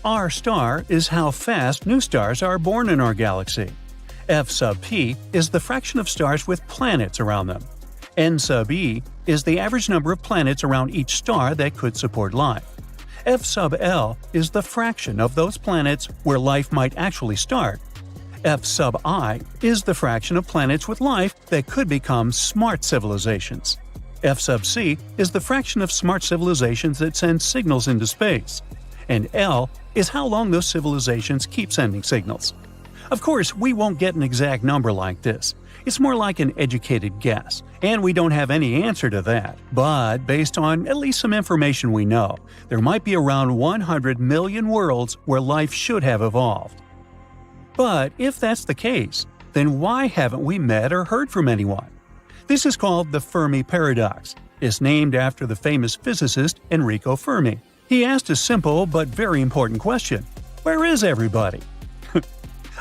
R star is how fast new stars are born in our galaxy. F sub p is the fraction of stars with planets around them. N sub e is the average number of planets around each star that could support life. F sub L is the fraction of those planets where life might actually start. F sub I is the fraction of planets with life that could become smart civilizations. F sub c is the fraction of smart civilizations that send signals into space. And L is how long those civilizations keep sending signals. Of course, we won't get an exact number like this. It's more like an educated guess, and we don't have any answer to that. But based on at least some information we know, there might be around 100 million worlds where life should have evolved. But if that's the case, then why haven't we met or heard from anyone? This is called the Fermi paradox. It's named after the famous physicist Enrico Fermi. He asked a simple but very important question: where is everybody?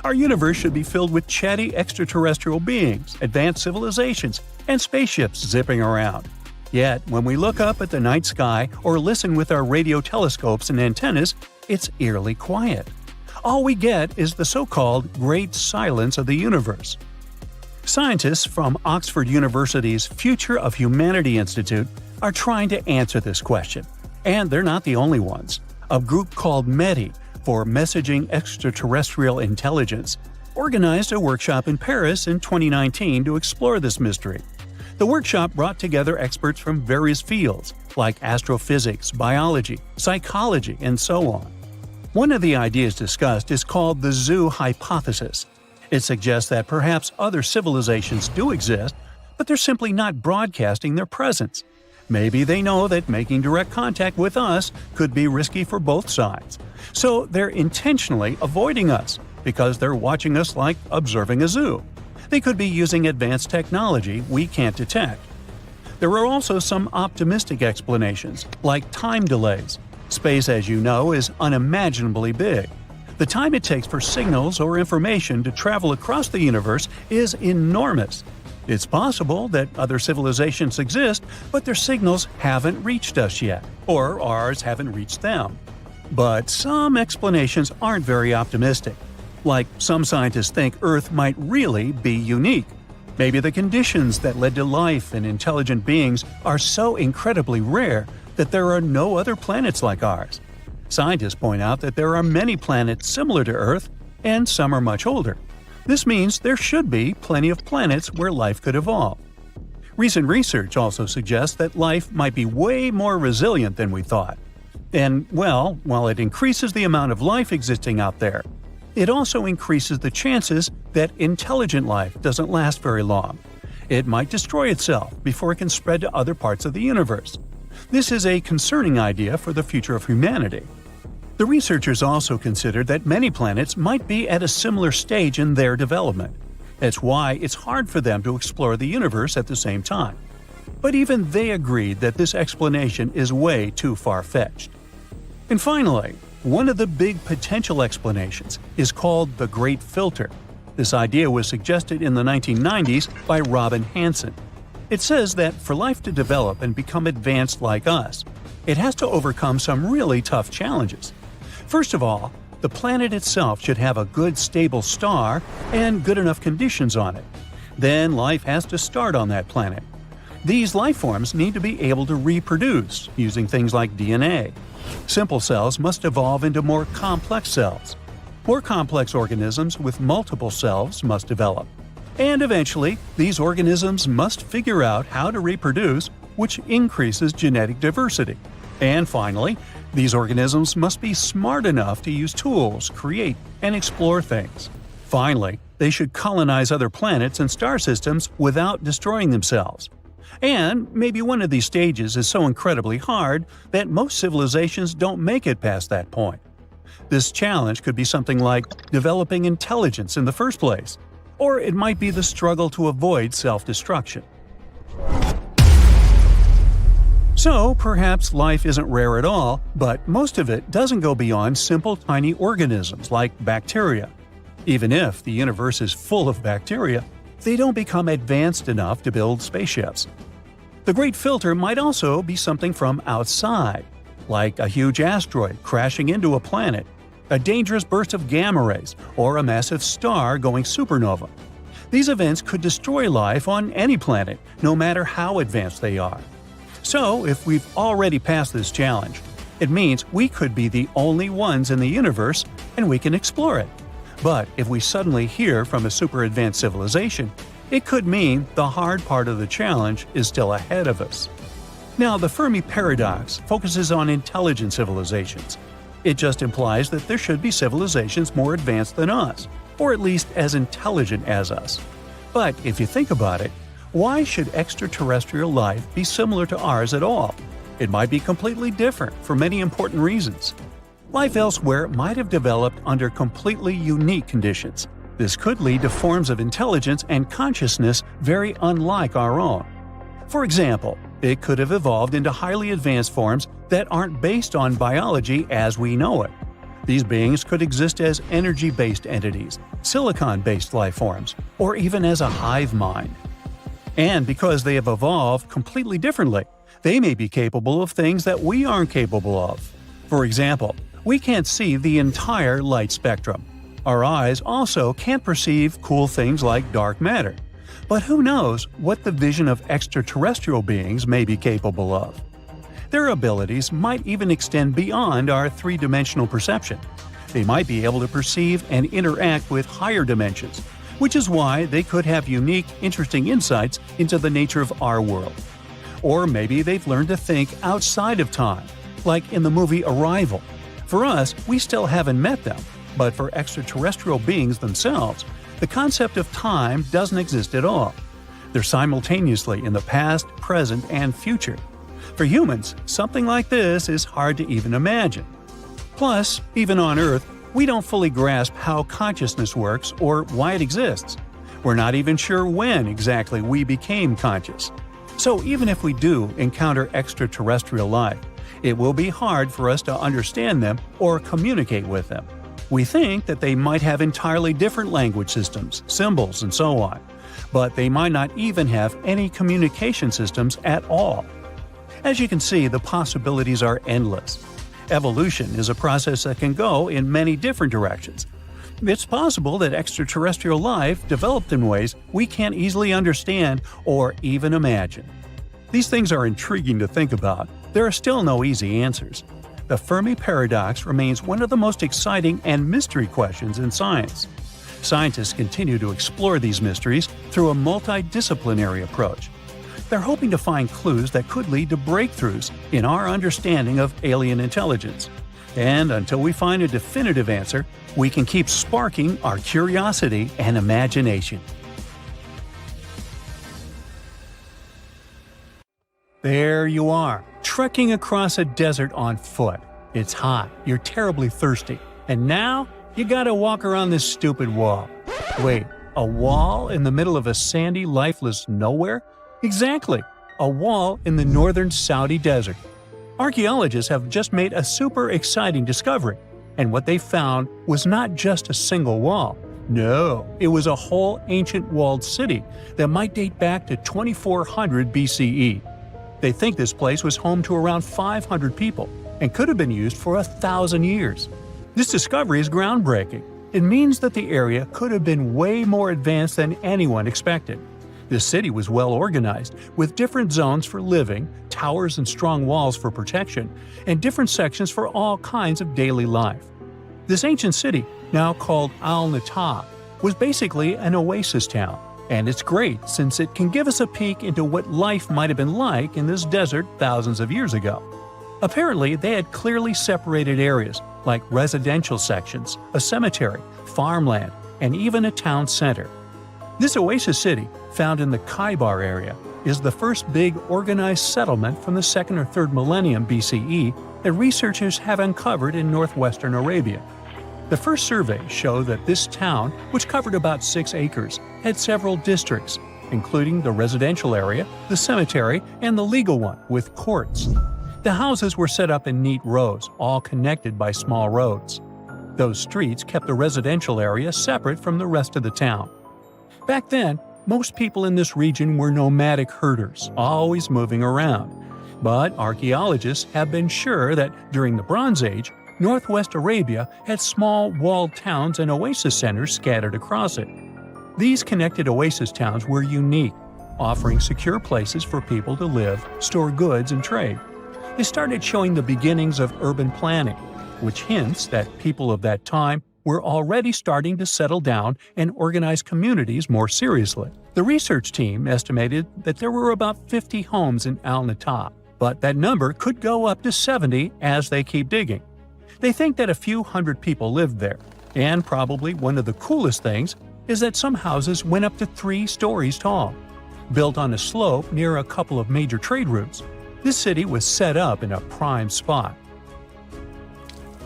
Our universe should be filled with chatty extraterrestrial beings, advanced civilizations, and spaceships zipping around. Yet, when we look up at the night sky or listen with our radio telescopes and antennas, it's eerily quiet. All we get is the so-called Great Silence of the universe. Scientists from Oxford University's Future of Humanity Institute are trying to answer this question. And they're not the only ones. A group called METI, for Messaging Extraterrestrial Intelligence, organized a workshop in Paris in 2019 to explore this mystery. The workshop brought together experts from various fields, like astrophysics, biology, psychology, and so on. One of the ideas discussed is called the zoo hypothesis. It suggests that perhaps other civilizations do exist, but they're simply not broadcasting their presence. Maybe they know that making direct contact with us could be risky for both sides. So they're intentionally avoiding us, because they're watching us like observing a zoo. They could be using advanced technology we can't detect. There are also some optimistic explanations, like time delays. Space, as you know, is unimaginably big. The time it takes for signals or information to travel across the universe is enormous. It's possible that other civilizations exist, but their signals haven't reached us yet, or ours haven't reached them. But some explanations aren't very optimistic. Like, some scientists think Earth might really be unique. Maybe the conditions that led to life and intelligent beings are so incredibly rare that there are no other planets like ours. Scientists point out that there are many planets similar to Earth, and some are much older. This means there should be plenty of planets where life could evolve. Recent research also suggests that life might be way more resilient than we thought. And, well, while it increases the amount of life existing out there, it also increases the chances that intelligent life doesn't last very long. It might destroy itself before it can spread to other parts of the universe. This is a concerning idea for the future of humanity. The researchers also considered that many planets might be at a similar stage in their development. That's why it's hard for them to explore the universe at the same time. But even they agreed that this explanation is way too far-fetched. And finally, one of the big potential explanations is called the Great Filter. This idea was suggested in the 1990s by Robin Hanson. It says that for life to develop and become advanced like us, it has to overcome some really tough challenges. First of all, the planet itself should have a good stable star and good enough conditions on it. Then life has to start on that planet. These life forms need to be able to reproduce using things like DNA. Simple cells must evolve into more complex cells. More complex organisms with multiple cells must develop. And eventually, these organisms must figure out how to reproduce, which increases genetic diversity. And finally, these organisms must be smart enough to use tools, create, and explore things. Finally, they should colonize other planets and star systems without destroying themselves. And maybe one of these stages is so incredibly hard that most civilizations don't make it past that point. This challenge could be something like developing intelligence in the first place, or it might be the struggle to avoid self-destruction. So, perhaps life isn't rare at all, but most of it doesn't go beyond simple tiny organisms like bacteria. Even if the universe is full of bacteria, they don't become advanced enough to build spaceships. The Great Filter might also be something from outside, like a huge asteroid crashing into a planet, a dangerous burst of gamma rays, or a massive star going supernova. These events could destroy life on any planet, no matter how advanced they are. So, if we've already passed this challenge, it means we could be the only ones in the universe and we can explore it. But if we suddenly hear from a super advanced civilization, it could mean the hard part of the challenge is still ahead of us. Now, the Fermi paradox focuses on intelligent civilizations. It just implies that there should be civilizations more advanced than us, or at least as intelligent as us. But if you think about it, why should extraterrestrial life be similar to ours at all? It might be completely different for many important reasons. Life elsewhere might have developed under completely unique conditions. This could lead to forms of intelligence and consciousness very unlike our own. For example, it could have evolved into highly advanced forms that aren't based on biology as we know it. These beings could exist as energy-based entities, silicon-based life forms, or even as a hive mind. And because they have evolved completely differently, they may be capable of things that we aren't capable of. For example, we can't see the entire light spectrum. Our eyes also can't perceive cool things like dark matter. But who knows what the vision of extraterrestrial beings may be capable of? Their abilities might even extend beyond our three-dimensional perception. They might be able to perceive and interact with higher dimensions, which is why they could have unique, interesting insights into the nature of our world. Or maybe they've learned to think outside of time, like in the movie Arrival. For us, we still haven't met them, but for extraterrestrial beings themselves, the concept of time doesn't exist at all. They're simultaneously in the past, present, and future. For humans, something like this is hard to even imagine. Plus, even on Earth, we don't fully grasp how consciousness works or why it exists. We're not even sure when exactly we became conscious. So even if we do encounter extraterrestrial life, it will be hard for us to understand them or communicate with them. We think that they might have entirely different language systems, symbols, and so on, but they might not even have any communication systems at all. As you can see, the possibilities are endless. Evolution is a process that can go in many different directions. It's possible that extraterrestrial life developed in ways we can't easily understand or even imagine. These things are intriguing to think about. There are still no easy answers. The Fermi paradox remains one of the most exciting and mystery questions in science. Scientists continue to explore these mysteries through a multidisciplinary approach. They're hoping to find clues that could lead to breakthroughs in our understanding of alien intelligence. And until we find a definitive answer, we can keep sparking our curiosity and imagination. There you are, trekking across a desert on foot. It's hot, you're terribly thirsty, and now you gotta walk around this stupid wall. Wait, a wall in the middle of a sandy, lifeless nowhere? Exactly, a wall in the northern Saudi desert. Archaeologists have just made a super exciting discovery, and what they found was not just a single wall. No, it was a whole ancient walled city that might date back to 2400 BCE. They think this place was home to around 500 people and could have been used for 1,000 years. This discovery is groundbreaking. It means that the area could have been way more advanced than anyone expected. This city was well organized, with different zones for living, towers and strong walls for protection, and different sections for all kinds of daily life. This ancient city, now called Al-Natab, was basically an oasis town, and it's great since it can give us a peek into what life might have been like in this desert thousands of years ago. Apparently, they had clearly separated areas, like residential sections, a cemetery, farmland, and even a town center. This oasis city, found in the Khaybar area, is the first big organized settlement from the 2nd or 3rd millennium BCE that researchers have uncovered in northwestern Arabia. The first surveys show that this town, which covered about 6 acres, had several districts, including the residential area, the cemetery, and the legal one, with courts. The houses were set up in neat rows, all connected by small roads. Those streets kept the residential area separate from the rest of the town. Back then, most people in this region were nomadic herders, always moving around. But archaeologists have been sure that during the Bronze Age, northwest Arabia had small walled towns and oasis centers scattered across it. These connected oasis towns were unique, offering secure places for people to live, store goods, and trade. They started showing the beginnings of urban planning, which hints that people of that time were already starting to settle down and organize communities more seriously. The research team estimated that there were about 50 homes in Al-Natab, but that number could go up to 70 as they keep digging. They think that a few hundred people lived there, and probably one of the coolest things is that some houses went up to 3 stories tall. Built on a slope near a couple of major trade routes, this city was set up in a prime spot.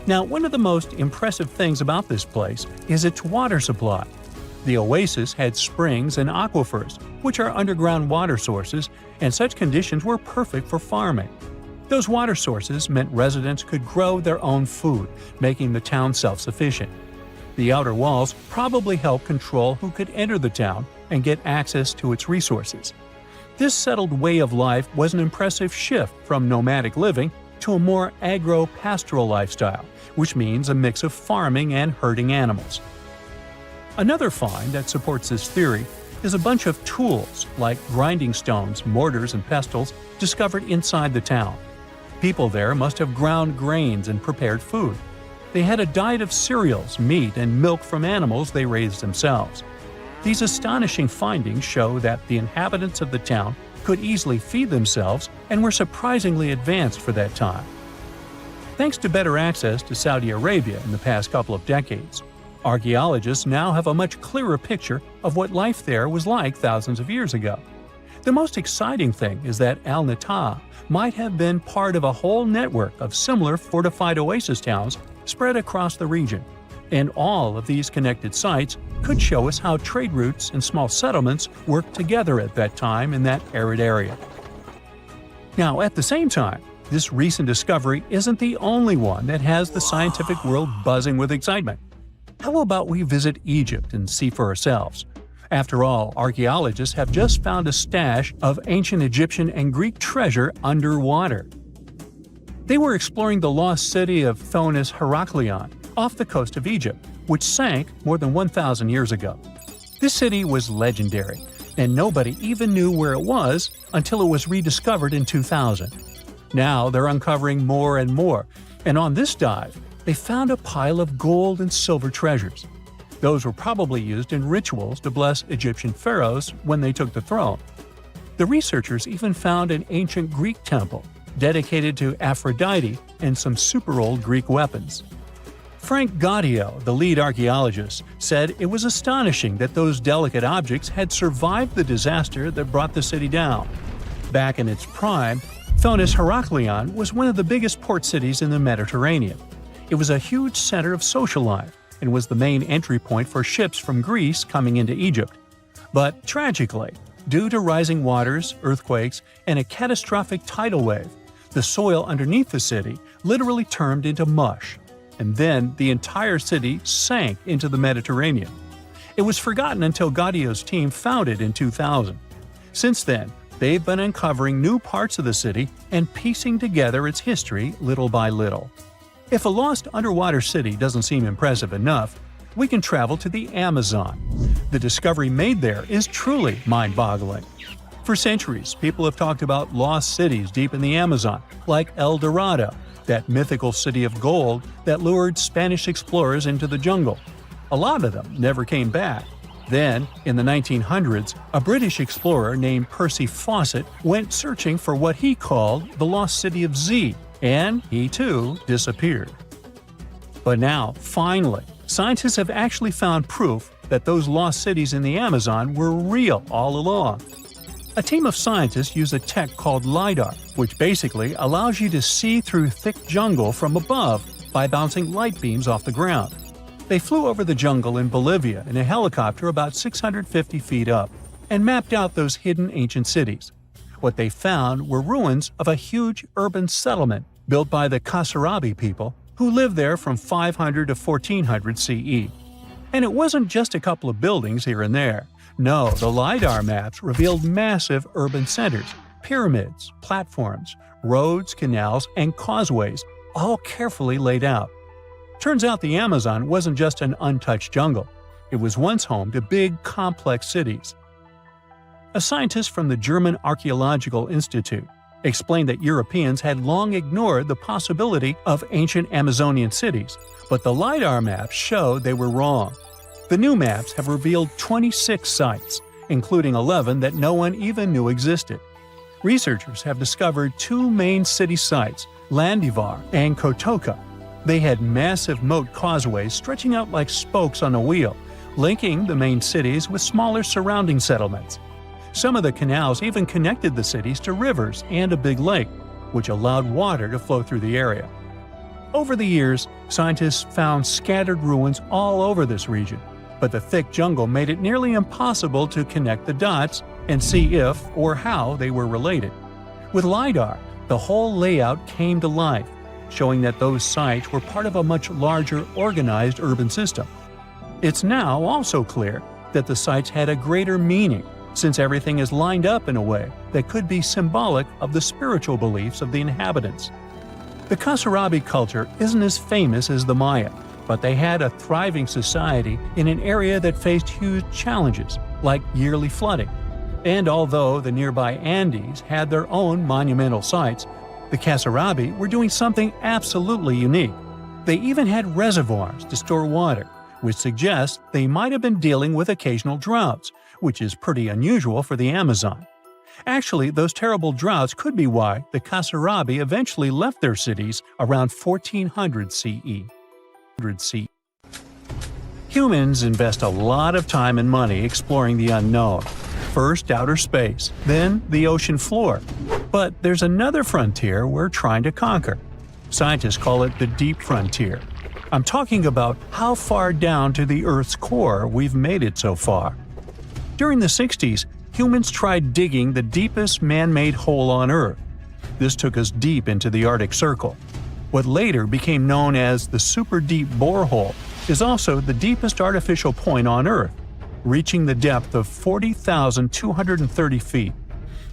Now, one of the most impressive things about this place is its water supply. The oasis had springs and aquifers, which are underground water sources, and such conditions were perfect for farming. Those water sources meant residents could grow their own food, making the town self-sufficient. The outer walls probably helped control who could enter the town and get access to its resources. This settled way of life was an impressive shift from nomadic living to a more agro-pastoral lifestyle, which means a mix of farming and herding animals. Another find that supports this theory is a bunch of tools, like grinding stones, mortars, and pestles, discovered inside the town. People there must have ground grains and prepared food. They had a diet of cereals, meat, and milk from animals they raised themselves. These astonishing findings show that the inhabitants of the town could easily feed themselves and were surprisingly advanced for that time. Thanks to better access to Saudi Arabia in the past couple of decades, archaeologists now have a much clearer picture of what life there was like thousands of years ago. The most exciting thing is that Al-Nata might have been part of a whole network of similar fortified oasis towns spread across the region, and all of these connected sites could show us how trade routes and small settlements worked together at that time in that arid area. Now, at the same time, this recent discovery isn't the only one that has the scientific world buzzing with excitement. How about we visit Egypt and see for ourselves? After all, archaeologists have just found a stash of ancient Egyptian and Greek treasure underwater. They were exploring the lost city of Thonis Heraklion off the coast of Egypt, which sank more than 1,000 years ago. This city was legendary, and nobody even knew where it was until it was rediscovered in 2000. Now they're uncovering more and more, and on this dive, they found a pile of gold and silver treasures. Those were probably used in rituals to bless Egyptian pharaohs when they took the throne. The researchers even found an ancient Greek temple dedicated to Aphrodite and some super-old Greek weapons. Frank Gaudio, the lead archaeologist, said it was astonishing that those delicate objects had survived the disaster that brought the city down. Back in its prime, Thonis Heraklion was one of the biggest port cities in the Mediterranean. It was a huge center of social life and was the main entry point for ships from Greece coming into Egypt. But tragically, due to rising waters, earthquakes, and a catastrophic tidal wave, the soil underneath the city literally turned into mush, and then the entire city sank into the Mediterranean. It was forgotten until Gaudio's team found it in 2000. Since then, they've been uncovering new parts of the city and piecing together its history little by little. If a lost underwater city doesn't seem impressive enough, we can travel to the Amazon. The discovery made there is truly mind-boggling. For centuries, people have talked about lost cities deep in the Amazon, like El Dorado, that mythical city of gold that lured Spanish explorers into the jungle. A lot of them never came back. Then, in the 1900s, a British explorer named Percy Fawcett went searching for what he called the lost city of Z, and he too disappeared. But now, finally, scientists have actually found proof that those lost cities in the Amazon were real all along. A team of scientists use a tech called LiDAR, which basically allows you to see through thick jungle from above by bouncing light beams off the ground. They flew over the jungle in Bolivia in a helicopter about 650 feet up and mapped out those hidden ancient cities. What they found were ruins of a huge urban settlement built by the Kasarabi people who lived there from 500 to 1400 CE. And it wasn't just a couple of buildings here and there. No, the LiDAR maps revealed massive urban centers, pyramids, platforms, roads, canals, and causeways, all carefully laid out. Turns out the Amazon wasn't just an untouched jungle. It was once home to big, complex cities. A scientist from the German Archaeological Institute explained that Europeans had long ignored the possibility of ancient Amazonian cities, but the LiDAR maps showed they were wrong. The new maps have revealed 26 sites, including 11 that no one even knew existed. Researchers have discovered two main city sites, Landivar and Kotoka. They had massive moat causeways stretching out like spokes on a wheel, linking the main cities with smaller surrounding settlements. Some of the canals even connected the cities to rivers and a big lake, which allowed water to flow through the area. Over the years, scientists found scattered ruins all over this region, but the thick jungle made it nearly impossible to connect the dots and see if or how they were related. With LiDAR, the whole layout came to life, showing that those sites were part of a much larger organized urban system. It's now also clear that the sites had a greater meaning, since everything is lined up in a way that could be symbolic of the spiritual beliefs of the inhabitants. The Kasarabi culture isn't as famous as the Maya, but they had a thriving society in an area that faced huge challenges, like yearly flooding. And although the nearby Andes had their own monumental sites, the Kasarabi were doing something absolutely unique. They even had reservoirs to store water, which suggests they might have been dealing with occasional droughts, which is pretty unusual for the Amazon. Actually, those terrible droughts could be why the Kasarabi eventually left their cities around 1400 CE. Humans invest a lot of time and money exploring the unknown. First outer space, then the ocean floor. But there's another frontier we're trying to conquer. Scientists call it the deep frontier. I'm talking about how far down to the Earth's core we've made it so far. During the 60s, humans tried digging the deepest man-made hole on Earth. This took us deep into the Arctic Circle. What later became known as the super deep borehole is also the deepest artificial point on Earth, reaching the depth of 40,230 feet.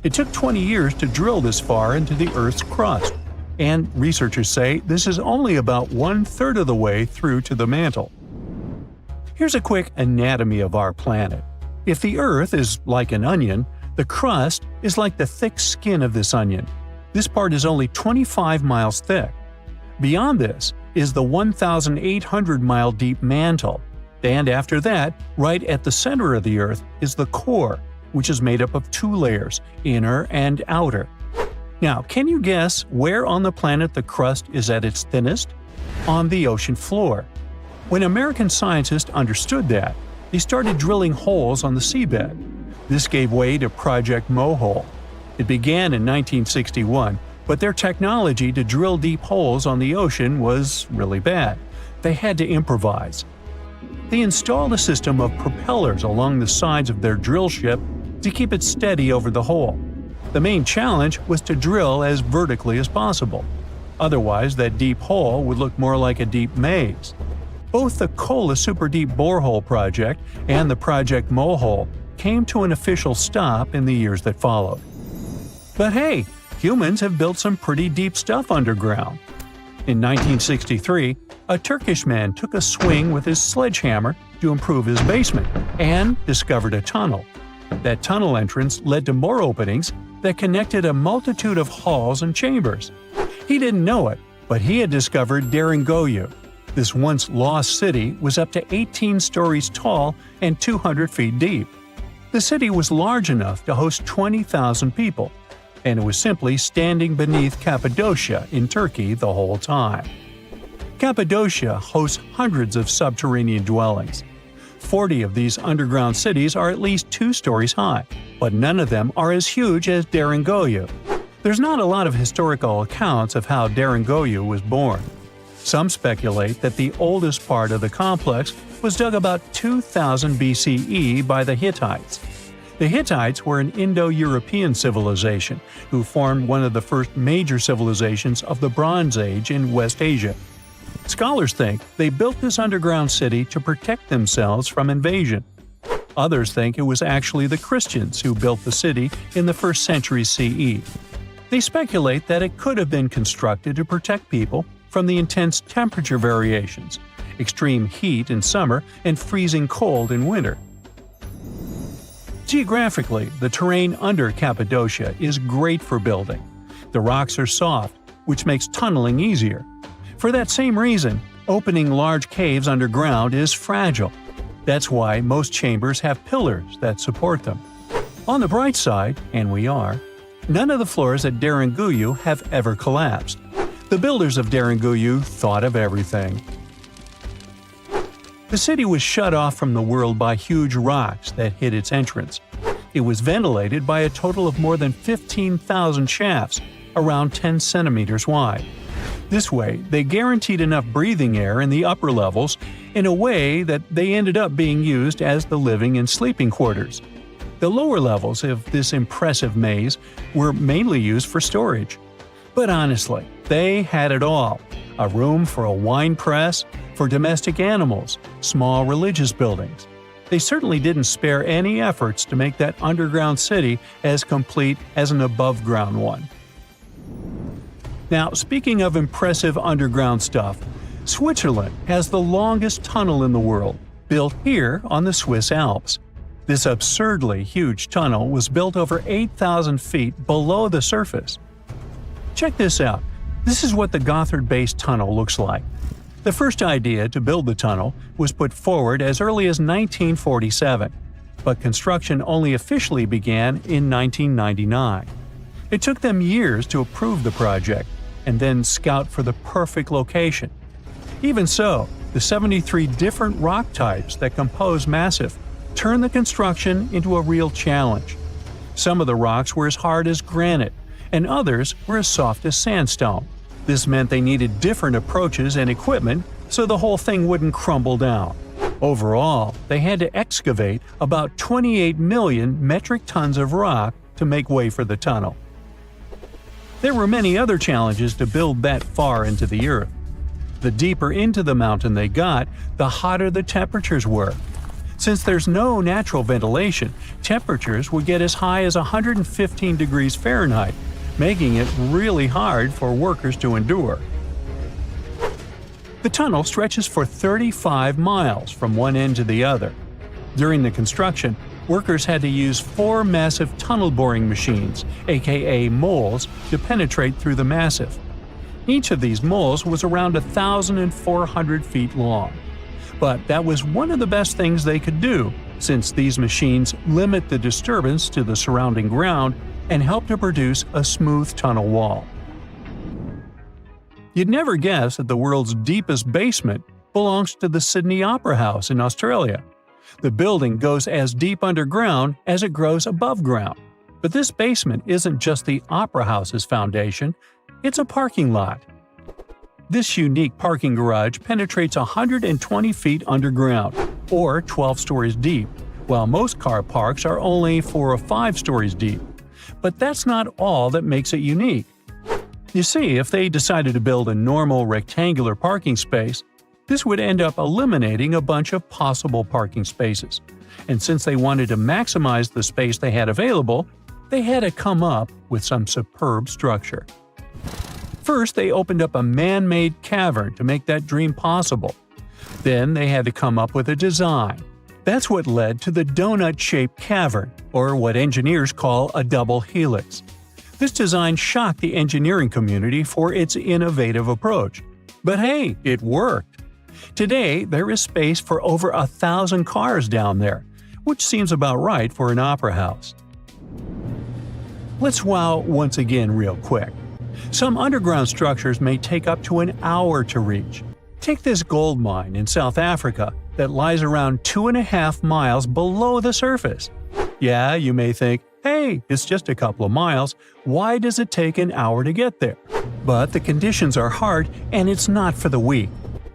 It took 20 years to drill this far into the Earth's crust, and researchers say this is only about 1/3 of the way through to the mantle. Here's a quick anatomy of our planet. If the Earth is like an onion, the crust is like the thick skin of this onion. This part is only 25 miles thick. Beyond this is the 1,800-mile deep mantle. And after that, right at the center of the Earth is the core, which is made up of 2 layers, inner and outer. Now, can you guess where on the planet the crust is at its thinnest? On the ocean floor. When American scientists understood that, they started drilling holes on the seabed. This gave way to Project Mohole. It began in 1961, but their technology to drill deep holes on the ocean was really bad. They had to improvise. They installed a system of propellers along the sides of their drill ship to keep it steady over the hole. The main challenge was to drill as vertically as possible. Otherwise, that deep hole would look more like a deep maze. Both the Kola Super Deep Borehole project and the Project Mohole came to an official stop in the years that followed. But hey, humans have built some pretty deep stuff underground. In 1963, a Turkish man took a swing with his sledgehammer to improve his basement and discovered a tunnel. That tunnel entrance led to more openings that connected a multitude of halls and chambers. He didn't know it, but he had discovered Deringoyu. This once lost city was up to 18 stories tall and 200 feet deep. The city was large enough to host 20,000 people, and it was simply standing beneath Cappadocia in Turkey the whole time. Cappadocia hosts hundreds of subterranean dwellings. 40 of these underground cities are at least 2 stories high, but none of them are as huge as Deringoyu. There's not a lot of historical accounts of how Deringoyu was born. Some speculate that the oldest part of the complex was dug about 2000 BCE by the Hittites. The Hittites were an Indo-European civilization who formed one of the first major civilizations of the Bronze Age in West Asia. Scholars think they built this underground city to protect themselves from invasion. Others think it was actually the Christians who built the city in the 1st century CE. They speculate that it could have been constructed to protect people from the intense temperature variations, extreme heat in summer and freezing cold in winter. Geographically, the terrain under Cappadocia is great for building. The rocks are soft, which makes tunneling easier. For that same reason, opening large caves underground is fragile. That's why most chambers have pillars that support them. On the bright side, and we are, none of the floors at Deringoyu have ever collapsed. The builders of Deringoyu thought of everything. The city was shut off from the world by huge rocks that hid its entrance. It was ventilated by a total of more than 15,000 shafts, around 10 centimeters wide. This way, they guaranteed enough breathing air in the upper levels in a way that they ended up being used as the living and sleeping quarters. The lower levels of this impressive maze were mainly used for storage. But honestly, they had it all. A room for a wine press, for domestic animals, small religious buildings. They certainly didn't spare any efforts to make that underground city as complete as an above-ground one. Now, speaking of impressive underground stuff, Switzerland has the longest tunnel in the world, built here on the Swiss Alps. This absurdly huge tunnel was built over 8,000 feet below the surface. Check this out. This is what the Gotthard-based tunnel looks like. The first idea to build the tunnel was put forward as early as 1947, but construction only officially began in 1999. It took them years to approve the project and then scout for the perfect location. Even so, the 73 different rock types that compose Massif turned the construction into a real challenge. Some of the rocks were as hard as granite, and others were as soft as sandstone. This meant they needed different approaches and equipment so the whole thing wouldn't crumble down. Overall, they had to excavate about 28 million metric tons of rock to make way for the tunnel. There were many other challenges to build that far into the Earth. The deeper into the mountain they got, the hotter the temperatures were. Since there's no natural ventilation, temperatures would get as high as 115 degrees Fahrenheit, making it really hard for workers to endure. The tunnel stretches for 35 miles from one end to the other. During the construction, workers had to use 4 massive tunnel boring machines, aka moles, to penetrate through the massif. Each of these moles was around 1,400 feet long. But that was one of the best things they could do, since these machines limit the disturbance to the surrounding ground and help to produce a smooth tunnel wall. You'd never guess that the world's deepest basement belongs to the Sydney Opera House in Australia. The building goes as deep underground as it grows above ground. But this basement isn't just the Opera House's foundation, it's a parking lot. This unique parking garage penetrates 120 feet underground, or 12 stories deep, while most car parks are only 4 or 5 stories deep. But that's not all that makes it unique. You see, if they decided to build a normal rectangular parking space, this would end up eliminating a bunch of possible parking spaces. And since they wanted to maximize the space they had available, they had to come up with some superb structure. First, they opened up a man-made cavern to make that dream possible. Then they had to come up with a design. That's what led to the donut-shaped cavern, or what engineers call a double helix. This design shocked the engineering community for its innovative approach. But hey, it worked! Today, there is space for over 1,000 cars down there, which seems about right for an opera house. Let's wow once again real quick. Some underground structures may take up to an hour to reach. Take this gold mine in South Africa that lies around 2.5 miles below the surface. Yeah, you may think, hey, it's just a couple of miles, why does it take an hour to get there? But the conditions are hard and it's not for the weak.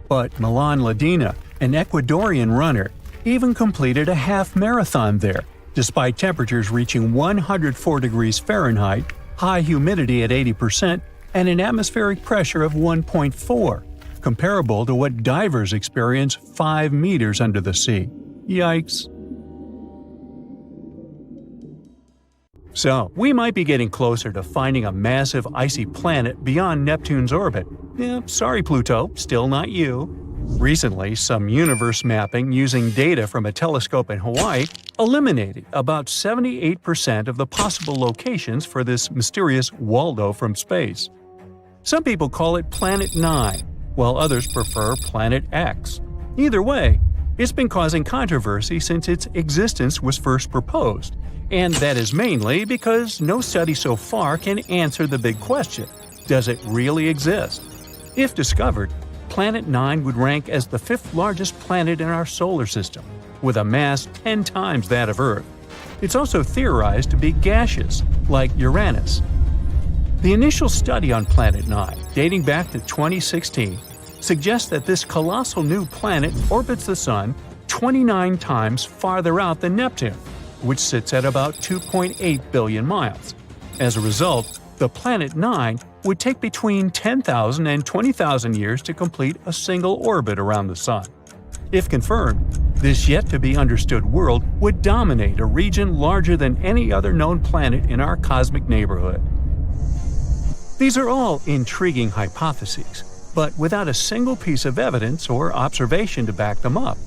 But Milan Ladina, an Ecuadorian runner, even completed a half marathon there, despite temperatures reaching 104 degrees Fahrenheit, high humidity at 80%, and an atmospheric pressure of 1.4, comparable to what divers experience 5 meters under the sea. Yikes. So, we might be getting closer to finding a massive icy planet beyond Neptune's orbit. Yeah, sorry Pluto, still not you. Recently, some universe mapping using data from a telescope in Hawaii eliminated about 78% of the possible locations for this mysterious Waldo from space. Some people call it Planet 9, while others prefer Planet X. Either way, it's been causing controversy since its existence was first proposed, and that is mainly because no study so far can answer the big question: does it really exist? If discovered, Planet 9 would rank as the 5th largest planet in our solar system, with a mass 10 times that of Earth. It's also theorized to be gaseous, like Uranus. The initial study on Planet 9, dating back to 2016, suggests that this colossal new planet orbits the Sun 29 times farther out than Neptune, which sits at about 2.8 billion miles. As a result, the Planet 9 would take between 10,000 and 20,000 years to complete a single orbit around the Sun. If confirmed, this yet-to-be-understood world would dominate a region larger than any other known planet in our cosmic neighborhood. These are all intriguing hypotheses, but without a single piece of evidence or observation to back them up.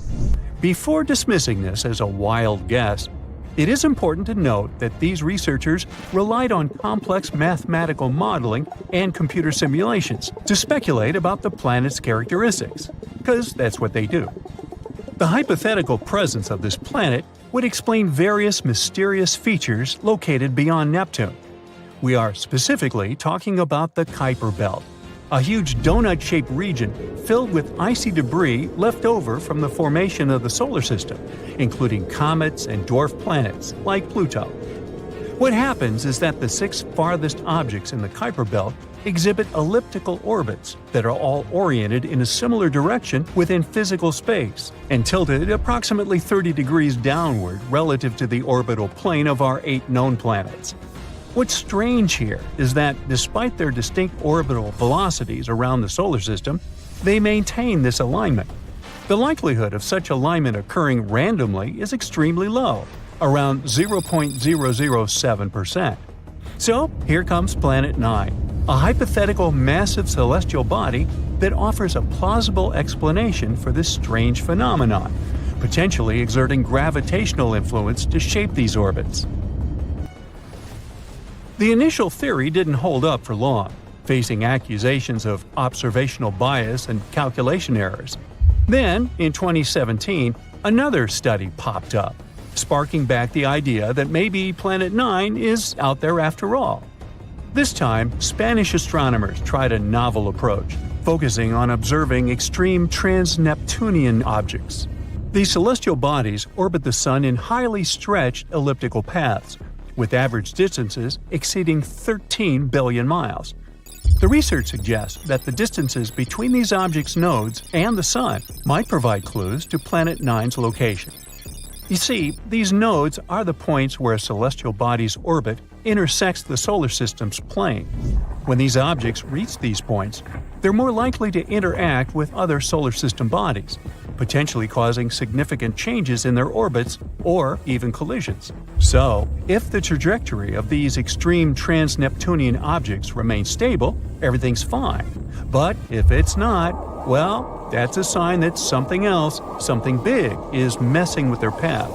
Before dismissing this as a wild guess, it is important to note that these researchers relied on complex mathematical modeling and computer simulations to speculate about the planet's characteristics, because that's what they do. The hypothetical presence of this planet would explain various mysterious features located beyond Neptune. We are specifically talking about the Kuiper Belt, a huge donut-shaped region filled with icy debris left over from the formation of the solar system, including comets and dwarf planets like Pluto. What happens is that the 6 farthest objects in the Kuiper Belt exhibit elliptical orbits that are all oriented in a similar direction within physical space and tilted approximately 30 degrees downward relative to the orbital plane of our 8 known planets. What's strange here is that, despite their distinct orbital velocities around the solar system, they maintain this alignment. The likelihood of such alignment occurring randomly is extremely low, around 0.007%. So, here comes Planet 9, a hypothetical massive celestial body that offers a plausible explanation for this strange phenomenon, potentially exerting gravitational influence to shape these orbits. The initial theory didn't hold up for long, facing accusations of observational bias and calculation errors. Then, in 2017, another study popped up, sparking back the idea that maybe Planet 9 is out there after all. This time, Spanish astronomers tried a novel approach, focusing on observing extreme trans-Neptunian objects. These celestial bodies orbit the Sun in highly stretched elliptical paths, with average distances exceeding 13 billion miles. The research suggests that the distances between these objects' nodes and the Sun might provide clues to Planet 9's location. You see, these nodes are the points where a celestial body's orbit intersects the solar system's plane. When these objects reach these points, they're more likely to interact with other solar system bodies, potentially causing significant changes in their orbits or even collisions. So, if the trajectory of these extreme trans-Neptunian objects remains stable, everything's fine. But if it's not, well, that's a sign that something else, something big, is messing with their path.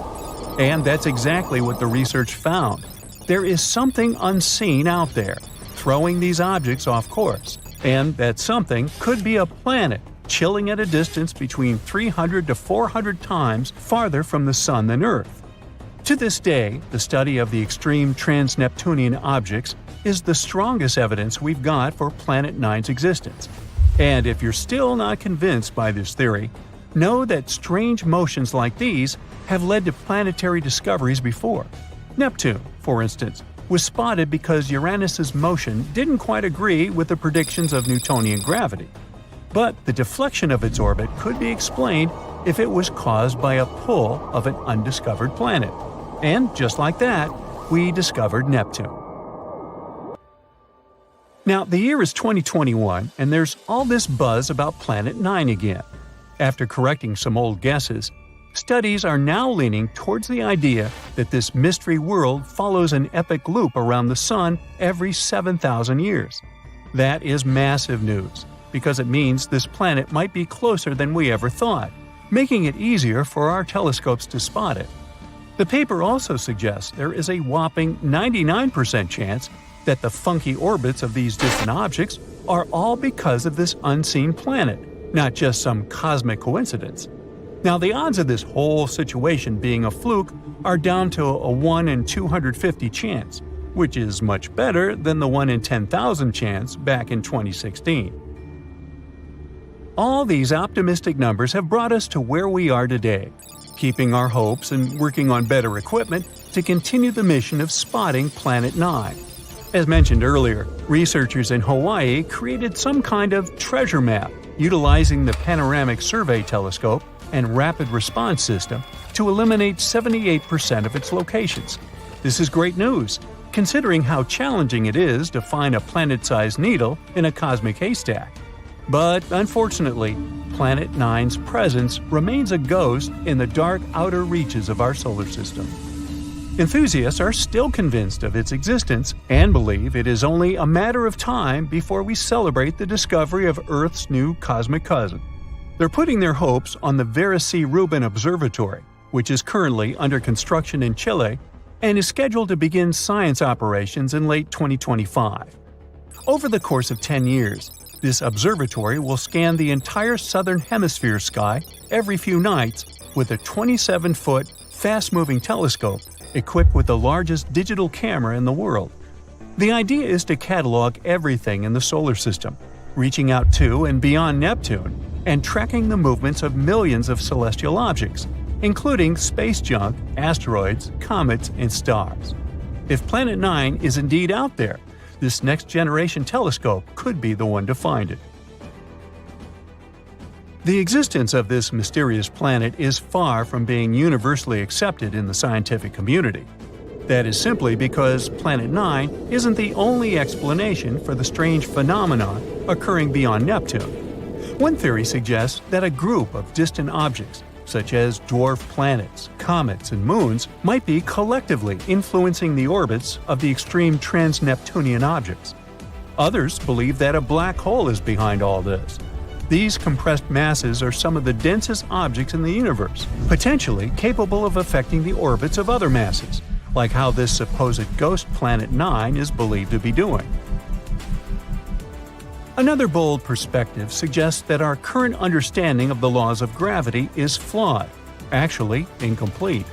And that's exactly what the research found. There is something unseen out there, throwing these objects off course. And that something could be a planet, chilling at a distance between 300 to 400 times farther from the Sun than Earth. To this day, the study of the extreme trans-Neptunian objects is the strongest evidence we've got for Planet 9's existence. And if you're still not convinced by this theory, know that strange motions like these have led to planetary discoveries before. Neptune, for instance, was spotted because Uranus's motion didn't quite agree with the predictions of Newtonian gravity. But the deflection of its orbit could be explained if it was caused by a pull of an undiscovered planet. And just like that, we discovered Neptune. Now, the year is 2021, and there's all this buzz about Planet 9 again. After correcting some old guesses, studies are now leaning towards the idea that this mystery world follows an epic loop around the Sun every 7,000 years. That is massive news, because it means this planet might be closer than we ever thought, making it easier for our telescopes to spot it. The paper also suggests there is a whopping 99% chance that the funky orbits of these distant objects are all because of this unseen planet, not just some cosmic coincidence. Now, the odds of this whole situation being a fluke are down to a 1 in 250 chance, which is much better than the 1 in 10,000 chance back in 2016. All these optimistic numbers have brought us to where we are today, keeping our hopes and working on better equipment to continue the mission of spotting Planet 9. As mentioned earlier, researchers in Hawaii created some kind of treasure map utilizing the Panoramic Survey Telescope and Rapid Response System to eliminate 78% of its locations. This is great news, considering how challenging it is to find a planet-sized needle in a cosmic haystack. But unfortunately, Planet 9's presence remains a ghost in the dark outer reaches of our solar system. Enthusiasts are still convinced of its existence and believe it is only a matter of time before we celebrate the discovery of Earth's new cosmic cousin. They're putting their hopes on the Vera C. Rubin Observatory, which is currently under construction in Chile and is scheduled to begin science operations in late 2025. Over the course of 10 years, this observatory will scan the entire southern hemisphere sky every few nights with a 27-foot, fast-moving telescope equipped with the largest digital camera in the world. The idea is to catalog everything in the solar system, reaching out to and beyond Neptune, and tracking the movements of millions of celestial objects, including space junk, asteroids, comets, and stars. If Planet 9 is indeed out there, this next-generation telescope could be the one to find it. The existence of this mysterious planet is far from being universally accepted in the scientific community. That is simply because Planet 9 isn't the only explanation for the strange phenomenon occurring beyond Neptune. One theory suggests that a group of distant objects, such as dwarf planets, comets, and moons, might be collectively influencing the orbits of the extreme trans-Neptunian objects. Others believe that a black hole is behind all this. These compressed masses are some of the densest objects in the universe, potentially capable of affecting the orbits of other masses, like how this supposed ghost Planet 9 is believed to be doing. Another bold perspective suggests that our current understanding of the laws of gravity is flawed, actually incomplete.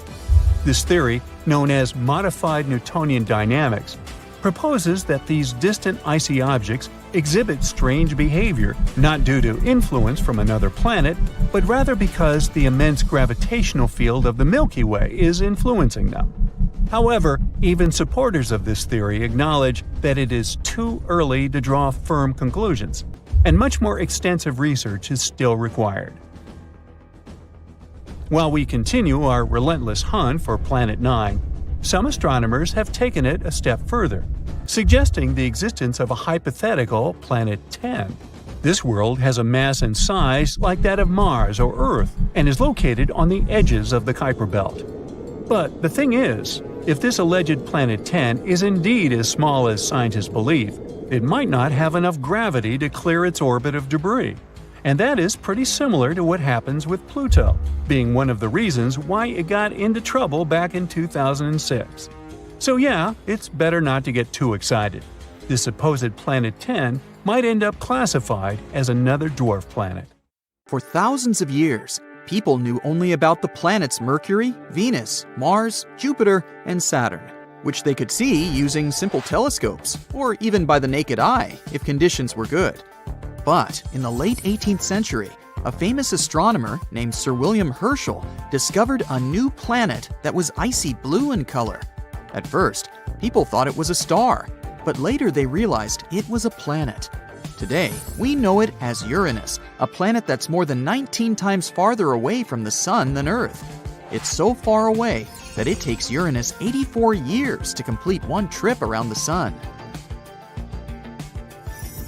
This theory, known as modified Newtonian dynamics, proposes that these distant icy objects exhibit strange behavior not due to influence from another planet, but rather because the immense gravitational field of the Milky Way is influencing them. However, even supporters of this theory acknowledge that it is too early to draw firm conclusions, and much more extensive research is still required. While we continue our relentless hunt for Planet 9, some astronomers have taken it a step further, suggesting the existence of a hypothetical Planet 10. This world has a mass and size like that of Mars or Earth and is located on the edges of the Kuiper Belt. But the thing is, if this alleged Planet 10 is indeed as small as scientists believe, it might not have enough gravity to clear its orbit of debris. And that is pretty similar to what happens with Pluto, being one of the reasons why it got into trouble back in 2006. So yeah, it's better not to get too excited. This supposed Planet 10 might end up classified as another dwarf planet. For thousands of years, people knew only about the planets Mercury, Venus, Mars, Jupiter, and Saturn, which they could see using simple telescopes, or even by the naked eye if conditions were good. But in the late 18th century, a famous astronomer named Sir William Herschel discovered a new planet that was icy blue in color. At first, people thought it was a star, but later they realized it was a planet. Today, we know it as Uranus, a planet that's more than 19 times farther away from the Sun than Earth. It's so far away that it takes Uranus 84 years to complete one trip around the Sun.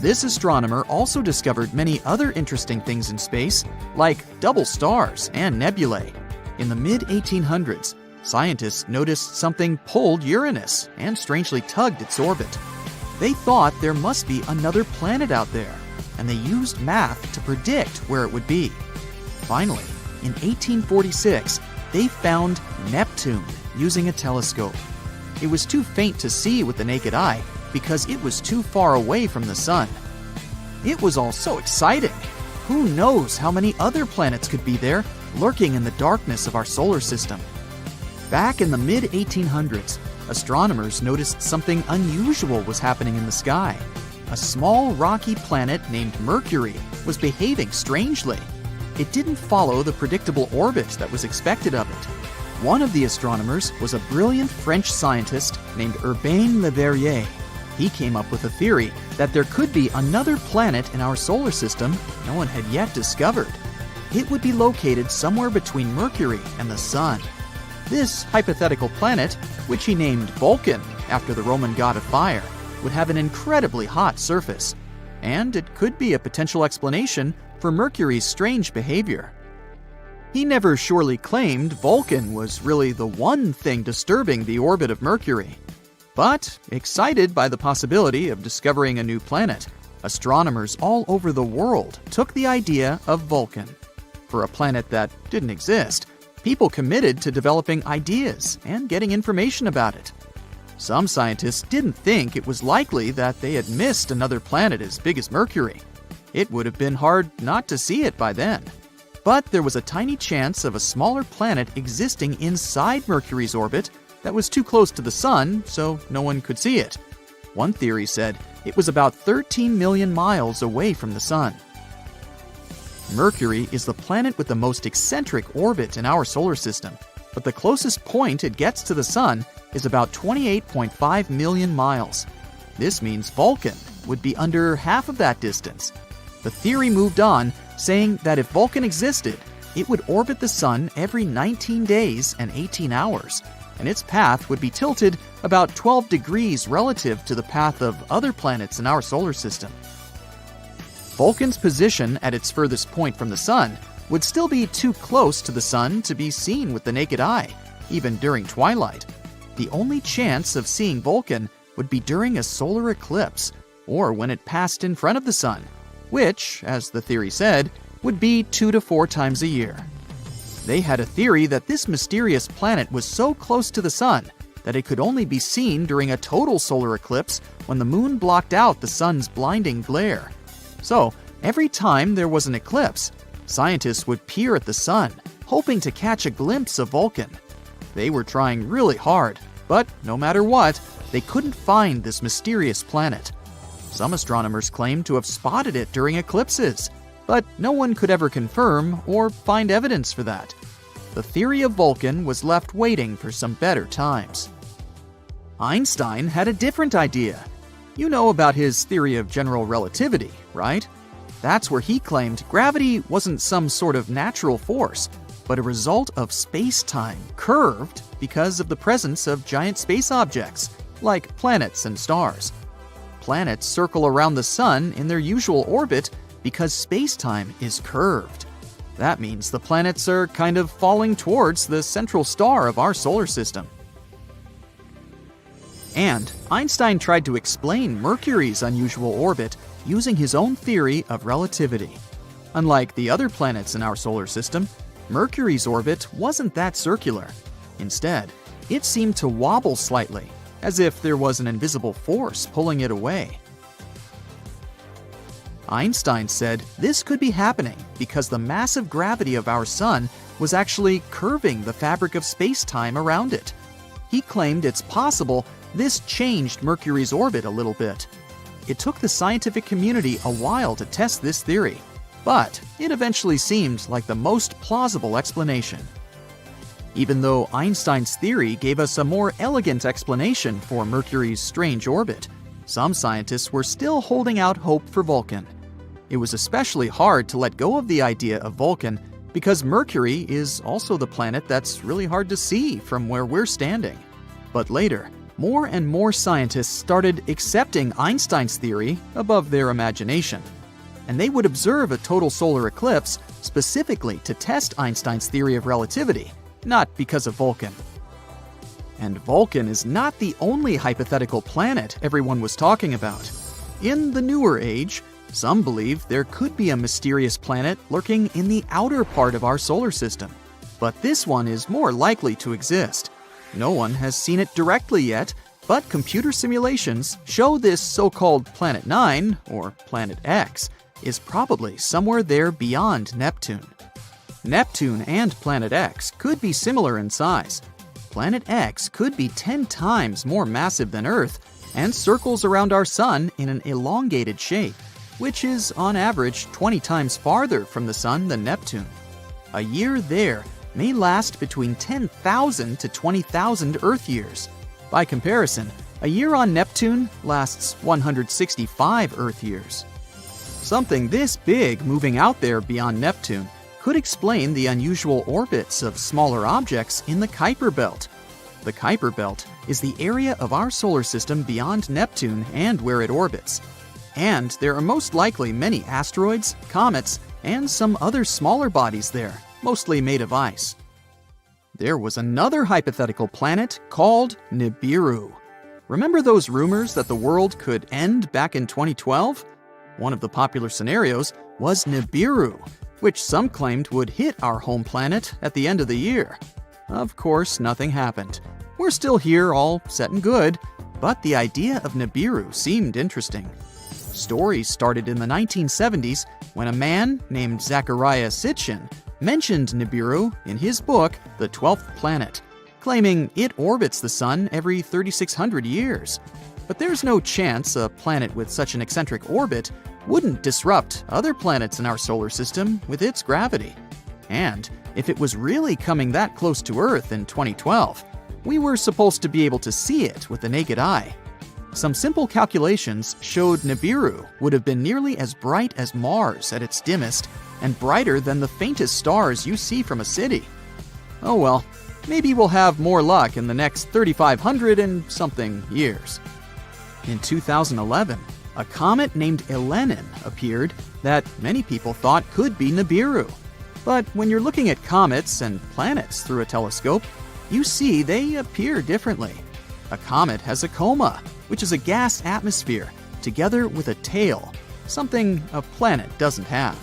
This astronomer also discovered many other interesting things in space, like double stars and nebulae. In the mid-1800s, scientists noticed something pulled Uranus and strangely tugged its orbit. They thought there must be another planet out there, and they used math to predict where it would be. Finally, in 1846, they found Neptune using a telescope. It was too faint to see with the naked eye because it was too far away from the Sun. It was all so exciting. Who knows how many other planets could be there, lurking in the darkness of our solar system? Back in the mid-1800s, astronomers noticed something unusual was happening in the sky. A small rocky planet named Mercury was behaving strangely. It didn't follow the predictable orbit that was expected of it. One of the astronomers was a brilliant French scientist named Urbain Le Verrier. He came up with a theory that there could be another planet in our solar system no one had yet discovered. It would be located somewhere between Mercury and the Sun. This hypothetical planet, which he named Vulcan after the Roman god of fire, would have an incredibly hot surface, and it could be a potential explanation for Mercury's strange behavior. He never surely claimed Vulcan was really the one thing disturbing the orbit of Mercury. But, excited by the possibility of discovering a new planet, astronomers all over the world took the idea of Vulcan. For a planet that didn't exist, people committed to developing ideas and getting information about it. Some scientists didn't think it was likely that they had missed another planet as big as Mercury. It would have been hard not to see it by then. But there was a tiny chance of a smaller planet existing inside Mercury's orbit that was too close to the Sun, so no one could see it. One theory said it was about 13 million miles away from the Sun. Mercury is the planet with the most eccentric orbit in our solar system, but the closest point it gets to the Sun is about 28.5 million miles. This means Vulcan would be under half of that distance. The theory moved on, saying that if Vulcan existed, it would orbit the Sun every 19 days and 18 hours, and its path would be tilted about 12 degrees relative to the path of other planets in our solar system. Vulcan's position at its furthest point from the Sun would still be too close to the Sun to be seen with the naked eye, even during twilight. The only chance of seeing Vulcan would be during a solar eclipse, or when it passed in front of the Sun, which, as the theory said, would be 2 to 4 times a year. They had a theory that this mysterious planet was so close to the Sun that it could only be seen during a total solar eclipse when the moon blocked out the Sun's blinding glare. So, every time there was an eclipse, scientists would peer at the Sun, hoping to catch a glimpse of Vulcan. They were trying really hard, but no matter what, they couldn't find this mysterious planet. Some astronomers claimed to have spotted it during eclipses, but no one could ever confirm or find evidence for that. The theory of Vulcan was left waiting for some better times. Einstein had a different idea. You know about his theory of general relativity, right? That's where he claimed gravity wasn't some sort of natural force, but a result of space-time curved because of the presence of giant space objects, like planets and stars. Planets circle around the Sun in their usual orbit because space-time is curved. That means the planets are kind of falling towards the central star of our solar system. And Einstein tried to explain Mercury's unusual orbit using his own theory of relativity. Unlike the other planets in our solar system, Mercury's orbit wasn't that circular. Instead, it seemed to wobble slightly, as if there was an invisible force pulling it away. Einstein said this could be happening because the massive gravity of our Sun was actually curving the fabric of space-time around it. He claimed it's possible this changed Mercury's orbit a little bit. It took the scientific community a while to test this theory, but it eventually seemed like the most plausible explanation. Even though Einstein's theory gave us a more elegant explanation for Mercury's strange orbit, some scientists were still holding out hope for Vulcan. It was especially hard to let go of the idea of Vulcan because Mercury is also the planet that's really hard to see from where we're standing. But later, more and more scientists started accepting Einstein's theory above their imagination, and they would observe a total solar eclipse specifically to test Einstein's theory of relativity, not because of Vulcan. And Vulcan is not the only hypothetical planet everyone was talking about. In the newer age, some believe there could be a mysterious planet lurking in the outer part of our solar system, but this one is more likely to exist. No one has seen it directly yet, but computer simulations show this so-called Planet 9, or Planet X, is probably somewhere there beyond Neptune. Neptune and Planet X could be similar in size. Planet X could be 10 times more massive than Earth and circles around our Sun in an elongated shape, which is on average 20 times farther from the Sun than Neptune. A year there may last between 10,000 to 20,000 Earth years. By comparison, a year on Neptune lasts 165 Earth years. Something this big moving out there beyond Neptune could explain the unusual orbits of smaller objects in the Kuiper Belt. The Kuiper Belt is the area of our solar system beyond Neptune and where it orbits. And there are most likely many asteroids, comets, and some other smaller bodies there, mostly made of ice. There was another hypothetical planet called Nibiru. Remember those rumors that the world could end back in 2012? One of the popular scenarios was Nibiru, which some claimed would hit our home planet at the end of the year. Of course, nothing happened. We're still here, all set and good, but the idea of Nibiru seemed interesting. Stories started in the 1970s when a man named Zecharia Sitchin mentioned Nibiru in his book, The 12th Planet, claiming it orbits the Sun every 3,600 years. But there's no chance a planet with such an eccentric orbit wouldn't disrupt other planets in our solar system with its gravity. And if it was really coming that close to Earth in 2012, we were supposed to be able to see it with the naked eye. Some simple calculations showed Nibiru would have been nearly as bright as Mars at its dimmest and brighter than the faintest stars you see from a city. Oh well, maybe we'll have more luck in the next 3,500 and something years. In 2011, a comet named Elenin appeared that many people thought could be Nibiru. But when you're looking at comets and planets through a telescope, you see they appear differently. A comet has a coma, which is a gas atmosphere, together with a tail, something a planet doesn't have.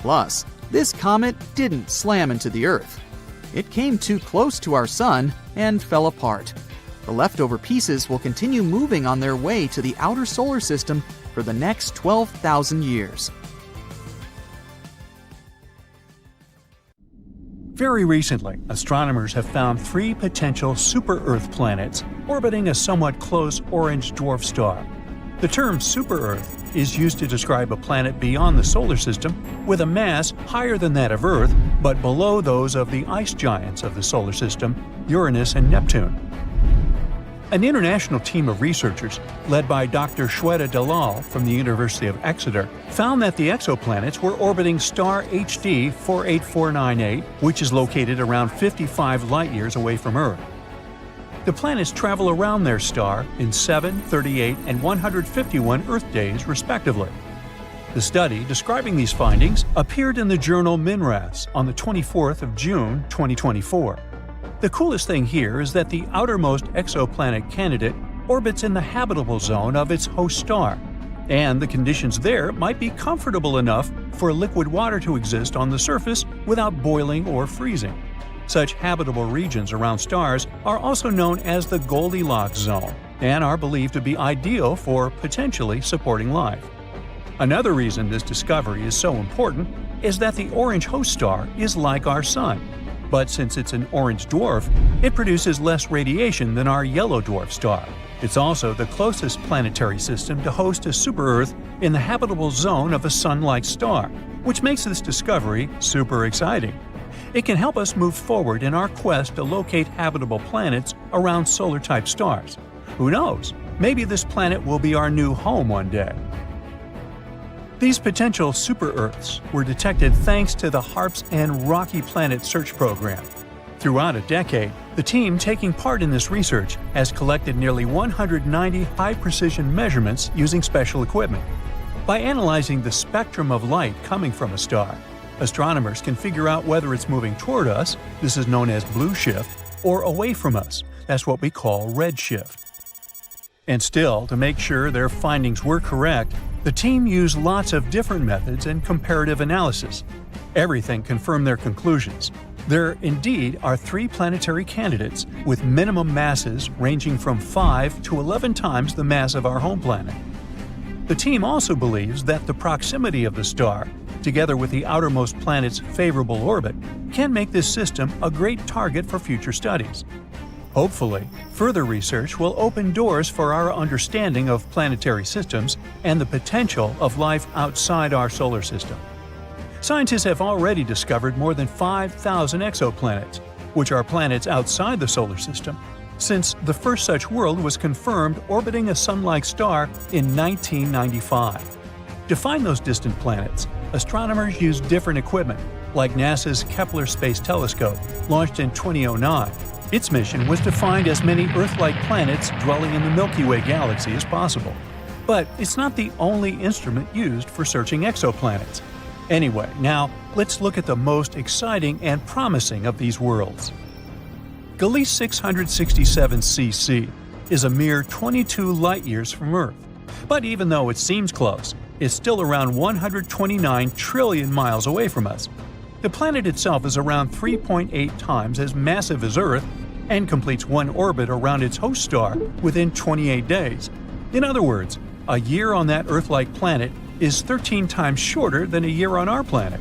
Plus, this comet didn't slam into the Earth. It came too close to our Sun and fell apart. The leftover pieces will continue moving on their way to the outer solar system for the next 12,000 years. Very recently, astronomers have found 3 potential super-Earth planets orbiting a somewhat close orange dwarf star. The term super-Earth is used to describe a planet beyond the solar system with a mass higher than that of Earth but below those of the ice giants of the solar system, Uranus and Neptune. An international team of researchers, led by Dr. Shweta Dalal from the University of Exeter, found that the exoplanets were orbiting star HD 48498, which is located around 55 light-years away from Earth. The planets travel around their star in 7, 38, and 151 Earth days, respectively. The study describing these findings appeared in the journal MinRes on the 24th of June, 2024. The coolest thing here is that the outermost exoplanet candidate orbits in the habitable zone of its host star, and the conditions there might be comfortable enough for liquid water to exist on the surface without boiling or freezing. Such habitable regions around stars are also known as the Goldilocks zone and are believed to be ideal for potentially supporting life. Another reason this discovery is so important is that the orange host star is like our Sun. But since it's an orange dwarf, it produces less radiation than our yellow dwarf star. It's also the closest planetary system to host a super-Earth in the habitable zone of a Sun-like star, which makes this discovery super exciting. It can help us move forward in our quest to locate habitable planets around solar-type stars. Who knows? Maybe this planet will be our new home one day. These potential super-Earths were detected thanks to the HARPS and Rocky Planet Search Program. Throughout a decade, the team taking part in this research has collected nearly 190 high-precision measurements using special equipment. By analyzing the spectrum of light coming from a star, astronomers can figure out whether it's moving toward us, this is known as blue shift, or away from us, that's what we call red shift. And still, to make sure their findings were correct, the team used lots of different methods and comparative analysis. Everything confirmed their conclusions. There indeed are 3 planetary candidates with minimum masses ranging from 5 to 11 times the mass of our home planet. The team also believes that the proximity of the star, together with the outermost planet's favorable orbit, can make this system a great target for future studies. Hopefully, further research will open doors for our understanding of planetary systems and the potential of life outside our solar system. Scientists have already discovered more than 5,000 exoplanets, which are planets outside the solar system, since the first such world was confirmed orbiting a Sun-like star in 1995. To find those distant planets, astronomers use different equipment, like NASA's Kepler Space Telescope, launched in 2009, Its mission was to find as many Earth-like planets dwelling in the Milky Way galaxy as possible. But it's not the only instrument used for searching exoplanets. Anyway, now let's look at the most exciting and promising of these worlds. Gliese 667 cc is a mere 22 light-years from Earth. But even though it seems close, it's still around 129 trillion miles away from us. The planet itself is around 3.8 times as massive as Earth and completes one orbit around its host star within 28 days. In other words, a year on that Earth-like planet is 13 times shorter than a year on our planet.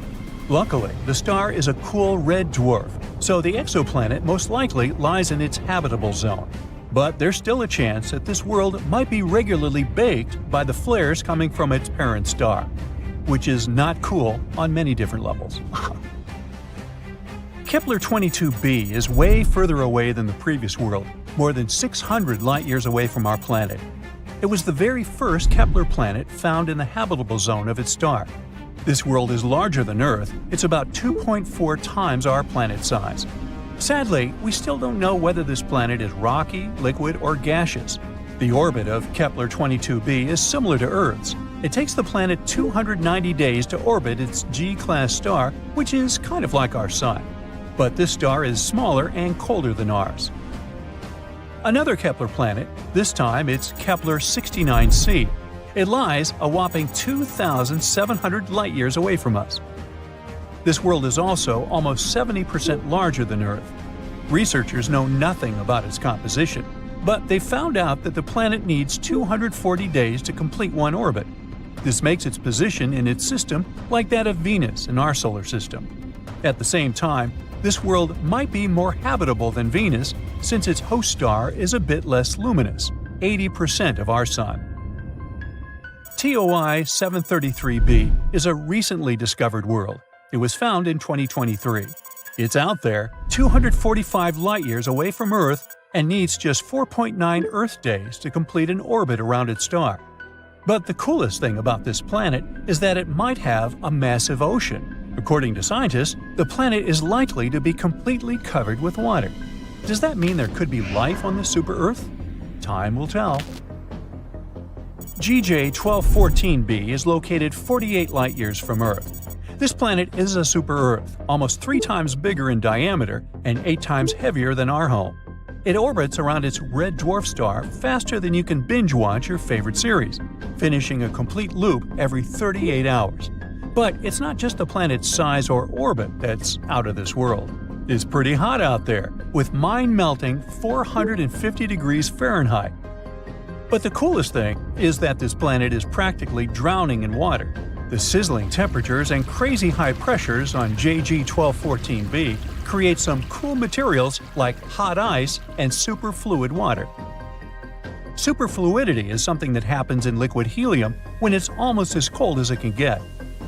Luckily, the star is a cool red dwarf, so the exoplanet most likely lies in its habitable zone. But there's still a chance that this world might be regularly baked by the flares coming from its parent star, which is not cool on many different levels. Kepler-22b is way further away than the previous world, more than 600 light-years away from our planet. It was the very first Kepler planet found in the habitable zone of its star. This world is larger than Earth. It's about 2.4 times our planet size. Sadly, we still don't know whether this planet is rocky, liquid, or gaseous. The orbit of Kepler-22b is similar to Earth's. It takes the planet 290 days to orbit its G-class star, which is kind of like our Sun. But this star is smaller and colder than ours. Another Kepler planet, this time it's Kepler-69c. It lies a whopping 2,700 light-years away from us. This world is also almost 70% larger than Earth. Researchers know nothing about its composition, but they found out that the planet needs 240 days to complete one orbit. This makes its position in its system like that of Venus in our solar system. At the same time, this world might be more habitable than Venus since its host star is a bit less luminous, 80% of our Sun. TOI 733b is a recently discovered world. It was found in 2023. It's out there, 245 light-years away from Earth, and needs just 4.9 Earth days to complete an orbit around its star. But the coolest thing about this planet is that it might have a massive ocean. According to scientists, the planet is likely to be completely covered with water. Does that mean there could be life on this super-Earth? Time will tell. GJ 1214b is located 48 light-years from Earth. This planet is a super-Earth, almost 3 times bigger in diameter and 8 times heavier than our home. It orbits around its red dwarf star faster than you can binge-watch your favorite series, finishing a complete loop every 38 hours. But it's not just the planet's size or orbit that's out of this world. It's pretty hot out there, with mind-melting 450 degrees Fahrenheit. But the coolest thing is that this planet is practically drowning in water. The sizzling temperatures and crazy high pressures on JG 1214b create some cool materials like hot ice and superfluid water. Superfluidity is something that happens in liquid helium when it's almost as cold as it can get.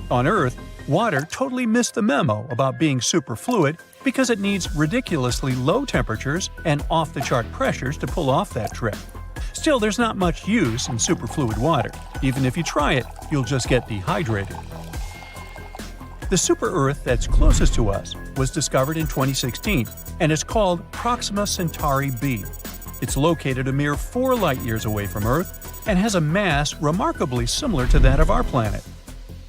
On Earth, water totally missed the memo about being superfluid because it needs ridiculously low temperatures and off-the-chart pressures to pull off that trick. Still, there's not much use in superfluid water. Even if you try it, you'll just get dehydrated. The super-Earth that's closest to us was discovered in 2016, and it's called Proxima Centauri b. It's located a mere 4 light-years away from Earth and has a mass remarkably similar to that of our planet.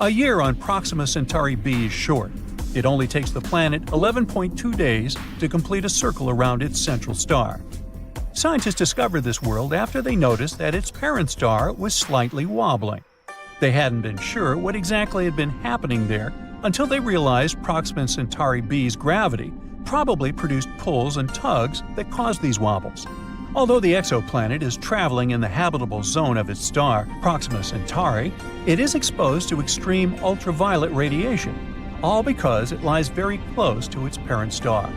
A year on Proxima Centauri b is short. It only takes the planet 11.2 days to complete a circle around its central star. Scientists discovered this world after they noticed that its parent star was slightly wobbling. They hadn't been sure what exactly had been happening there until they realized Proxima Centauri b's gravity probably produced pulls and tugs that caused these wobbles. Although the exoplanet is traveling in the habitable zone of its star, Proxima Centauri, it is exposed to extreme ultraviolet radiation, all because it lies very close to its parent star.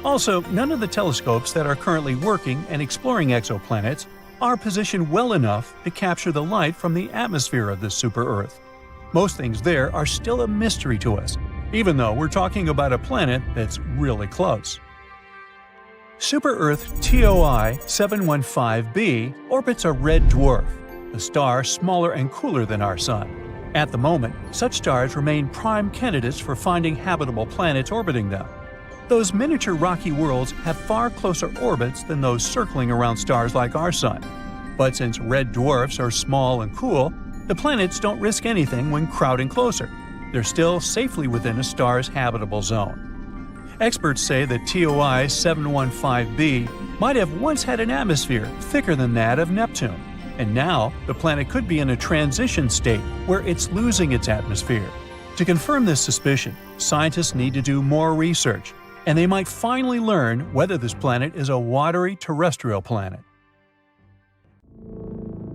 Also, none of the telescopes that are currently working and exploring exoplanets are positioned well enough to capture the light from the atmosphere of this super-Earth. Most things there are still a mystery to us, even though we're talking about a planet that's really close. Super-Earth TOI 715b orbits a red dwarf, a star smaller and cooler than our Sun. At the moment, such stars remain prime candidates for finding habitable planets orbiting them. Those miniature rocky worlds have far closer orbits than those circling around stars like our Sun. But since red dwarfs are small and cool, the planets don't risk anything when crowding closer. They're still safely within a star's habitable zone. Experts say that TOI 715b might have once had an atmosphere thicker than that of Neptune, and now the planet could be in a transition state where it's losing its atmosphere. To confirm this suspicion, scientists need to do more research, and they might finally learn whether this planet is a watery terrestrial planet.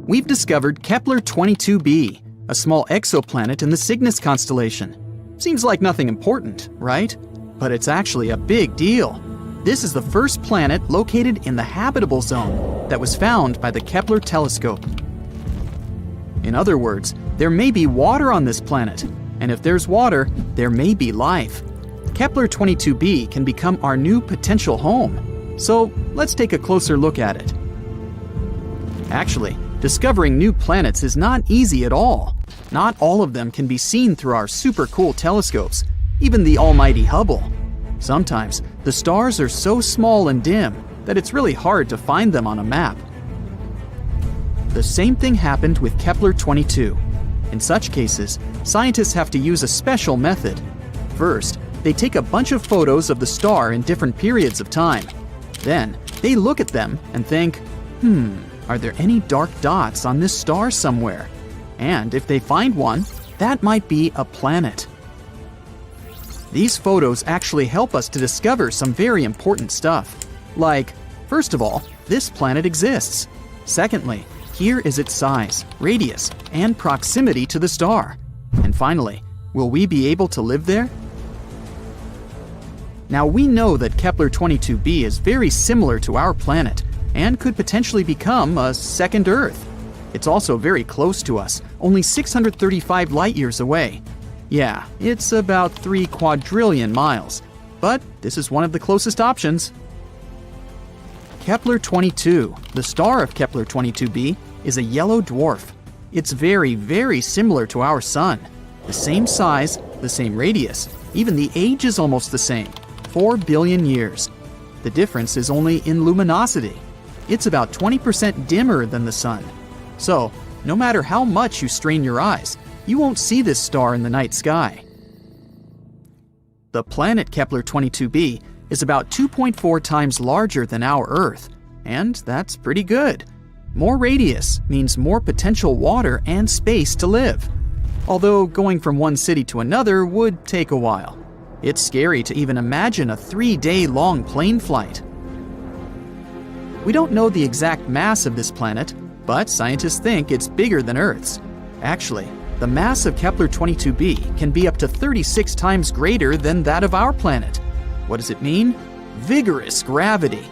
We've discovered Kepler-22b, a small exoplanet in the Cygnus constellation. Seems like nothing important, right? But it's actually a big deal. This is the first planet located in the habitable zone that was found by the Kepler telescope. In other words, there may be water on this planet, and if there's water, there may be life. Kepler-22b can become our new potential home. So let's take a closer look at it. Actually, discovering new planets is not easy at all. Not all of them can be seen through our super cool telescopes, even the almighty Hubble. Sometimes, the stars are so small and dim that it's really hard to find them on a map. The same thing happened with Kepler-22. In such cases, scientists have to use a special method. First, they take a bunch of photos of the star in different periods of time. Then, they look at them and think, are there any dark dots on this star somewhere? And if they find one, that might be a planet. These photos actually help us to discover some very important stuff. Like, first of all, this planet exists. Secondly, here is its size, radius, and proximity to the star. And finally, will we be able to live there? Now we know that Kepler-22b is very similar to our planet and could potentially become a second Earth. It's also very close to us, only 635 light-years away. Yeah, it's about 3 quadrillion miles, but this is one of the closest options. Kepler-22, the star of Kepler-22b, is a yellow dwarf. It's very, very similar to our Sun. The same size, the same radius, even the age is almost the same, 4 billion years. The difference is only in luminosity. It's about 20% dimmer than the Sun. So, no matter how much you strain your eyes, you won't see this star in the night sky. The planet Kepler-22b is about 2.4 times larger than our Earth, and that's pretty good. More radius means more potential water and space to live. Although going from one city to another would take a while. It's scary to even imagine a 3-day-long plane flight. We don't know the exact mass of this planet, but scientists think it's bigger than Earth's. Actually, the mass of Kepler-22b can be up to 36 times greater than that of our planet. What does it mean? Vigorous gravity.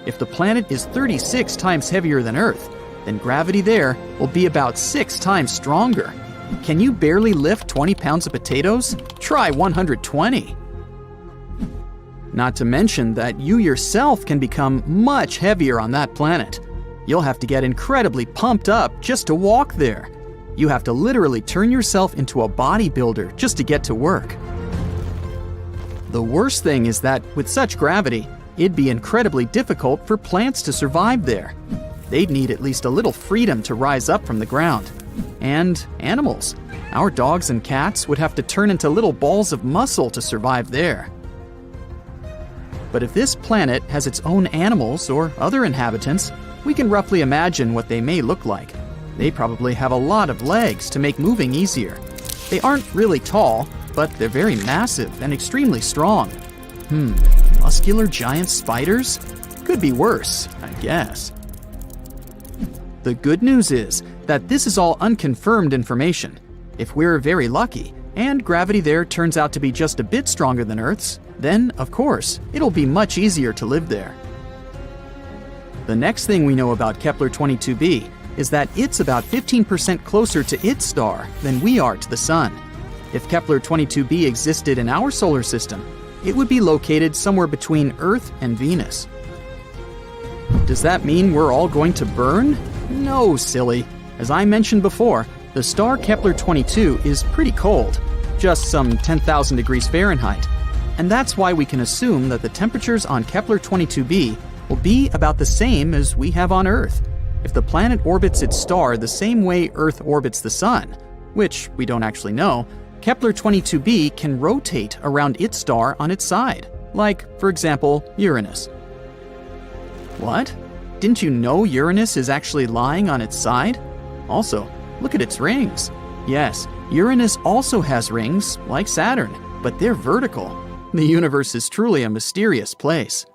If the planet is 36 times heavier than Earth, then gravity there will be about 6 times stronger. Can you barely lift 20 pounds of potatoes? Try 120. Not to mention that you yourself can become much heavier on that planet. You'll have to get incredibly pumped up just to walk there. You have to literally turn yourself into a bodybuilder just to get to work. The worst thing is that with such gravity, it'd be incredibly difficult for plants to survive there. They'd need at least a little freedom to rise up from the ground. And animals. Our dogs and cats would have to turn into little balls of muscle to survive there. But if this planet has its own animals or other inhabitants, we can roughly imagine what they may look like. They probably have a lot of legs to make moving easier. They aren't really tall, but they're very massive and extremely strong. Muscular giant spiders? Could be worse, I guess. The good news is that this is all unconfirmed information. If we're very lucky, and gravity there turns out to be just a bit stronger than Earth's, then, of course, it'll be much easier to live there. The next thing we know about Kepler-22b is that it's about 15% closer to its star than we are to the Sun. If Kepler-22b existed in our solar system, it would be located somewhere between Earth and Venus. Does that mean we're all going to burn? No, silly. As I mentioned before, the star Kepler-22 is pretty cold, just some 10,000 degrees Fahrenheit. And that's why we can assume that the temperatures on Kepler-22b will be about the same as we have on Earth. If the planet orbits its star the same way Earth orbits the Sun, which we don't actually know, Kepler-22b can rotate around its star on its side, like, for example, Uranus. What? Didn't you know Uranus is actually lying on its side? Also, look at its rings. Yes, Uranus also has rings, like Saturn, but they're vertical. The universe is truly a mysterious place.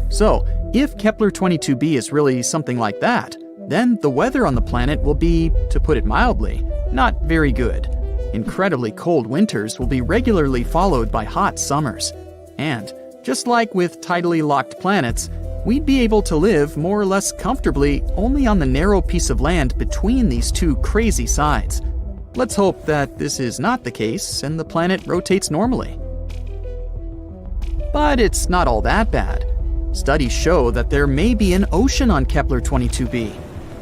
So, if Kepler-22b is really something like that, then the weather on the planet will be, to put it mildly, not very good. Incredibly cold winters will be regularly followed by hot summers. And, just like with tidally locked planets, we'd be able to live more or less comfortably only on the narrow piece of land between these two crazy sides. Let's hope that this is not the case and the planet rotates normally. But it's not all that bad. Studies show that there may be an ocean on Kepler-22b.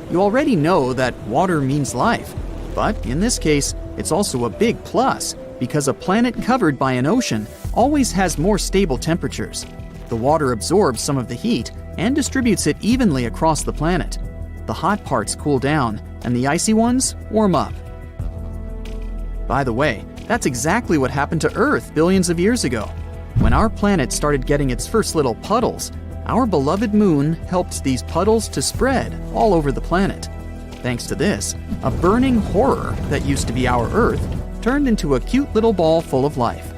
You already know that water means life, but in this case, it's also a big plus because a planet covered by an ocean always has more stable temperatures. The water absorbs some of the heat and distributes it evenly across the planet. The hot parts cool down, and the icy ones warm up. By the way, that's exactly what happened to Earth billions of years ago. When our planet started getting its first little puddles, our beloved moon helped these puddles to spread all over the planet. Thanks to this, a burning horror that used to be our Earth turned into a cute little ball full of life.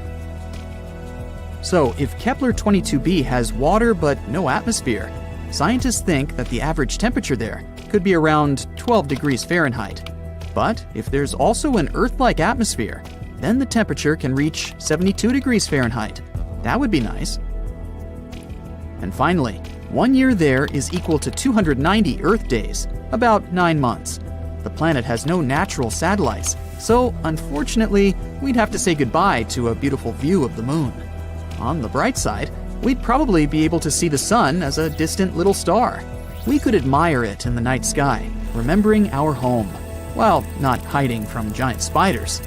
So, if Kepler-22b has water but no atmosphere, scientists think that the average temperature there could be around 12 degrees Fahrenheit. But if there's also an Earth-like atmosphere, then the temperature can reach 72 degrees Fahrenheit. That would be nice. And finally, 1 year there is equal to 290 Earth days, about 9 months. The planet has no natural satellites, so unfortunately, we'd have to say goodbye to a beautiful view of the moon. On the bright side, we'd probably be able to see the sun as a distant little star. We could admire it in the night sky, remembering our home, while not hiding from giant spiders.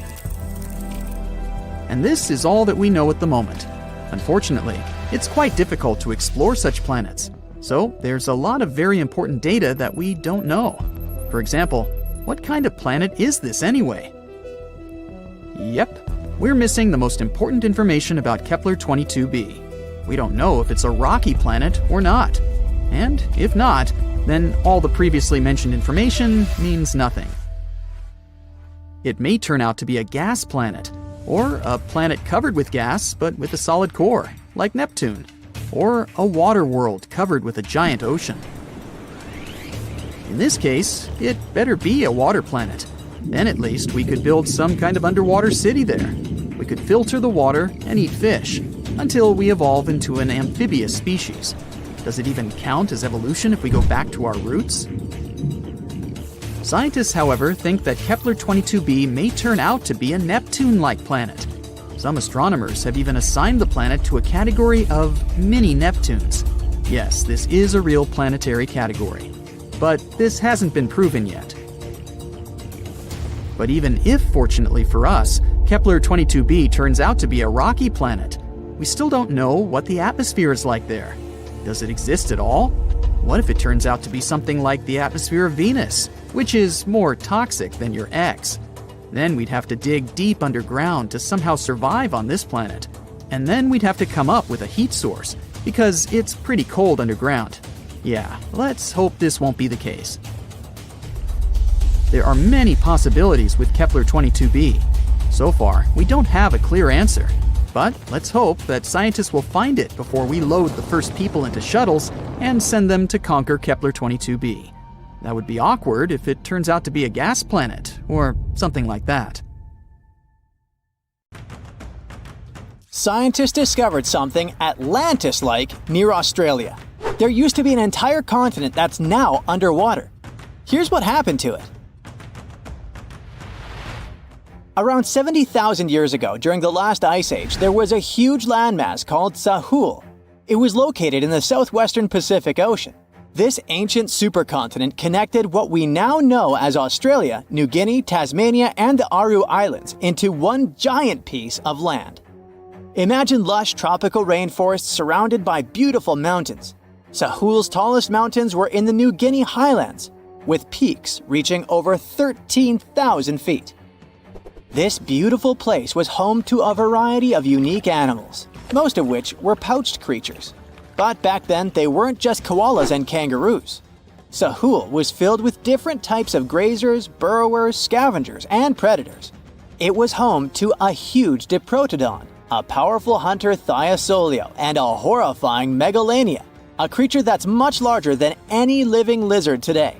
And this is all that we know at the moment. Unfortunately, it's quite difficult to explore such planets, so there's a lot of very important data that we don't know. For example, what kind of planet is this anyway? Yep, we're missing the most important information about Kepler-22b. We don't know if it's a rocky planet or not. And if not, then all the previously mentioned information means nothing. It may turn out to be a gas planet, or a planet covered with gas but with a solid core, like Neptune, or a water world covered with a giant ocean. In this case, it better be a water planet. Then at least we could build some kind of underwater city there. We could filter the water and eat fish, until we evolve into an amphibious species. Does it even count as evolution if we go back to our roots? Scientists, however, think that Kepler-22b may turn out to be a Neptune-like planet. Some astronomers have even assigned the planet to a category of mini-Neptunes. Yes, this is a real planetary category. But this hasn't been proven yet. But even if, fortunately for us, Kepler-22b turns out to be a rocky planet, we still don't know what the atmosphere is like there. Does it exist at all? What if it turns out to be something like the atmosphere of Venus, which is more toxic than your ex? Then we'd have to dig deep underground to somehow survive on this planet. And then we'd have to come up with a heat source, because it's pretty cold underground. Yeah, let's hope this won't be the case. There are many possibilities with Kepler-22b. So far, we don't have a clear answer. But let's hope that scientists will find it before we load the first people into shuttles and send them to conquer Kepler-22b. That would be awkward if it turns out to be a gas planet, or something like that. Scientists discovered something Atlantis-like near Australia. There used to be an entire continent that's now underwater. Here's what happened to it. Around 70,000 years ago, during the last ice age, there was a huge landmass called Sahul. It was located in the southwestern Pacific Ocean. This ancient supercontinent connected what we now know as Australia, New Guinea, Tasmania, and the Aru Islands into one giant piece of land. Imagine lush tropical rainforests surrounded by beautiful mountains. Sahul's tallest mountains were in the New Guinea highlands, with peaks reaching over 13,000 feet. This beautiful place was home to a variety of unique animals, most of which were pouched creatures. But back then, they weren't just koalas and kangaroos. Sahul was filled with different types of grazers, burrowers, scavengers, and predators. It was home to a huge diprotodon, a powerful hunter Thiosolio, and a horrifying Megalania, a creature that's much larger than any living lizard today.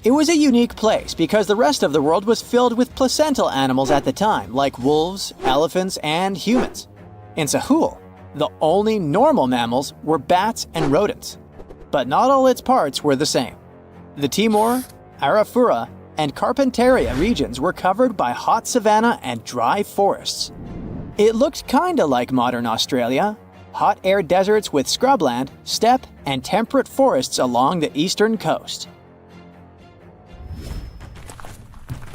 It was a unique place because the rest of the world was filled with placental animals at the time, like wolves, elephants, and humans. In Sahul, the only normal mammals were bats and rodents. But not all its parts were the same. The Timor, Arafura, and Carpentaria regions were covered by hot savanna and dry forests. It looked kinda like modern Australia, hot air deserts with scrubland, steppe, and temperate forests along the eastern coast.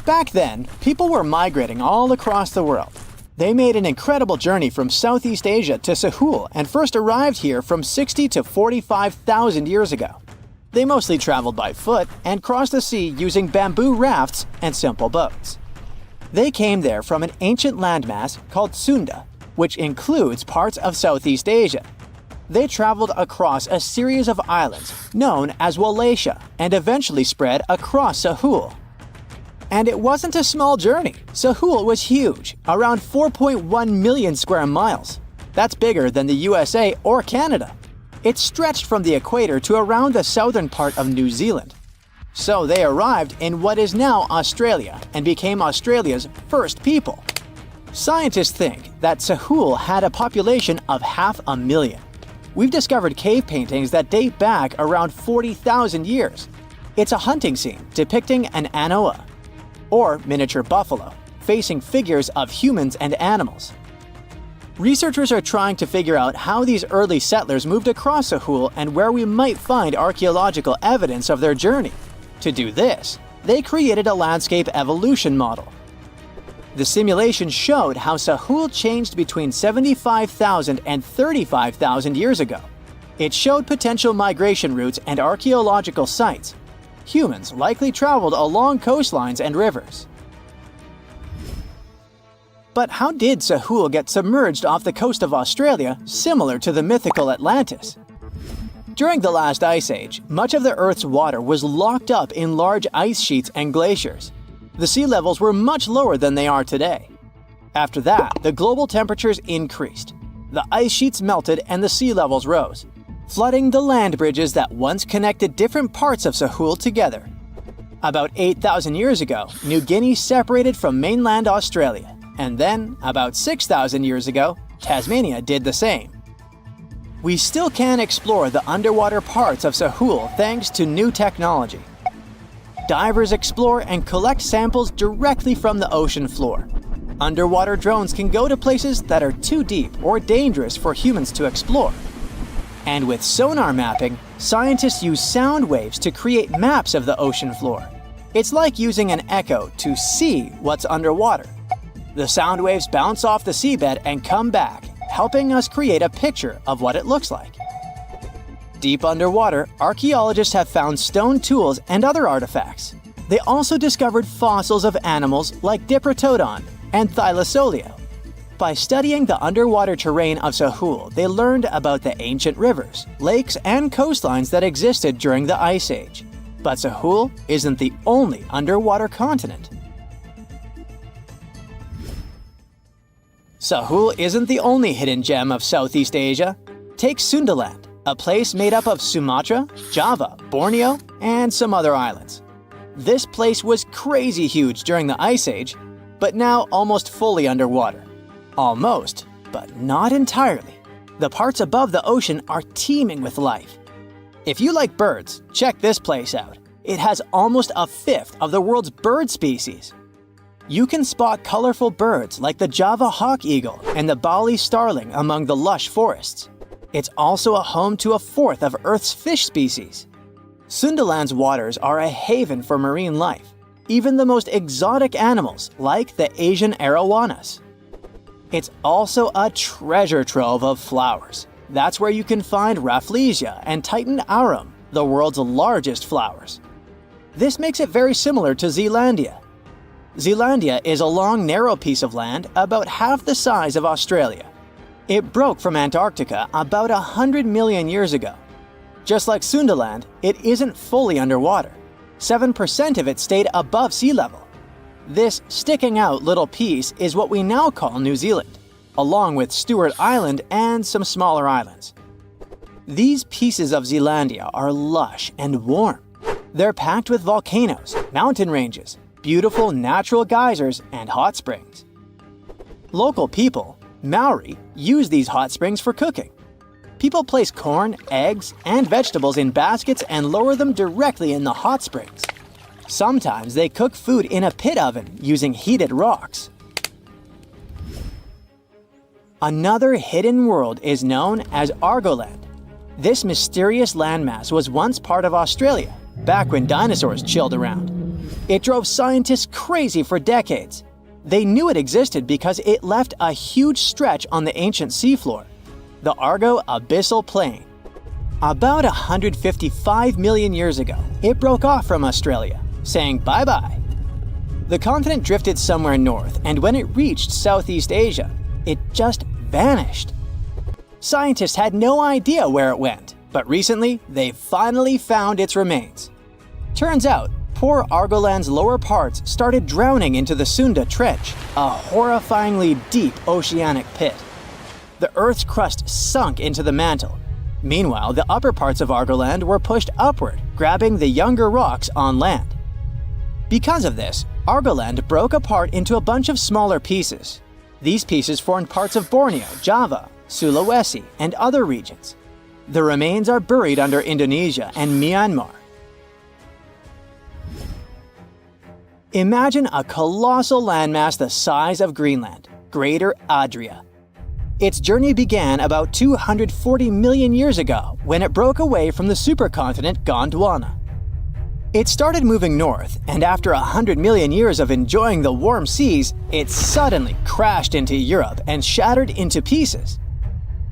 Back then, people were migrating all across the world. They made an incredible journey from Southeast Asia to Sahul and first arrived here from 60 to 45,000 years ago. They mostly traveled by foot and crossed the sea using bamboo rafts and simple boats. They came there from an ancient landmass called Sunda, which includes parts of Southeast Asia. They traveled across a series of islands known as Wallachia and eventually spread across Sahul. And it wasn't a small journey. Sahul was huge, around 4.1 million square miles. That's bigger than the USA or Canada. It stretched from the equator to around the southern part of New Zealand. So they arrived in what is now Australia and became Australia's first people. Scientists think that Sahul had a population of 500,000. We've discovered cave paintings that date back around 40,000 years. It's a hunting scene depicting an anoa, or miniature buffalo, facing figures of humans and animals. Researchers are trying to figure out how these early settlers moved across Sahul and where we might find archaeological evidence of their journey. To do this, they created a landscape evolution model. The simulation showed how Sahul changed between 75,000 and 35,000 years ago. It showed potential migration routes and archaeological sites. Humans likely traveled along coastlines and rivers. But how did Sahul get submerged off the coast of Australia, similar to the mythical Atlantis? During the last ice age, much of the Earth's water was locked up in large ice sheets and glaciers. The sea levels were much lower than they are today. After that, the global temperatures increased. The ice sheets melted and the sea levels rose, flooding the land bridges that once connected different parts of Sahul together. About 8,000 years ago, New Guinea separated from mainland Australia, and then, about 6,000 years ago, Tasmania did the same. We still can explore the underwater parts of Sahul thanks to new technology. Divers explore and collect samples directly from the ocean floor. Underwater drones can go to places that are too deep or dangerous for humans to explore. And with sonar mapping, scientists use sound waves to create maps of the ocean floor. It's like using an echo to see what's underwater. The sound waves bounce off the seabed and come back, helping us create a picture of what it looks like. Deep underwater, archaeologists have found stone tools and other artifacts. They also discovered fossils of animals like Diprotodon and Thylasolio. By studying the underwater terrain of Sahul, they learned about the ancient rivers, lakes, and coastlines that existed during the Ice Age. But Sahul isn't the only underwater continent. Sahul isn't the only hidden gem of Southeast Asia. Take Sundaland, a place made up of Sumatra, Java, Borneo, and some other islands. This place was crazy huge during the Ice Age, but now almost fully underwater. Almost, but not entirely. The parts above the ocean are teeming with life. If you like birds, check this place out. It has almost a fifth of the world's bird species. You can spot colorful birds like the Java hawk eagle and the Bali starling among the lush forests. It's also a home to a fourth of Earth's fish species. Sundaland's waters are a haven for marine life, even the most exotic animals like the Asian arowanas. It's also a treasure trove of flowers. That's where you can find Rafflesia and Titan arum, the world's largest flowers. This makes it very similar to Zealandia. Zealandia is a long, narrow piece of land about half the size of Australia. It broke from Antarctica about 100 million years ago. Just like Sundaland, it isn't fully underwater. 7% of it stayed above sea level. This sticking out little piece is what we now call New Zealand, along with Stewart Island and some smaller islands. These pieces of Zealandia are lush and warm. They're packed with volcanoes, mountain ranges, beautiful natural geysers, and hot springs. Local people, Maori, use these hot springs for cooking. People place corn, eggs, and vegetables in baskets and lower them directly in the hot springs. Sometimes they cook food in a pit oven using heated rocks. Another hidden world is known as Argoland. This mysterious landmass was once part of Australia, back when dinosaurs chilled around. It drove scientists crazy for decades. They knew it existed because it left a huge stretch on the ancient seafloor, the Argo Abyssal Plain. About 155 million years ago, it broke off from Australia, saying bye-bye. The continent drifted somewhere north, and when it reached Southeast Asia, it just vanished. Scientists had no idea where it went, but recently they finally found its remains. Turns out, poor Argoland's lower parts started drowning into the Sunda Trench, a horrifyingly deep oceanic pit. The Earth's crust sunk into the mantle. Meanwhile, the upper parts of Argoland were pushed upward, grabbing the younger rocks on land. Because of this, Argoland broke apart into a bunch of smaller pieces. These pieces formed parts of Borneo, Java, Sulawesi, and other regions. The remains are buried under Indonesia and Myanmar. Imagine a colossal landmass the size of Greenland, Greater Adria. Its journey began about 240 million years ago when it broke away from the supercontinent Gondwana. It started moving north, and after 100 million years of enjoying the warm seas, it suddenly crashed into Europe and shattered into pieces.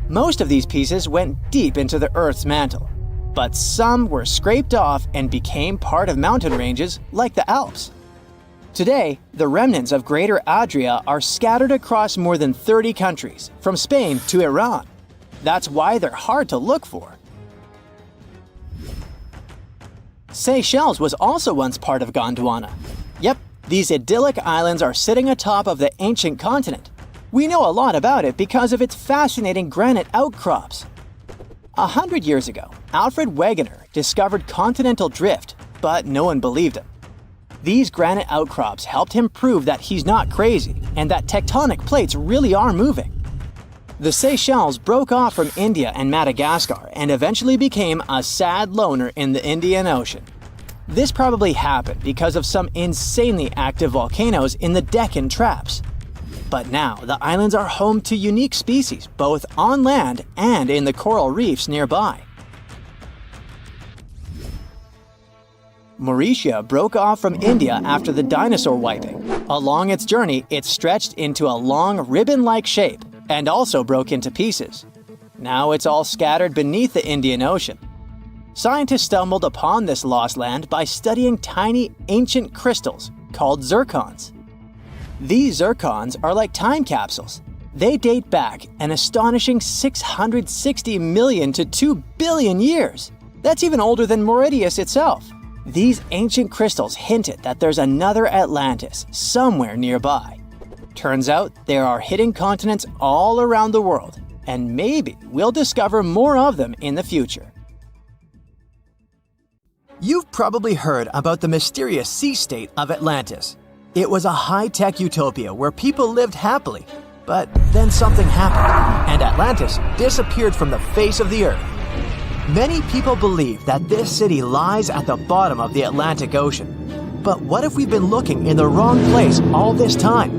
Most of these pieces went deep into the Earth's mantle, but some were scraped off and became part of mountain ranges like the Alps. Today, the remnants of Greater Adria are scattered across more than 30 countries, from Spain to Iran. That's why they're hard to look for. Seychelles was also once part of Gondwana. Yep, these idyllic islands are sitting atop of the ancient continent. We know a lot about it because of its fascinating granite outcrops. 100 years ago, Alfred Wegener discovered continental drift, but no one believed him. These granite outcrops helped him prove that he's not crazy and that tectonic plates really are moving. The Seychelles broke off from India and Madagascar and eventually became a sad loner in the Indian Ocean. This probably happened because of some insanely active volcanoes in the Deccan Traps. But now the islands are home to unique species both on land and in the coral reefs nearby. Mauritius broke off from India after the dinosaur wiping. Along its journey, it stretched into a long ribbon-like shape and also broke into pieces. Now it's all scattered beneath the Indian Ocean. Scientists stumbled upon this lost land by studying tiny ancient crystals called zircons. These zircons are like time capsules. They date back an astonishing 660 million to 2 billion years. That's even older than Mauritius itself. These ancient crystals hinted that there's another Atlantis somewhere nearby. Turns out there are hidden continents all around the world, and maybe we'll discover more of them in the future. You've probably heard about the mysterious sea state of Atlantis. It was a high-tech utopia where people lived happily, but then something happened, and Atlantis disappeared from the face of the earth. Many people believe that this city lies at the bottom of the Atlantic Ocean. But what if we've been looking in the wrong place all this time?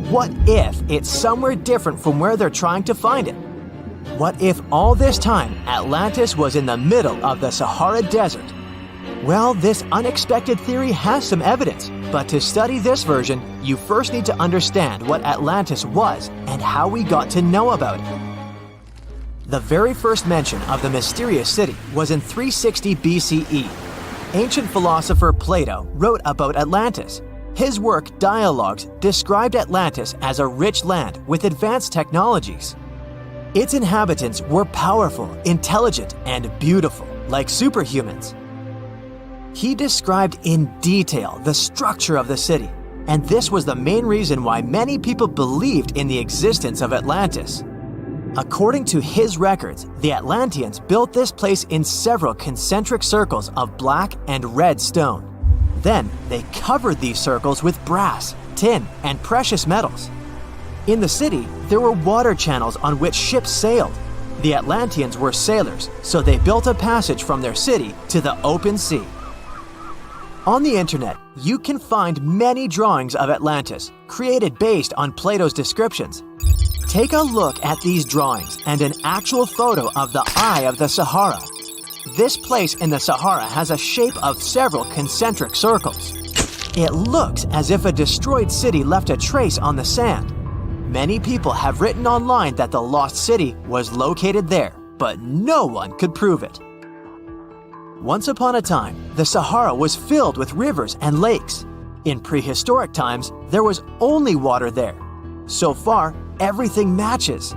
What if it's somewhere different from where they're trying to find it? What if all this time Atlantis was in the middle of the Sahara Desert? Well, this unexpected theory has some evidence, but to study this version, you first need to understand what Atlantis was and how we got to know about it. The very first mention of the mysterious city was in 360 BCE. Ancient philosopher Plato wrote about Atlantis. His work, Dialogues, described Atlantis as a rich land with advanced technologies. Its inhabitants were powerful, intelligent, and beautiful, like superhumans. He described in detail the structure of the city, and this was the main reason why many people believed in the existence of Atlantis. According to his records, the Atlanteans built this place in several concentric circles of black and red stone. Then they covered these circles with brass, tin, and precious metals. In the city, there were water channels on which ships sailed. The Atlanteans were sailors, so they built a passage from their city to the open sea. On the internet, you can find many drawings of Atlantis, created based on Plato's descriptions. Take a look at these drawings and an actual photo of the Eye of the Sahara. This place in the Sahara has a shape of several concentric circles. It looks as if a destroyed city left a trace on the sand. Many people have written online that the lost city was located there, but no one could prove it. Once upon a time, the Sahara was filled with rivers and lakes. In prehistoric times, there was only water there. So far, everything matches.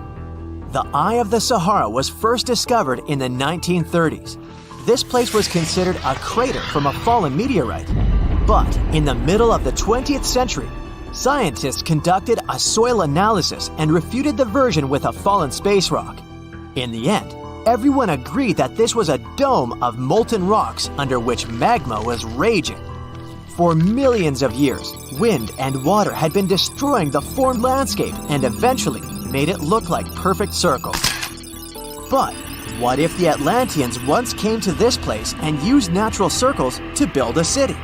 The Eye of the Sahara was first discovered in the 1930s. This place was considered a crater from a fallen meteorite. But in the middle of the 20th century, scientists conducted a soil analysis and refuted the version with a fallen space rock. In the end, everyone agreed that this was a dome of molten rocks under which magma was raging. For millions of years, wind and water had been destroying the formed landscape and eventually made it look like perfect circles. But what if the Atlanteans once came to this place and used natural circles to build a city?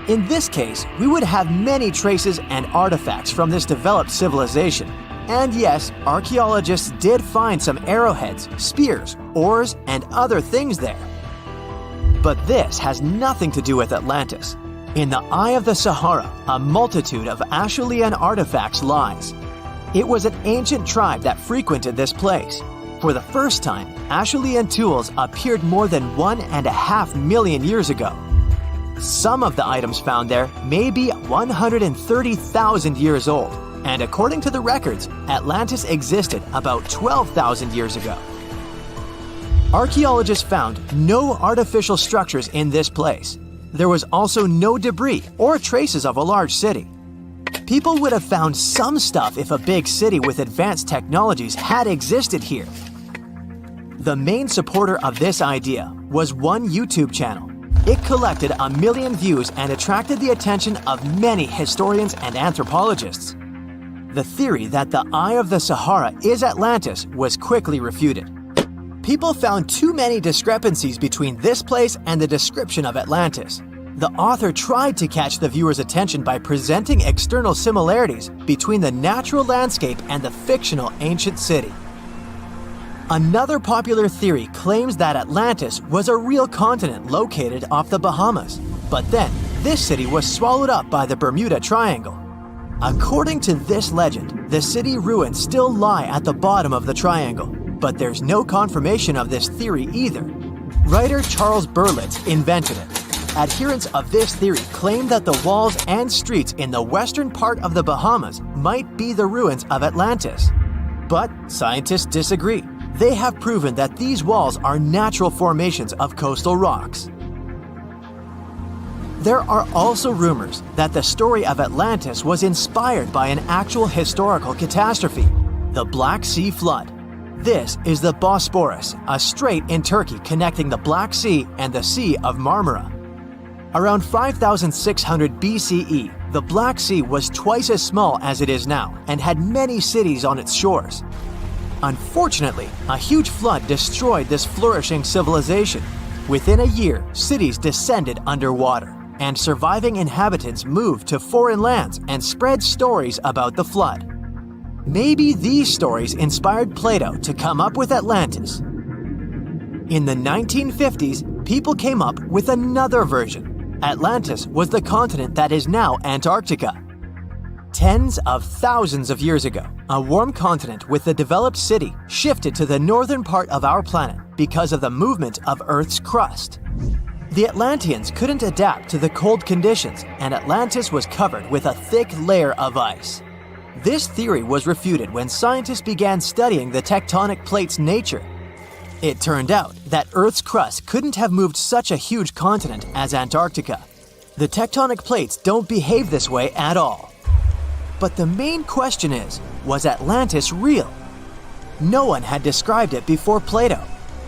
In this case, we would have many traces and artifacts from this developed civilization. And yes, archaeologists did find some arrowheads, spears, oars, and other things there. But this has nothing to do with Atlantis. In the Eye of the Sahara, a multitude of Acheulean artifacts lies. It was an ancient tribe that frequented this place. For the first time, Acheulean tools appeared more than 1.5 million years ago. Some of the items found there may be 130,000 years old, and according to the records, Atlantis existed about 12,000 years ago. Archaeologists found no artificial structures in this place. There was also no debris or traces of a large city. People would have found some stuff if a big city with advanced technologies had existed here. The main supporter of this idea was one YouTube channel. It collected 1 million views and attracted the attention of many historians and anthropologists. The theory that the Eye of the Sahara is Atlantis was quickly refuted. People found too many discrepancies between this place and the description of Atlantis. The author tried to catch the viewer's attention by presenting external similarities between the natural landscape and the fictional ancient city. Another popular theory claims that Atlantis was a real continent located off the Bahamas, but then this city was swallowed up by the Bermuda Triangle. According to this legend, the city ruins still lie at the bottom of the triangle, but there's no confirmation of this theory either. Writer Charles Berlitz invented it. Adherents of this theory claim that the walls and streets in the western part of the Bahamas might be the ruins of Atlantis. But scientists disagree. They have proven that these walls are natural formations of coastal rocks. There are also rumors that the story of Atlantis was inspired by an actual historical catastrophe, the Black Sea Flood. This is the Bosporus, a strait in Turkey connecting the Black Sea and the Sea of Marmara. Around 5600 BCE, the Black Sea was twice as small as it is now and had many cities on its shores. Unfortunately, a huge flood destroyed this flourishing civilization. Within a year, cities descended underwater, and surviving inhabitants moved to foreign lands and spread stories about the flood. Maybe these stories inspired Plato to come up with Atlantis. In the 1950s, people came up with another version. Atlantis was the continent that is now Antarctica. Tens of thousands of years ago, a warm continent with a developed city shifted to the northern part of our planet because of the movement of Earth's crust. The Atlanteans couldn't adapt to the cold conditions, and Atlantis was covered with a thick layer of ice. This theory was refuted when scientists began studying the tectonic plate's nature. It turned out that Earth's crust couldn't have moved such a huge continent as Antarctica. The tectonic plates don't behave this way at all. But the main question is, was Atlantis real? No one had described it before Plato.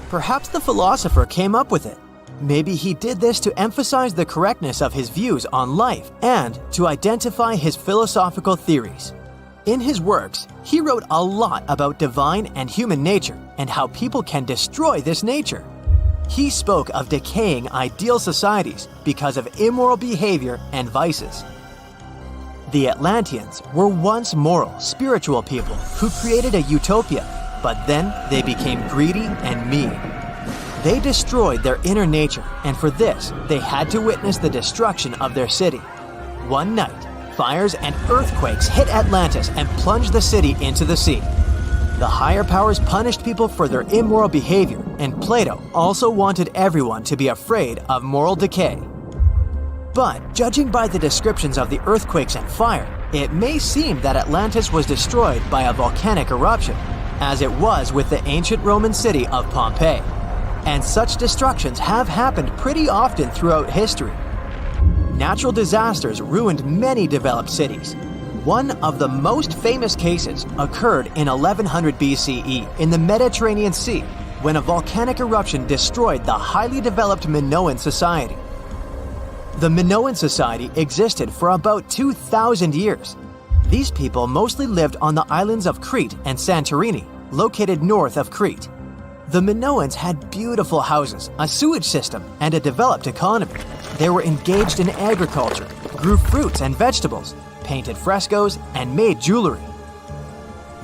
Perhaps the philosopher came up with it. Maybe he did this to emphasize the correctness of his views on life and to identify his philosophical theories. In his works, he wrote a lot about divine and human nature and how people can destroy this nature. He spoke of decaying ideal societies because of immoral behavior and vices. The Atlanteans were once moral, spiritual people who created a utopia, but then they became greedy and mean. They destroyed their inner nature, and for this, they had to witness the destruction of their city. One night, fires and earthquakes hit Atlantis and plunged the city into the sea. The higher powers punished people for their immoral behavior, and Plato also wanted everyone to be afraid of moral decay. But judging by the descriptions of the earthquakes and fire, it may seem that Atlantis was destroyed by a volcanic eruption, as it was with the ancient Roman city of Pompeii. And such destructions have happened pretty often throughout history. Natural disasters ruined many developed cities. One of the most famous cases occurred in 1100 BCE in the Mediterranean Sea, when a volcanic eruption destroyed the highly developed Minoan society. The Minoan society existed for about 2,000 years. These people mostly lived on the islands of Crete and Santorini, located north of Crete. The Minoans had beautiful houses, a sewage system, and a developed economy. They were engaged in agriculture, grew fruits and vegetables, painted frescoes, and made jewelry.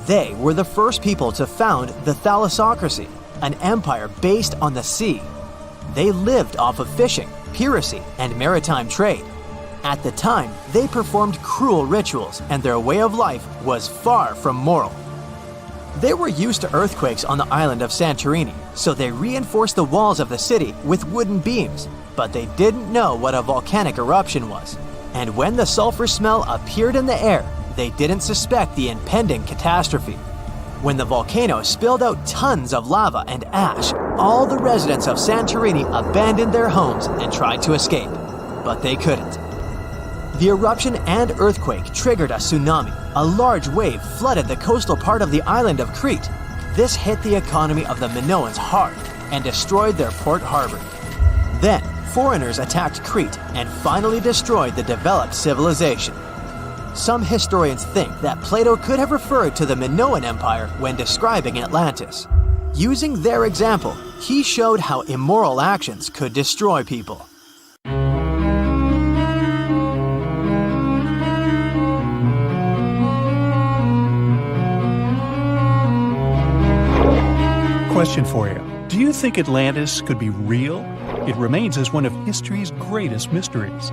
They were the first people to found the thalassocracy, an empire based on the sea. They lived off of fishing, piracy, and maritime trade. At the time, they performed cruel rituals, and their way of life was far from moral. They were used to earthquakes on the island of Santorini, so they reinforced the walls of the city with wooden beams, but they didn't know what a volcanic eruption was. And when the sulfur smell appeared in the air, they didn't suspect the impending catastrophe. When the volcano spilled out tons of lava and ash, all the residents of Santorini abandoned their homes and tried to escape, but they couldn't. The eruption and earthquake triggered a tsunami. A large wave flooded the coastal part of the island of Crete. This hit the economy of the Minoans hard and destroyed their port harbor. Then, foreigners attacked Crete and finally destroyed the developed civilization. Some historians think that Plato could have referred to the Minoan Empire when describing Atlantis. Using their example, he showed how immoral actions could destroy people. Question for you. Do you think Atlantis could be real? It remains as one of history's greatest mysteries.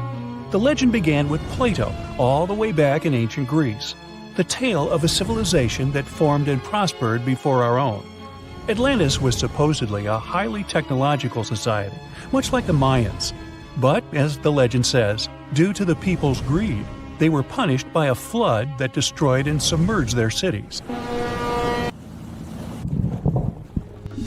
The legend began with Plato, all the way back in ancient Greece. The tale of a civilization that formed and prospered before our own. Atlantis was supposedly a highly technological society, much like the Mayans. But, as the legend says, due to the people's greed, they were punished by a flood that destroyed and submerged their cities.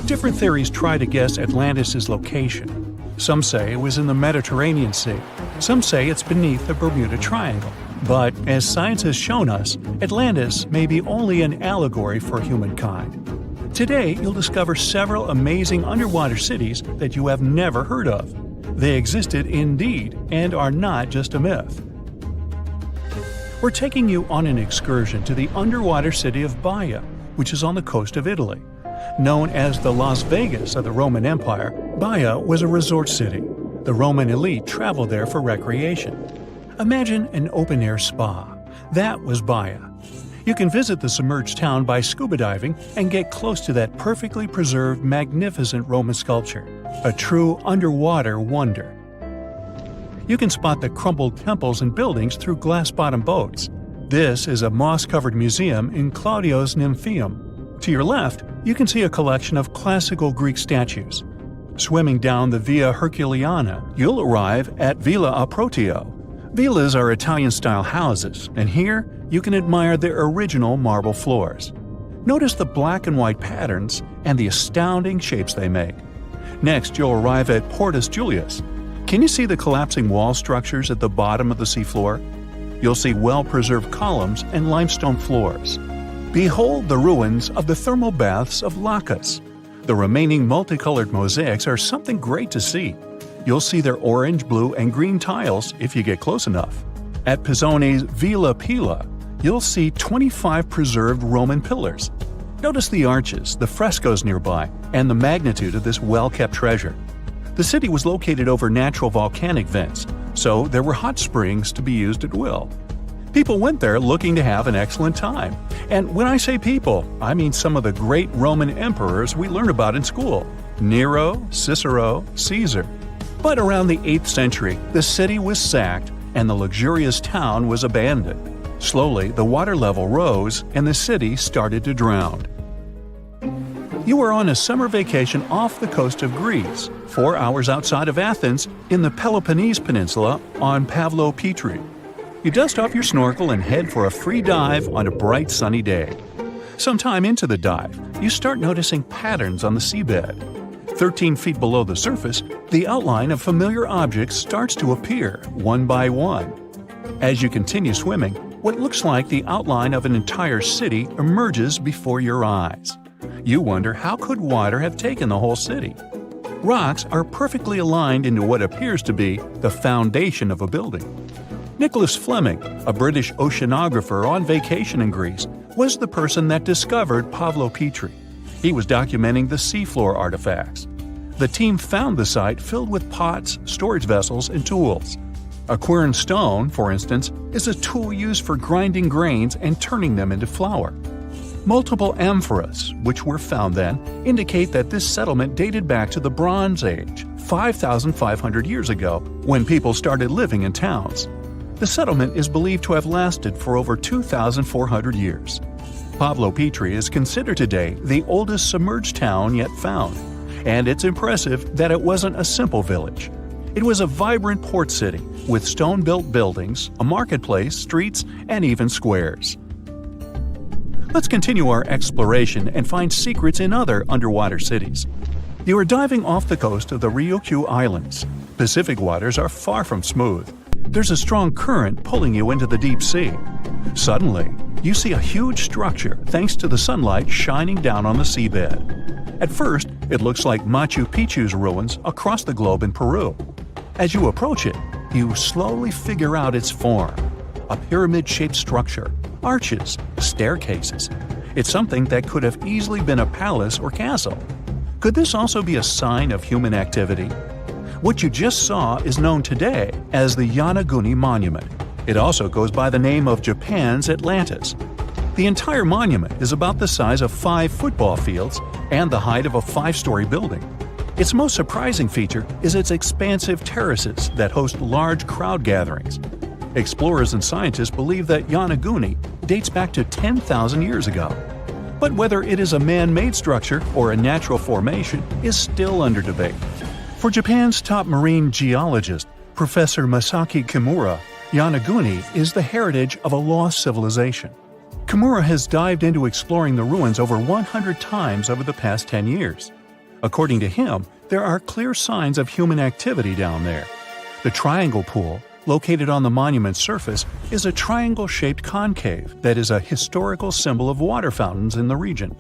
Different theories try to guess Atlantis' location. Some say it was in the Mediterranean Sea. Some say it's beneath the Bermuda Triangle. But, as science has shown us, Atlantis may be only an allegory for humankind. Today, you'll discover several amazing underwater cities that you have never heard of. They existed indeed, and are not just a myth. We're taking you on an excursion to the underwater city of Baia, which is on the coast of Italy. Known as the Las Vegas of the Roman Empire, Baia was a resort city. The Roman elite traveled there for recreation. Imagine an open-air spa. That was Baia. You can visit the submerged town by scuba diving and get close to that perfectly preserved, magnificent Roman sculpture. a true underwater wonder. You can spot the crumbled temples and buildings through glass-bottom boats. This is a moss-covered museum in Claudio's Nymphaeum. To your left, you can see a collection of classical Greek statues. Swimming down the Via Herculeana, you'll arrive at Villa a Proteo. Villas are Italian-style houses, and here you can admire their original marble floors. Notice the black and white patterns and the astounding shapes they make. Next, you'll arrive at Portus Julius. Can you see the collapsing wall structures at the bottom of the seafloor? You'll see well-preserved columns and limestone floors. Behold the ruins of the thermal baths of Lacus. The remaining multicolored mosaics are something great to see. You'll see their orange, blue, and green tiles if you get close enough. At Pisoni's Villa Pila, you'll see 25 preserved Roman pillars. Notice the arches, the frescoes nearby, and the magnitude of this well-kept treasure. The city was located over natural volcanic vents, so there were hot springs to be used at will. People went there looking to have an excellent time. And when I say people, I mean some of the great Roman emperors we learned about in school: Nero, Cicero, Caesar. But around the 8th century, the city was sacked and the luxurious town was abandoned. Slowly, the water level rose and the city started to drown. You are on a summer vacation off the coast of Greece, 4 hours outside of Athens, in the Peloponnese Peninsula on Pavlo Petri. You dust off your snorkel and head for a free dive on a bright sunny day. Sometime into the dive, you start noticing patterns on the seabed. 13 feet below the surface, the outline of familiar objects starts to appear, one by one. As you continue swimming, what looks like the outline of an entire city emerges before your eyes. You wonder, how could water have taken the whole city? Rocks are perfectly aligned into what appears to be the foundation of a building. Nicholas Fleming, a British oceanographer on vacation in Greece, was the person that discovered Pavlo Petri. He was documenting the seafloor artifacts. The team found the site filled with pots, storage vessels, and tools. A quern stone, for instance, is a tool used for grinding grains and turning them into flour. Multiple amphoras, which were found then, indicate that this settlement dated back to the Bronze Age, 5,500 years ago, when people started living in towns. The settlement is believed to have lasted for over 2,400 years. Pavlo Petri is considered today the oldest submerged town yet found, and it's impressive that it wasn't a simple village. It was a vibrant port city with stone-built buildings, a marketplace, streets, and even squares. Let's continue our exploration and find secrets in other underwater cities. You are diving off the coast of the Ryukyu Islands. Pacific waters are far from smooth. There's a strong current pulling you into the deep sea. Suddenly, you see a huge structure thanks to the sunlight shining down on the seabed. At first, it looks like Machu Picchu's ruins across the globe in Peru. As you approach it, you slowly figure out its form. A pyramid-shaped structure, arches, staircases. It's something that could have easily been a palace or castle. Could this also be a sign of human activity? What you just saw is known today as the Yonaguni Monument. It also goes by the name of Japan's Atlantis. The entire monument is about the size of 5 football fields and the height of a 5-story building. Its most surprising feature is its expansive terraces that host large crowd gatherings. Explorers and scientists believe that Yonaguni dates back to 10,000 years ago. But whether it is a man-made structure or a natural formation is still under debate. For Japan's top marine geologist, Professor Masaki Kimura, Yonaguni is the heritage of a lost civilization. Kimura has dived into exploring the ruins over 100 times over the past 10 years. According to him, there are clear signs of human activity down there. The triangle pool, located on the monument's surface, is a triangle-shaped concave that is a historical symbol of water fountains in the region.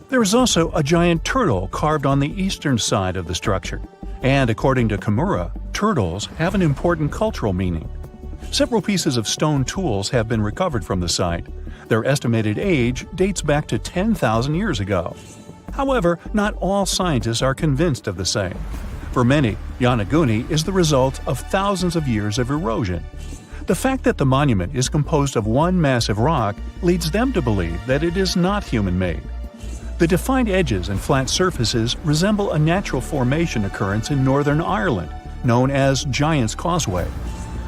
There is also a giant turtle carved on the eastern side of the structure. And according to Kimura, turtles have an important cultural meaning. Several pieces of stone tools have been recovered from the site. Their estimated age dates back to 10,000 years ago. However, not all scientists are convinced of the same. For many, Yonaguni is the result of thousands of years of erosion. The fact that the monument is composed of one massive rock leads them to believe that it is not human-made. The defined edges and flat surfaces resemble a natural formation occurrence in Northern Ireland, known as Giant's Causeway.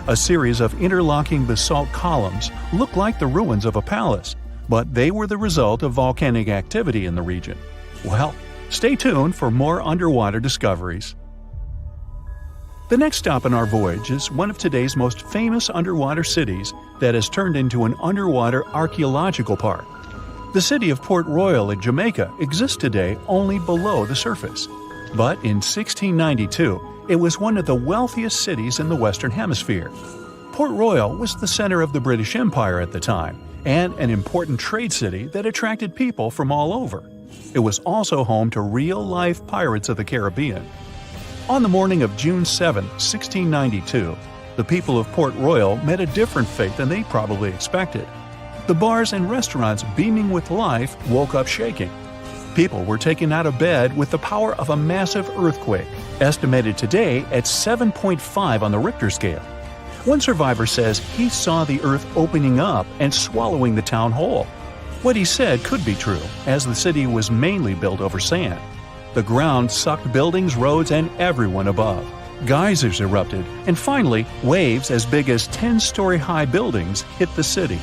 A series of interlocking basalt columns look like the ruins of a palace, but they were the result of volcanic activity in the region. Well, stay tuned for more underwater discoveries. The next stop on our voyage is one of today's most famous underwater cities that has turned into an underwater archaeological park. The city of Port Royal in Jamaica exists today only below the surface. But in 1692, it was one of the wealthiest cities in the Western Hemisphere. Port Royal was the center of the British Empire at the time, and an important trade city that attracted people from all over. It was also home to real-life pirates of the Caribbean. On the morning of June 7, 1692, the people of Port Royal met a different fate than they probably expected. The bars and restaurants beaming with life woke up shaking. People were taken out of bed with the power of a massive earthquake, estimated today at 7.5 on the Richter scale. One survivor says he saw the earth opening up and swallowing the town whole. What he said could be true, as the city was mainly built over sand. The ground sucked buildings, roads, and everyone above. Geysers erupted, and finally, waves as big as 10-story-high buildings hit the city.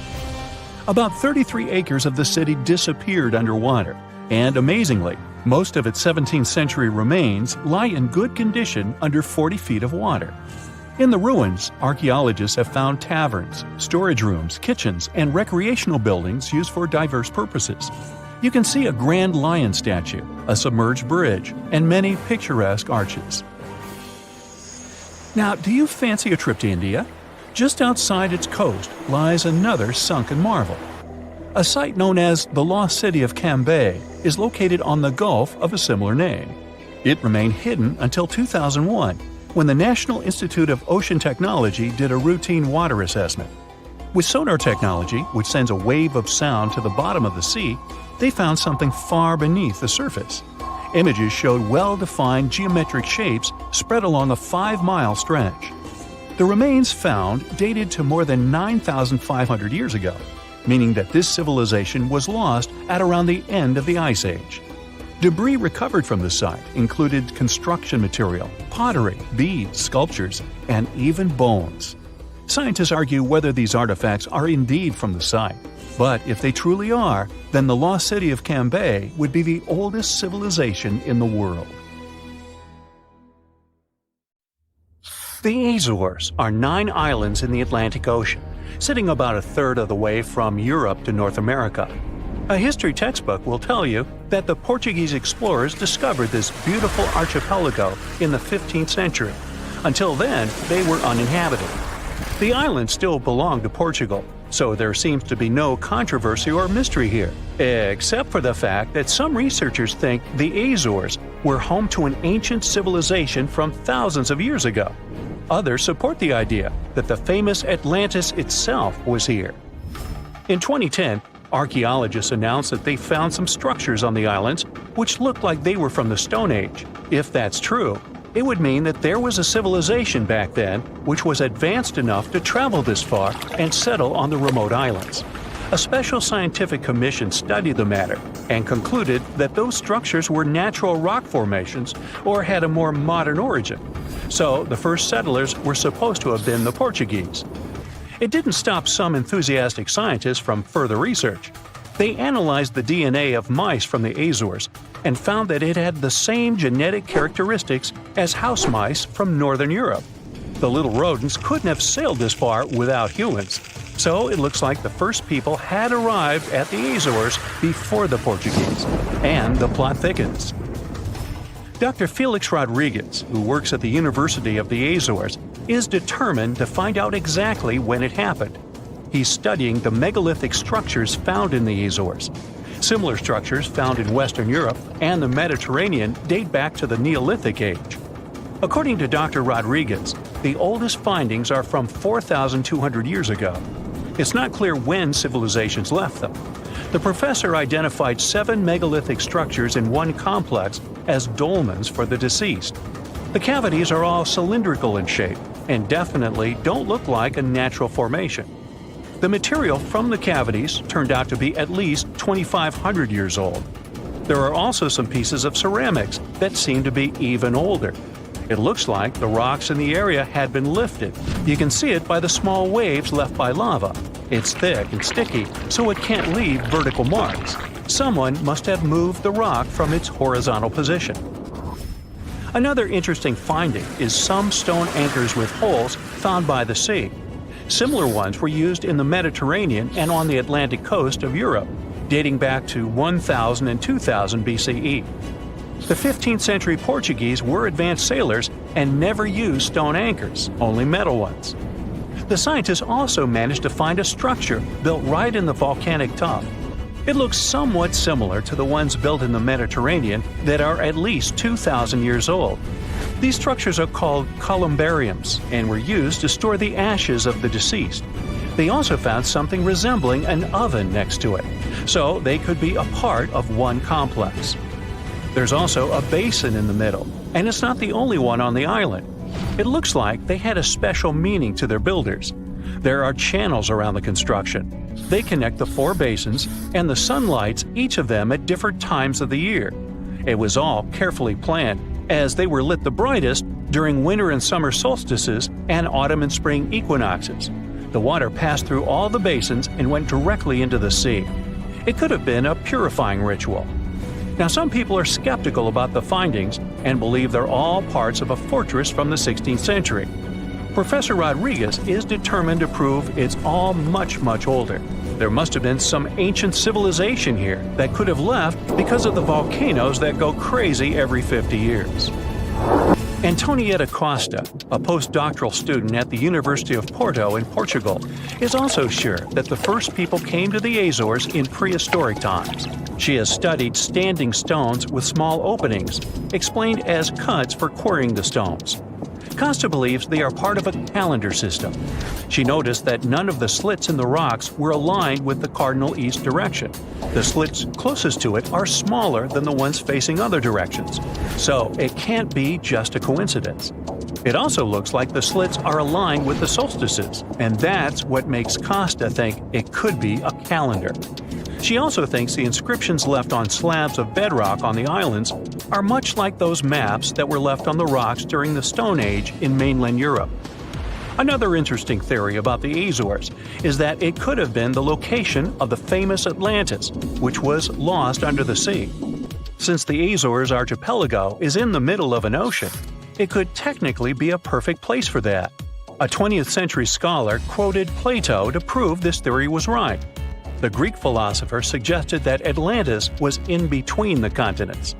About 33 acres of the city disappeared underwater, and amazingly, most of its 17th century remains lie in good condition under 40 feet of water. In the ruins, archaeologists have found taverns, storage rooms, kitchens, and recreational buildings used for diverse purposes. You can see a grand lion statue, a submerged bridge, and many picturesque arches. Now, do you fancy a trip to India? Just outside its coast lies another sunken marvel. A site known as the Lost City of Cambay is located on the Gulf of a similar name. It remained hidden until 2001, when the National Institute of Ocean Technology did a routine water assessment. With sonar technology, which sends a wave of sound to the bottom of the sea, they found something far beneath the surface. Images showed well-defined geometric shapes spread along a 5-mile stretch. The remains found dated to more than 9,500 years ago, meaning that this civilization was lost at around the end of the Ice Age. Debris recovered from the site included construction material, pottery, beads, sculptures, and even bones. Scientists argue whether these artifacts are indeed from the site, but if they truly are, then the lost city of Cambay would be the oldest civilization in the world. The Azores are 9 islands in the Atlantic Ocean, sitting about a third of the way from Europe to North America. A history textbook will tell you that the Portuguese explorers discovered this beautiful archipelago in the 15th century. Until then, they were uninhabited. The islands still belong to Portugal, so there seems to be no controversy or mystery here, except for the fact that some researchers think the Azores were home to an ancient civilization from thousands of years ago. Others support the idea that the famous Atlantis itself was here. In 2010, archaeologists announced that they found some structures on the islands which looked like they were from the Stone Age. If that's true, it would mean that there was a civilization back then which was advanced enough to travel this far and settle on the remote islands. A special scientific commission studied the matter and concluded that those structures were natural rock formations or had a more modern origin. So the first settlers were supposed to have been the Portuguese. It didn't stop some enthusiastic scientists from further research. They analyzed the DNA of mice from the Azores and found that it had the same genetic characteristics as house mice from Northern Europe. The little rodents couldn't have sailed this far without humans, so it looks like the first people had arrived at the Azores before the Portuguese, and the plot thickens. Dr. Felix Rodriguez, who works at the University of the Azores, is determined to find out exactly when it happened. He's studying the megalithic structures found in the Azores. Similar structures found in Western Europe and the Mediterranean date back to the Neolithic age. According to Dr. Rodriguez, the oldest findings are from 4,200 years ago. It's not clear when civilizations left them. The professor identified 7 megalithic structures in one complex as dolmens for the deceased. The cavities are all cylindrical in shape and definitely don't look like a natural formation. The material from the cavities turned out to be at least 2,500 years old. There are also some pieces of ceramics that seem to be even older. It looks like the rocks in the area had been lifted. You can see it by the small waves left by lava. It's thick and sticky, so it can't leave vertical marks. Someone must have moved the rock from its horizontal position. Another interesting finding is some stone anchors with holes found by the sea. Similar ones were used in the Mediterranean and on the Atlantic coast of Europe, dating back to 1000 and 2000 BCE. The 15th century Portuguese were advanced sailors and never used stone anchors, only metal ones. The scientists also managed to find a structure built right in the volcanic top. It looks somewhat similar to the ones built in the Mediterranean that are at least 2,000 years old. These structures are called columbariums and were used to store the ashes of the deceased. They also found something resembling an oven next to it, so they could be a part of one complex. There's also a basin in the middle, and it's not the only one on the island. It looks like they had a special meaning to their builders. There are channels around the construction. They connect the 4 basins, and the sun lights each of them at different times of the year. It was all carefully planned, as they were lit the brightest during winter and summer solstices and autumn and spring equinoxes. The water passed through all the basins and went directly into the sea. It could have been a purifying ritual. Now, some people are skeptical about the findings and believe they're all parts of a fortress from the 16th century. Professor Rodriguez is determined to prove it's all much older. There must have been some ancient civilization here that could have left because of the volcanoes that go crazy every 50 years. Antonietta Costa, a postdoctoral student at the University of Porto in Portugal, is also sure that the first people came to the Azores in prehistoric times. She has studied standing stones with small openings, explained as cuts for quarrying the stones. Costa believes they are part of a calendar system. She noticed that none of the slits in the rocks were aligned with the cardinal east direction. The slits closest to it are smaller than the ones facing other directions, so it can't be just a coincidence. It also looks like the slits are aligned with the solstices, and that's what makes Costa think it could be a calendar. She also thinks the inscriptions left on slabs of bedrock on the islands are much like those maps that were left on the rocks during the Stone Age in mainland Europe. Another interesting theory about the Azores is that it could have been the location of the famous Atlantis, which was lost under the sea. Since the Azores archipelago is in the middle of an ocean, it could technically be a perfect place for that. A 20th century scholar quoted Plato to prove this theory was right. The Greek philosopher suggested that Atlantis was in between the continents.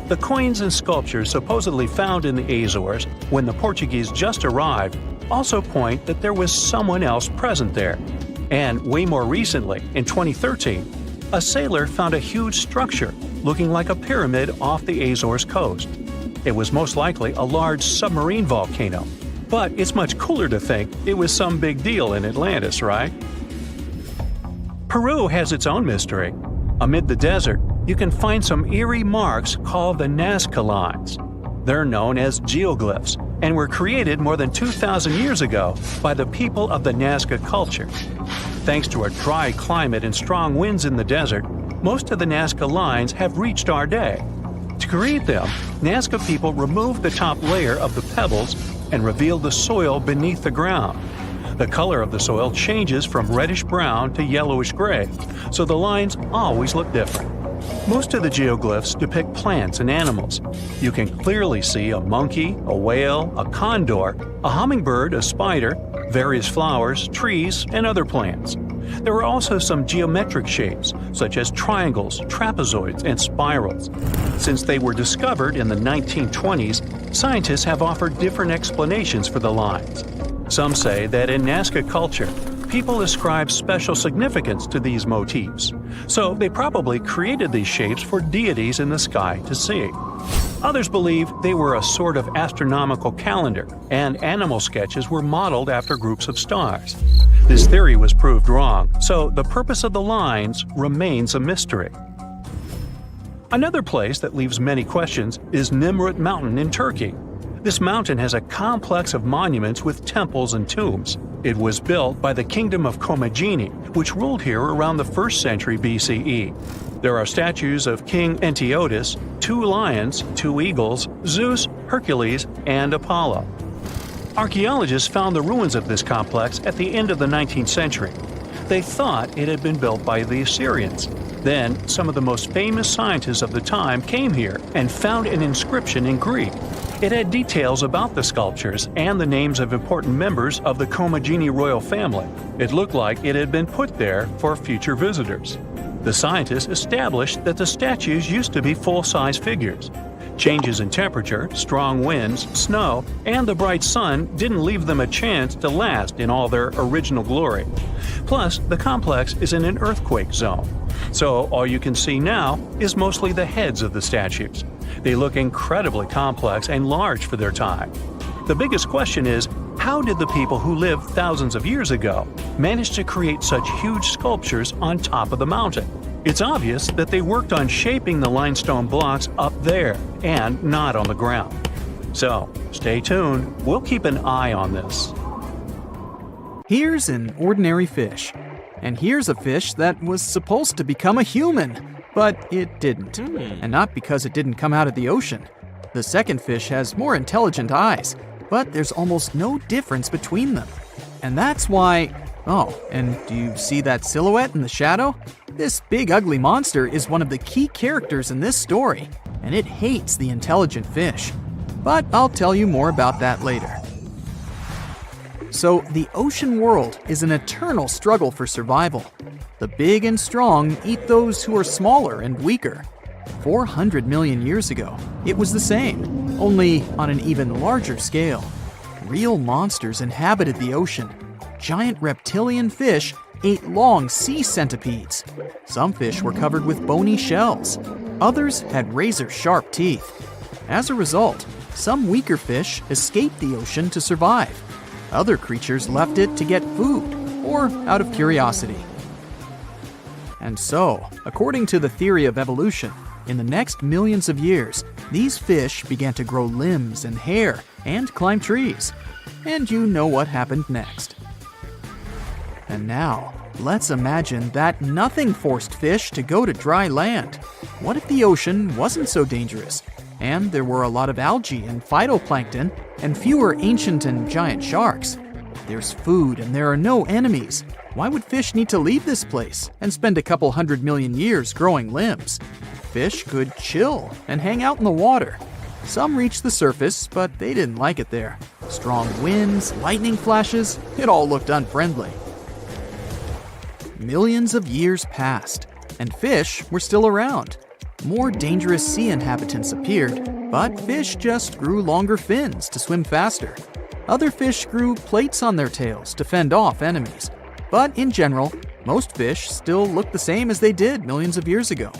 The coins and sculptures supposedly found in the Azores when the Portuguese just arrived also point that there was someone else present there. And way more recently, in 2013, a sailor found a huge structure looking like a pyramid off the Azores coast. It was most likely a large submarine volcano, but it's much cooler to think it was some big deal in Atlantis, right? Peru has its own mystery. Amid the desert, you can find some eerie marks called the Nazca lines. They're known as geoglyphs and were created more than 2,000 years ago by the people of the Nazca culture. Thanks to a dry climate and strong winds in the desert, most of the Nazca lines have reached our day. To create them, Nazca people removed the top layer of the pebbles and revealed the soil beneath the ground. The color of the soil changes from reddish-brown to yellowish-gray, so the lines always look different. Most of the geoglyphs depict plants and animals. You can clearly see a monkey, a whale, a condor, a hummingbird, a spider, various flowers, trees, and other plants. There are also some geometric shapes, such as triangles, trapezoids, and spirals. Since they were discovered in the 1920s, scientists have offered different explanations for the lines. Some say that in Nazca culture, people ascribe special significance to these motifs, so they probably created these shapes for deities in the sky to see. Others believe they were a sort of astronomical calendar, and animal sketches were modeled after groups of stars. This theory was proved wrong, so the purpose of the lines remains a mystery. Another place that leaves many questions is Nimrut Mountain in Turkey. This mountain has a complex of monuments with temples and tombs. It was built by the Kingdom of Commagene, which ruled here around the 1st century BCE. There are statues of King Antiochus, 2 lions, 2 eagles, Zeus, Hercules, and Apollo. Archaeologists found the ruins of this complex at the end of the 19th century. They thought it had been built by the Assyrians. Then, some of the most famous scientists of the time came here and found an inscription in Greek. It had details about the sculptures and the names of important members of the Commagene royal family. It looked like it had been put there for future visitors. The scientists established that the statues used to be full-size figures. Changes in temperature, strong winds, snow, and the bright sun didn't leave them a chance to last in all their original glory. Plus, the complex is in an earthquake zone. So all you can see now is mostly the heads of the statues. They look incredibly complex and large for their time. The biggest question is, how did the people who lived thousands of years ago manage to create such huge sculptures on top of the mountain? It's obvious that they worked on shaping the limestone blocks up there and not on the ground. So, stay tuned. We'll keep an eye on this. Here's an ordinary fish. And here's a fish that was supposed to become a human, but it didn't. And not because it didn't come out of the ocean. The second fish has more intelligent eyes, but there's almost no difference between them. And that's why... Oh, and do you see that silhouette in the shadow? This big ugly monster is one of the key characters in this story, and it hates the intelligent fish. But I'll tell you more about that later. So, the ocean world is an eternal struggle for survival. The big and strong eat those who are smaller and weaker. 400 million years ago, it was the same, only on an even larger scale. Real monsters inhabited the ocean. Giant reptilian fish ate long sea centipedes. Some fish were covered with bony shells. Others had razor-sharp teeth. As a result, some weaker fish escaped the ocean to survive. Other creatures left it to get food, or out of curiosity. And so, according to the theory of evolution, in the next millions of years, these fish began to grow limbs and hair and climb trees. And you know what happened next. And now, let's imagine that nothing forced fish to go to dry land. What if the ocean wasn't so dangerous, and there were a lot of algae and phytoplankton, and fewer ancient and giant sharks? There's food and there are no enemies. Why would fish need to leave this place and spend a couple 100 million years growing limbs? Fish could chill and hang out in the water. Some reached the surface, but they didn't like it there. Strong winds, lightning flashes, it all looked unfriendly. Millions of years passed, and fish were still around. More dangerous sea inhabitants appeared, but fish just grew longer fins to swim faster. Other fish grew plates on their tails to fend off enemies. But in general, most fish still looked the same as they did millions of years ago.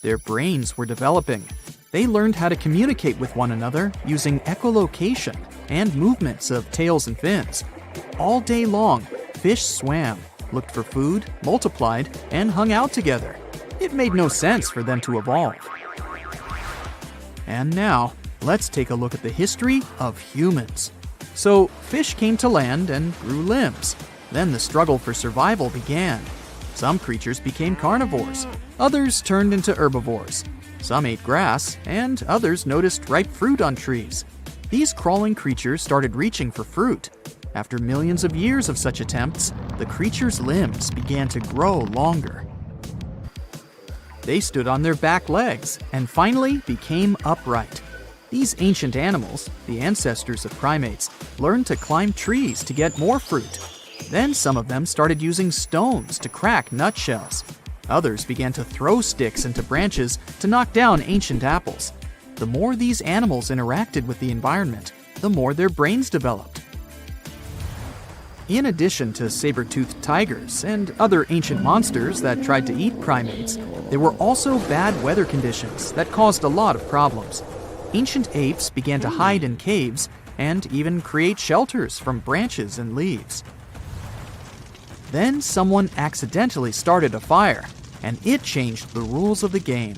Their brains were developing. They learned how to communicate with one another using echolocation and movements of tails and fins. All day long, fish swam, looked for food, multiplied, and hung out together. It made no sense for them to evolve. And now, let's take a look at the history of humans. So, fish came to land and grew limbs. Then the struggle for survival began. Some creatures became carnivores. Others turned into herbivores. Some ate grass, and others noticed ripe fruit on trees. These crawling creatures started reaching for fruit. After millions of years of such attempts, the creatures' limbs began to grow longer. They stood on their back legs and finally became upright. These ancient animals, the ancestors of primates, learned to climb trees to get more fruit. Then some of them started using stones to crack nutshells. Others began to throw sticks into branches to knock down ancient apples. The more these animals interacted with the environment, the more their brains developed. In addition to saber-toothed tigers and other ancient monsters that tried to eat primates, there were also bad weather conditions that caused a lot of problems. Ancient apes began to hide in caves and even create shelters from branches and leaves. Then someone accidentally started a fire, and it changed the rules of the game.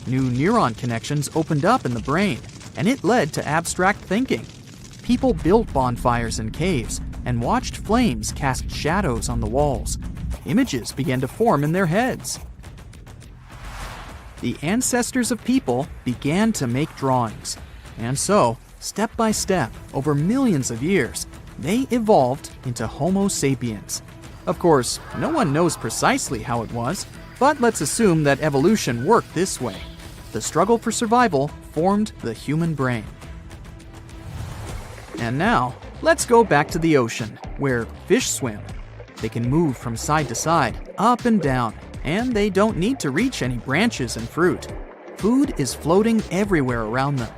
New neuron connections opened up in the brain, and it led to abstract thinking. People built bonfires in caves and watched flames cast shadows on the walls. Images began to form in their heads. the ancestors of people began to make drawings. And so, step by step, over millions of years, they evolved into Homo sapiens. Of course, no one knows precisely how it was, but let's assume that evolution worked this way. The struggle for survival formed the human brain. And now, let's go back to the ocean, where fish swim. They can move from side to side, up and down, and they don't need to reach any branches and fruit. Food is floating everywhere around them.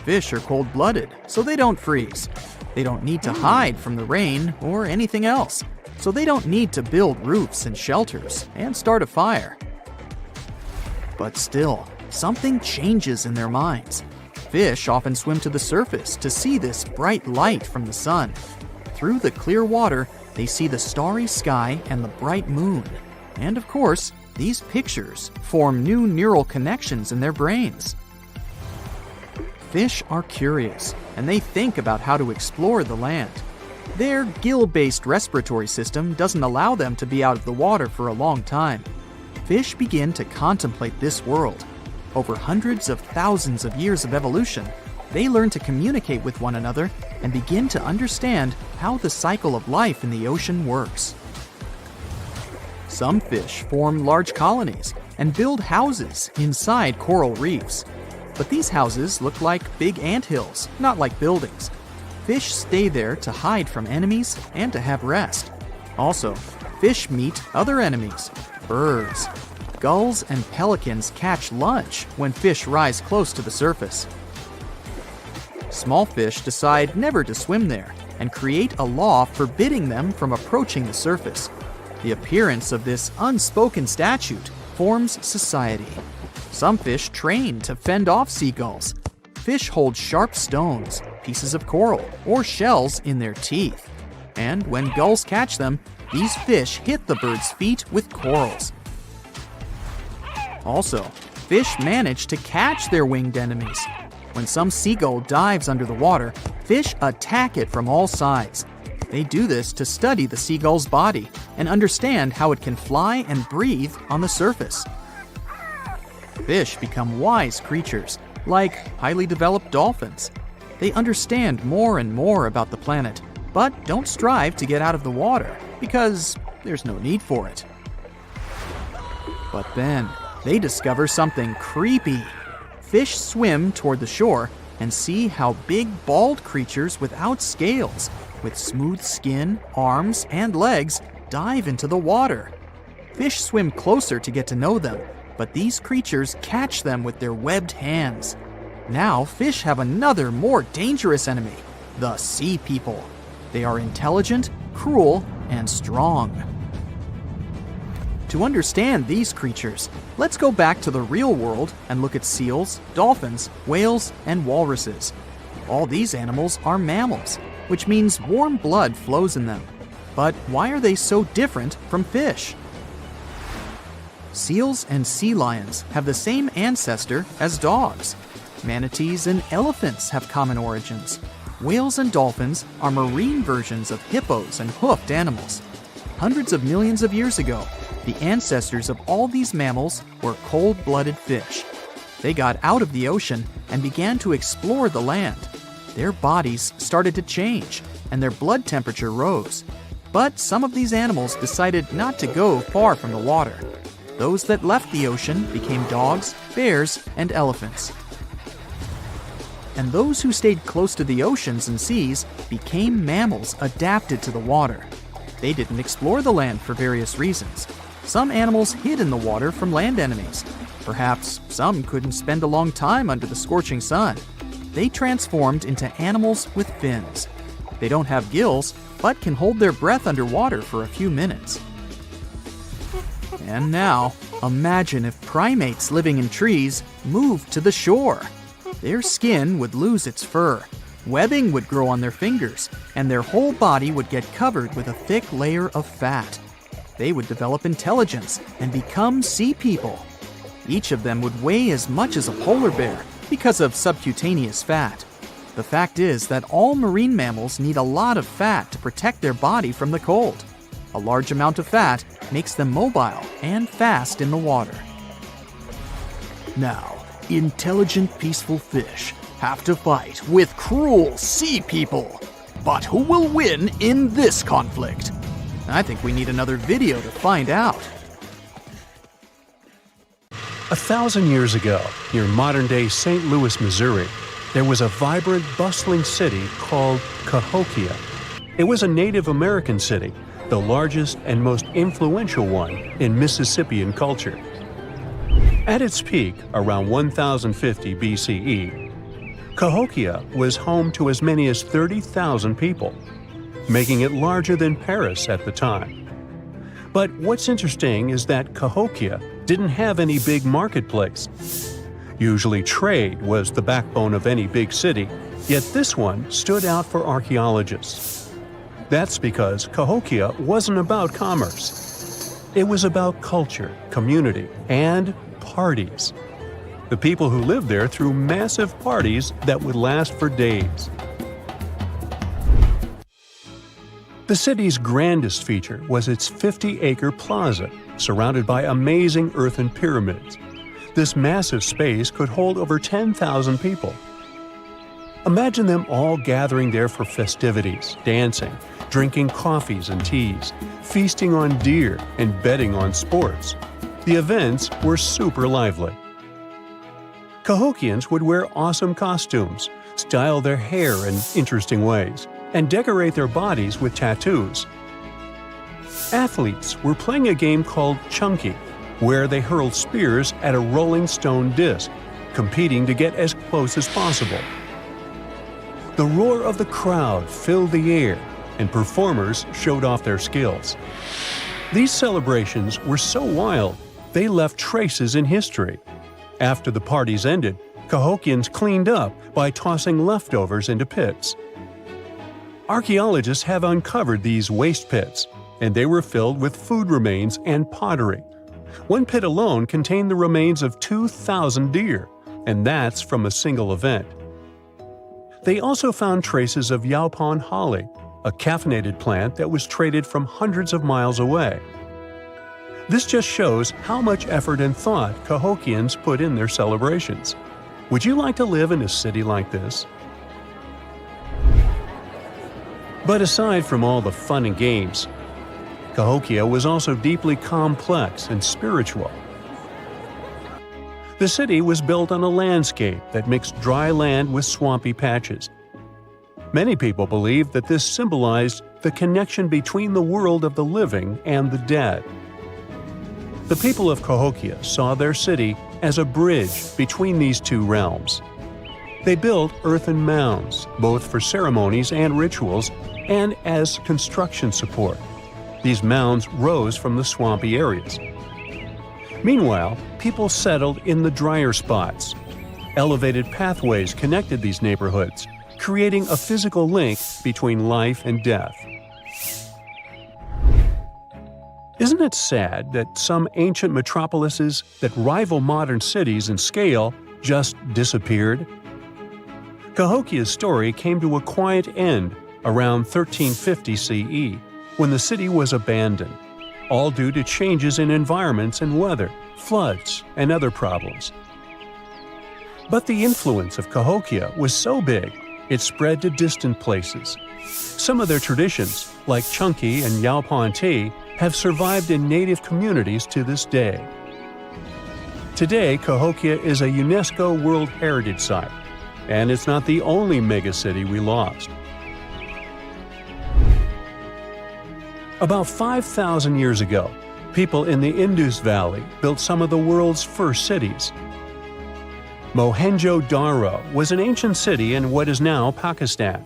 Fish are cold-blooded, so they don't freeze. They don't need to hide from the rain or anything else, so they don't need to build roofs and shelters and start a fire. But still, something changes in their minds. Fish often swim to the surface to see this bright light from the sun. Through the clear water, they see the starry sky and the bright moon. And of course, these pictures form new neural connections in their brains. Fish are curious, and they think about how to explore the land. Their gill-based respiratory system doesn't allow them to be out of the water for a long time. Fish begin to contemplate this world. Over hundreds of thousands of years of evolution, they learn to communicate with one another and begin to understand how the cycle of life in the ocean works. Some fish form large colonies and build houses inside coral reefs. But these houses look like big anthills, not like buildings. Fish stay there to hide from enemies and to have rest. Also, fish meet other enemies, birds. Gulls and pelicans catch lunch when fish rise close to the surface. Small fish decide never to swim there and create a law forbidding them from approaching the surface. The appearance of this unspoken statute forms society. Some fish train to fend off seagulls. Fish hold sharp stones, pieces of coral, or shells in their teeth. And when gulls catch them, these fish hit the bird's feet with corals. Also, fish manage to catch their winged enemies. When some seagull dives under the water, fish attack it from all sides. They do this to study the seagull's body and understand how it can fly and breathe on the surface. Fish become wise creatures, like highly developed dolphins. They understand more and more about the planet, but don't strive to get out of the water because there's no need for it. But then, they discover something creepy. Fish swim toward the shore and see how big bald creatures without scales, with smooth skin, arms, and legs, dive into the water. Fish swim closer to get to know them, but these creatures catch them with their webbed hands. Now fish have another, more dangerous enemy, the sea people. They are intelligent, cruel, and strong. To understand these creatures, let's go back to the real world and look at seals, dolphins, whales, and walruses. All these animals are mammals, which means warm blood flows in them. But why are they so different from fish? Seals and sea lions have the same ancestor as dogs. Manatees and elephants have common origins. Whales and dolphins are marine versions of hippos and hoofed animals. Hundreds of millions of years ago, the ancestors of all these mammals were cold-blooded fish. They got out of the ocean and began to explore the land. Their bodies started to change, and their blood temperature rose. But some of these animals decided not to go far from the water. Those that left the ocean became dogs, bears, and elephants. And those who stayed close to the oceans and seas became mammals adapted to the water. They didn't explore the land for various reasons. Some animals hid in the water from land enemies. Perhaps some couldn't spend a long time under the scorching sun. They transformed into animals with fins. They don't have gills, but can hold their breath underwater for a few minutes. And now, imagine if primates living in trees moved to the shore. Their skin would lose its fur, webbing would grow on their fingers, and their whole body would get covered with a thick layer of fat. They would develop intelligence and become sea people. Each of them would weigh as much as a polar bear because of subcutaneous fat. The fact is that all marine mammals need a lot of fat to protect their body from the cold. A large amount of fat makes them mobile and fast in the water. Now, intelligent, peaceful fish have to fight with cruel sea people. But who will win in this conflict? I think we need another video to find out. 1,000 years ago, near modern-day St. Louis, Missouri, there was a vibrant, bustling city called Cahokia. It was a Native American city, the largest and most influential one in Mississippian culture. At its peak, around 1050 BCE, Cahokia was home to as many as 30,000 people, making it larger than Paris at the time. But what's interesting is that Cahokia didn't have any big marketplace. Usually trade was the backbone of any big city, yet this one stood out for archaeologists. That's because Cahokia wasn't about commerce. It was about culture, community, and parties. The people who lived there threw massive parties that would last for days. The city's grandest feature was its 50-acre plaza, surrounded by amazing earthen pyramids. This massive space could hold over 10,000 people. Imagine them all gathering there for festivities, dancing, drinking coffees and teas, feasting on deer, and betting on sports. The events were super lively. Cahokians would wear awesome costumes, style their hair in interesting ways, and decorate their bodies with tattoos. Athletes were playing a game called Chunky, where they hurled spears at a rolling stone disc, competing to get as close as possible. The roar of the crowd filled the air, and performers showed off their skills. These celebrations were so wild, they left traces in history. After the parties ended, Cahokians cleaned up by tossing leftovers into pits. Archaeologists have uncovered these waste pits, and they were filled with food remains and pottery. One pit alone contained the remains of 2,000 deer, and that's from a single event. They also found traces of yaupon holly, a caffeinated plant that was traded from hundreds of miles away. This just shows how much effort and thought Cahokians put in their celebrations. Would you like to live in a city like this? But aside from all the fun and games, Cahokia was also deeply complex and spiritual. The city was built on a landscape that mixed dry land with swampy patches. Many people believed that this symbolized the connection between the world of the living and the dead. The people of Cahokia saw their city as a bridge between these two realms. They built earthen mounds, both for ceremonies and rituals, and as construction support. These mounds rose from the swampy areas. Meanwhile, people settled in the drier spots. Elevated pathways connected these neighborhoods, creating a physical link between life and death. Isn't it sad that some ancient metropolises that rival modern cities in scale just disappeared? Cahokia's story came to a quiet end around 1350 CE, when the city was abandoned, all due to changes in environments and weather, floods, and other problems. But the influence of Cahokia was so big, it spread to distant places. Some of their traditions, like Chunky and yaupon tea, have survived in native communities to this day. Today, Cahokia is a UNESCO World Heritage Site, and it's not the only megacity we lost. About 5,000 years ago, people in the Indus Valley built some of the world's first cities. Mohenjo-Daro was an ancient city in what is now Pakistan.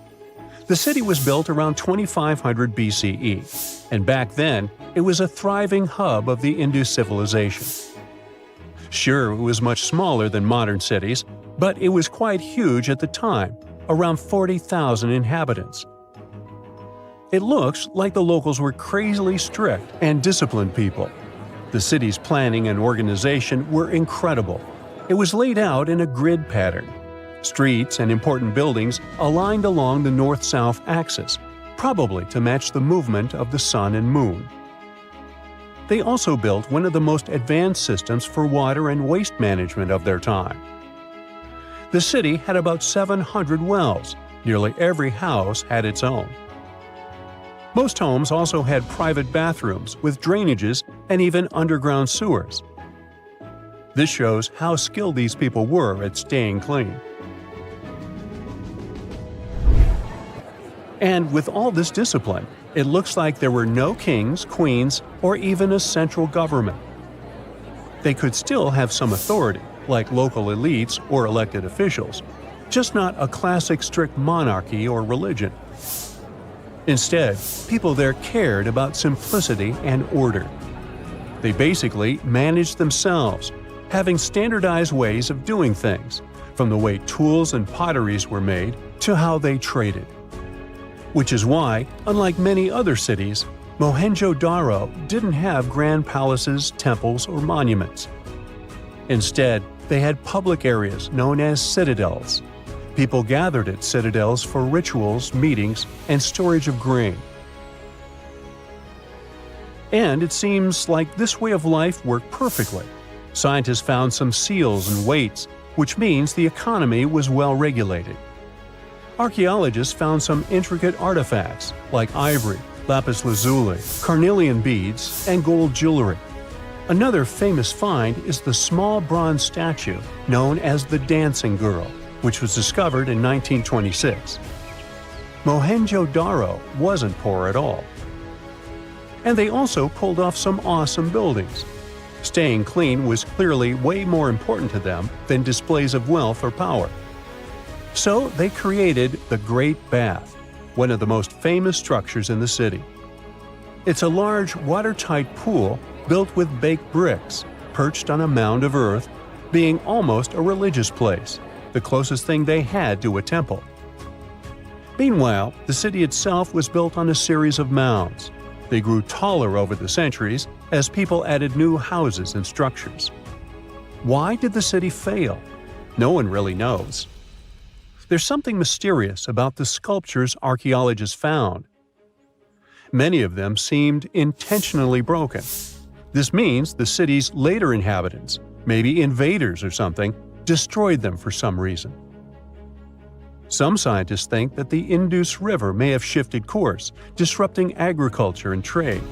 The city was built around 2500 BCE, and back then, it was a thriving hub of the Indus civilization. Sure, it was much smaller than modern cities, but it was quite huge at the time, around 40,000 inhabitants. It looks like the locals were crazily strict and disciplined people. The city's planning and organization were incredible. It was laid out in a grid pattern. Streets and important buildings aligned along the north-south axis, probably to match the movement of the sun and moon. They also built one of the most advanced systems for water and waste management of their time. The city had about 700 wells. Nearly every house had its own. Most homes also had private bathrooms with drainages and even underground sewers. This shows how skilled these people were at staying clean. And with all this discipline, it looks like there were no kings, queens, or even a central government. They could still have some authority, like local elites or elected officials, just not a classic strict monarchy or religion. Instead, people there cared about simplicity and order. They basically managed themselves, having standardized ways of doing things, from the way tools and potteries were made to how they traded. Which is why, unlike many other cities, Mohenjo-Daro didn't have grand palaces, temples, or monuments. Instead, they had public areas known as citadels. People gathered at citadels for rituals, meetings, and storage of grain. And it seems like this way of life worked perfectly. Scientists found some seals and weights, which means the economy was well regulated. Archaeologists found some intricate artifacts like ivory, lapis lazuli, carnelian beads, and gold jewelry. Another famous find is the small bronze statue known as the Dancing Girl, which was discovered in 1926. Mohenjo-Daro wasn't poor at all. And they also pulled off some awesome buildings. Staying clean was clearly way more important to them than displays of wealth or power. So they created the Great Bath, one of the most famous structures in the city. It's a large, watertight pool built with baked bricks, perched on a mound of earth, being almost a religious place, the closest thing they had to a temple. Meanwhile, the city itself was built on a series of mounds. They grew taller over the centuries as people added new houses and structures. Why did the city fail? No one really knows. There's something mysterious about the sculptures archaeologists found. Many of them seemed intentionally broken. This means the city's later inhabitants, maybe invaders or something, destroyed them for some reason. Some scientists think that the Indus River may have shifted course, disrupting agriculture and trade.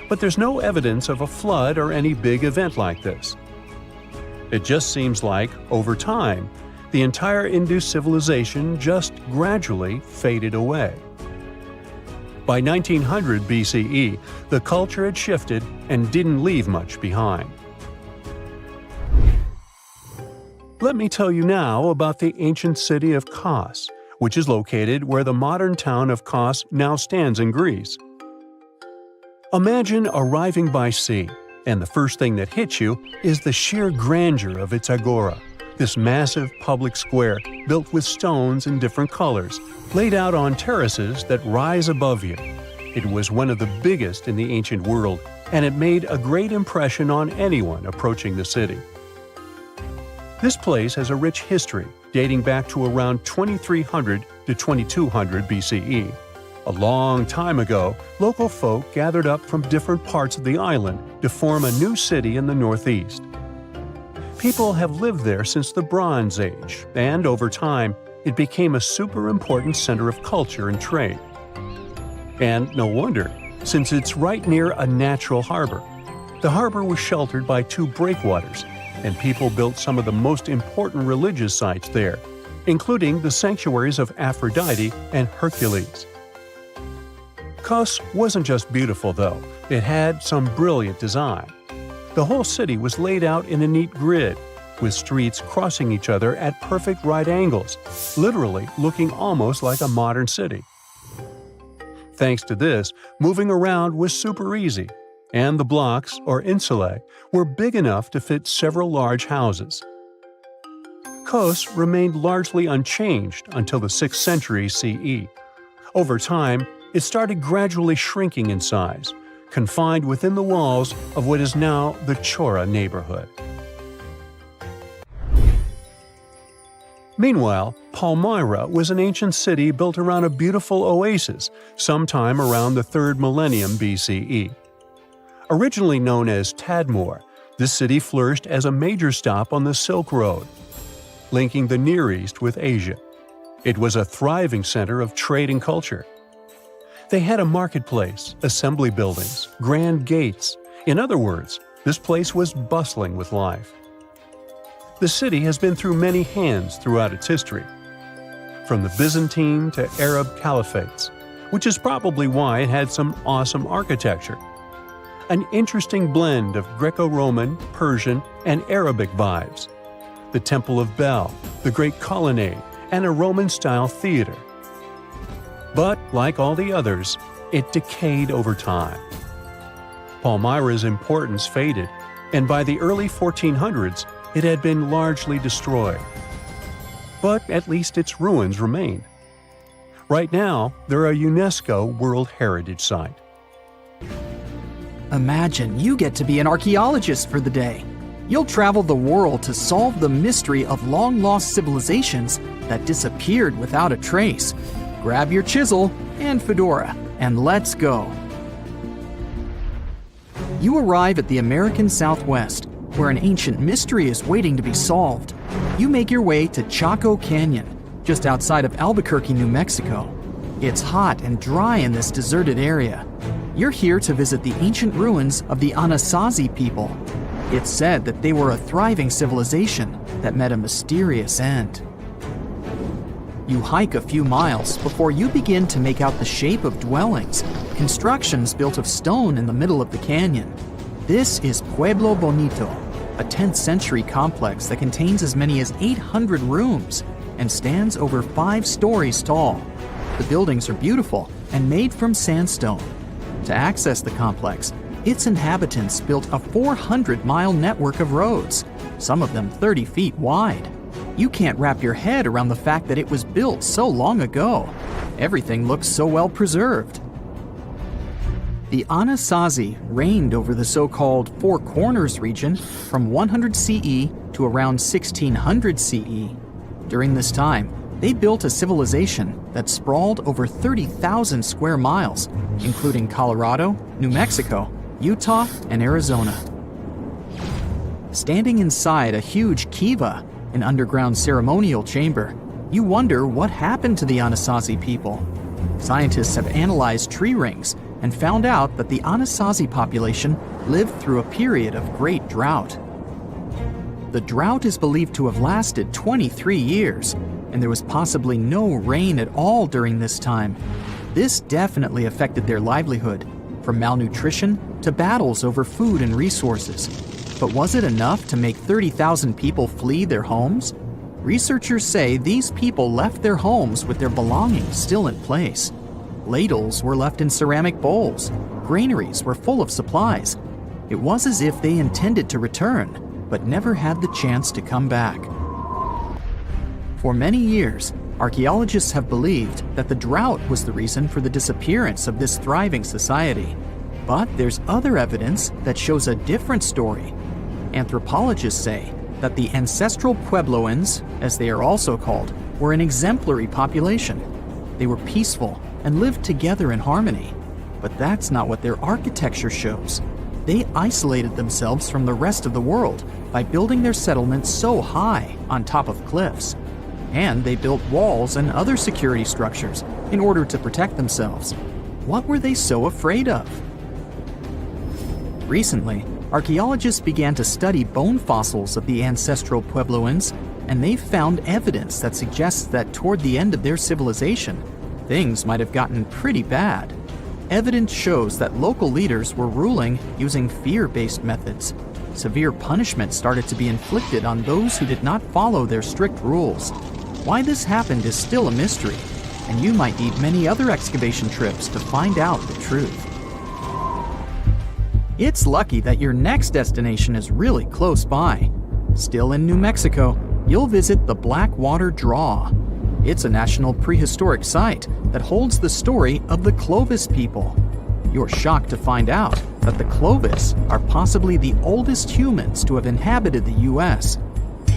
But there's no evidence of a flood or any big event like this. It just seems like, over time, the entire Indus civilization just gradually faded away. By 1900 BCE, the culture had shifted and didn't leave much behind. Let me tell you now about the ancient city of Kos, which is located where the modern town of Kos now stands in Greece. Imagine arriving by sea, and the first thing that hits you is the sheer grandeur of its agora, this massive public square built with stones in different colors, laid out on terraces that rise above you. It was one of the biggest in the ancient world, and it made a great impression on anyone approaching the city. This place has a rich history dating back to around 2300 to 2200 BCE. A long time ago, local folk gathered up from different parts of the island to form a new city in the northeast. People have lived there since the Bronze Age, and over time, it became a super important center of culture and trade. And no wonder, since it's right near a natural harbor. The harbor was sheltered by two breakwaters, and people built some of the most important religious sites there, including the sanctuaries of Aphrodite and Hercules. Kos wasn't just beautiful, though. It had some brilliant design. The whole city was laid out in a neat grid, with streets crossing each other at perfect right angles, literally looking almost like a modern city. Thanks to this, moving around was super easy, and the blocks, or insulae, were big enough to fit several large houses. Kos remained largely unchanged until the 6th century CE. Over time, it started gradually shrinking in size, confined within the walls of what is now the Chora neighborhood. Meanwhile, Palmyra was an ancient city built around a beautiful oasis sometime around the 3rd millennium BCE. Originally known as Tadmor, this city flourished as a major stop on the Silk Road, linking the Near East with Asia. It was a thriving center of trade and culture. They had a marketplace, assembly buildings, grand gates. In other words, this place was bustling with life. The city has been through many hands throughout its history, from the Byzantine to Arab caliphates, which is probably why it had some awesome architecture. An interesting blend of Greco-Roman, Persian, and Arabic vibes. The Temple of Bel, the Great Colonnade, and a Roman-style theater. But, like all the others, it decayed over time. Palmyra's importance faded, and by the early 1400s, it had been largely destroyed. But at least its ruins remain. Right now, they're a UNESCO World Heritage Site. Imagine you get to be an archaeologist for the day. You'll travel the world to solve the mystery of long-lost civilizations that disappeared without a trace. Grab your chisel and fedora, and let's go. You arrive at the American Southwest, where an ancient mystery is waiting to be solved. You make your way to Chaco Canyon, just outside of Albuquerque, New Mexico. It's hot and dry in this deserted area. You're here to visit the ancient ruins of the Anasazi people. It's said that they were a thriving civilization that met a mysterious end. You hike a few miles before you begin to make out the shape of dwellings, constructions built of stone in the middle of the canyon. This is Pueblo Bonito, a 10th century complex that contains as many as 800 rooms and stands over 5 stories tall. The buildings are beautiful and made from sandstone. To access the complex, its inhabitants built a 400-mile network of roads, some of them 30 feet wide. You can't wrap your head around the fact that it was built so long ago. Everything looks so well preserved. The Anasazi reigned over the so-called Four Corners region from 100 CE to around 1600 CE. During this time, they built a civilization that sprawled over 30,000 square miles, including Colorado, New Mexico, Utah, and Arizona. Standing inside a huge kiva, an underground ceremonial chamber, you wonder what happened to the Anasazi people. Scientists have analyzed tree rings and found out that the Anasazi population lived through a period of great drought. The drought is believed to have lasted 23 years, and there was possibly no rain at all during this time. This definitely affected their livelihood, from malnutrition to battles over food and resources. But was it enough to make 30,000 people flee their homes? Researchers say these people left their homes with their belongings still in place. Ladles were left in ceramic bowls. Granaries were full of supplies. It was as if they intended to return, but never had the chance to come back. For many years, archaeologists have believed that the drought was the reason for the disappearance of this thriving society. But there's other evidence that shows a different story. Anthropologists say that the ancestral Puebloans, as they are also called, were an exemplary population. They were peaceful and lived together in harmony. But that's not what their architecture shows. They isolated themselves from the rest of the world by building their settlements so high on top of cliffs. And they built walls and other security structures in order to protect themselves. What were they so afraid of? Recently, archaeologists began to study bone fossils of the ancestral Puebloans, and they found evidence that suggests that toward the end of their civilization, things might have gotten pretty bad. Evidence shows that local leaders were ruling using fear-based methods. Severe punishment started to be inflicted on those who did not follow their strict rules. Why this happened is still a mystery, and you might need many other excavation trips to find out the truth. It's lucky that your next destination is really close by. Still in New Mexico, you'll visit the Blackwater Draw. It's a national prehistoric site that holds the story of the Clovis people. You're shocked to find out that the Clovis are possibly the oldest humans to have inhabited the U.S.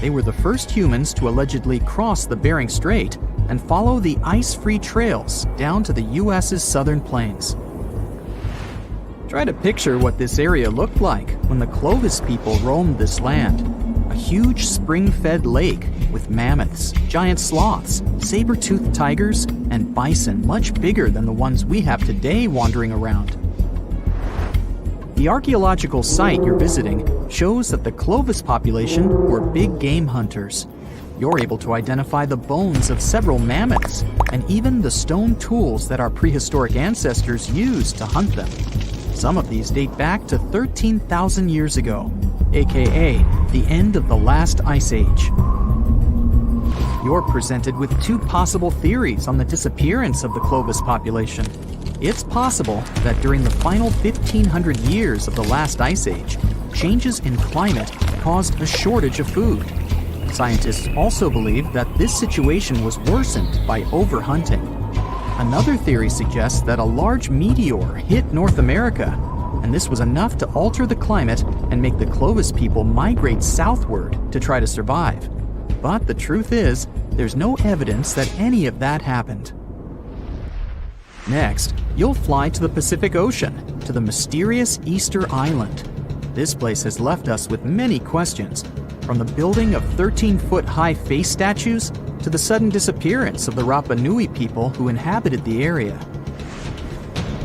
They were the first humans to allegedly cross the Bering Strait and follow the ice-free trails down to the U.S.'s southern plains. Try to picture what this area looked like when the Clovis people roamed this land. A huge spring-fed lake with mammoths, giant sloths, saber-toothed tigers, and bison much bigger than the ones we have today wandering around. The archaeological site you're visiting shows that the Clovis population were big game hunters. You're able to identify the bones of several mammoths and even the stone tools that our prehistoric ancestors used to hunt them. Some of these date back to 13,000 years ago, aka the end of the last ice age. You're presented with two possible theories on the disappearance of the Clovis population. It's possible that during the final 1,500 years of the last ice age, changes in climate caused a shortage of food. Scientists also believe that this situation was worsened by overhunting. Another theory suggests that a large meteor hit North America, and this was enough to alter the climate and make the Clovis people migrate southward to try to survive. But the truth is, there's no evidence that any of that happened. Next, you'll fly to the Pacific Ocean, to the mysterious Easter Island. This place has left us with many questions, from the building of 13-foot-high face statues to the sudden disappearance of the Rapa Nui people who inhabited the area.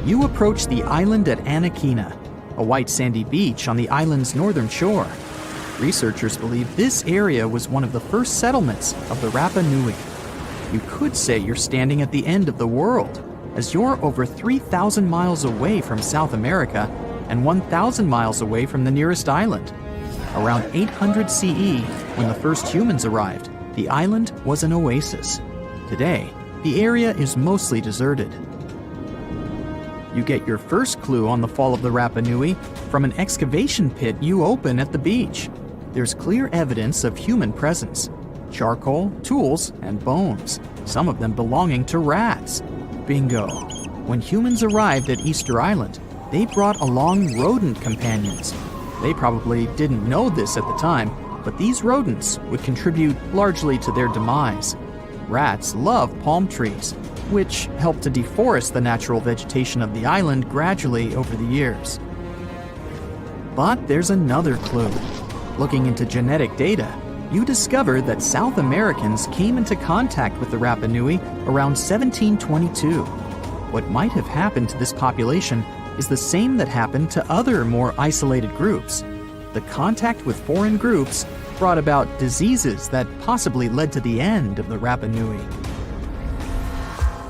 You approach the island at Anakina, a white sandy beach on the island's northern shore. Researchers believe this area was one of the first settlements of the Rapa Nui. You could say you're standing at the end of the world, as you're over 3,000 miles away from South America and 1,000 miles away from the nearest island. Around 800 CE, when the first humans arrived, the island was an oasis. Today, the area is mostly deserted. You get your first clue on the fall of the Rapa Nui from an excavation pit you open at the beach. There's clear evidence of human presence: charcoal, tools, and bones, some of them belonging to rats. Bingo! When humans arrived at Easter Island, they brought along rodent companions. They probably didn't know this at the time, but these rodents would contribute largely to their demise. Rats love palm trees, which helped to deforest the natural vegetation of the island gradually over the years. But there's another clue. Looking into genetic data, you discover that South Americans came into contact with the Rapa Nui around 1722. What might have happened to this population is the same that happened to other more isolated groups. The contact with foreign groups brought about diseases that possibly led to the end of the Rapa Nui.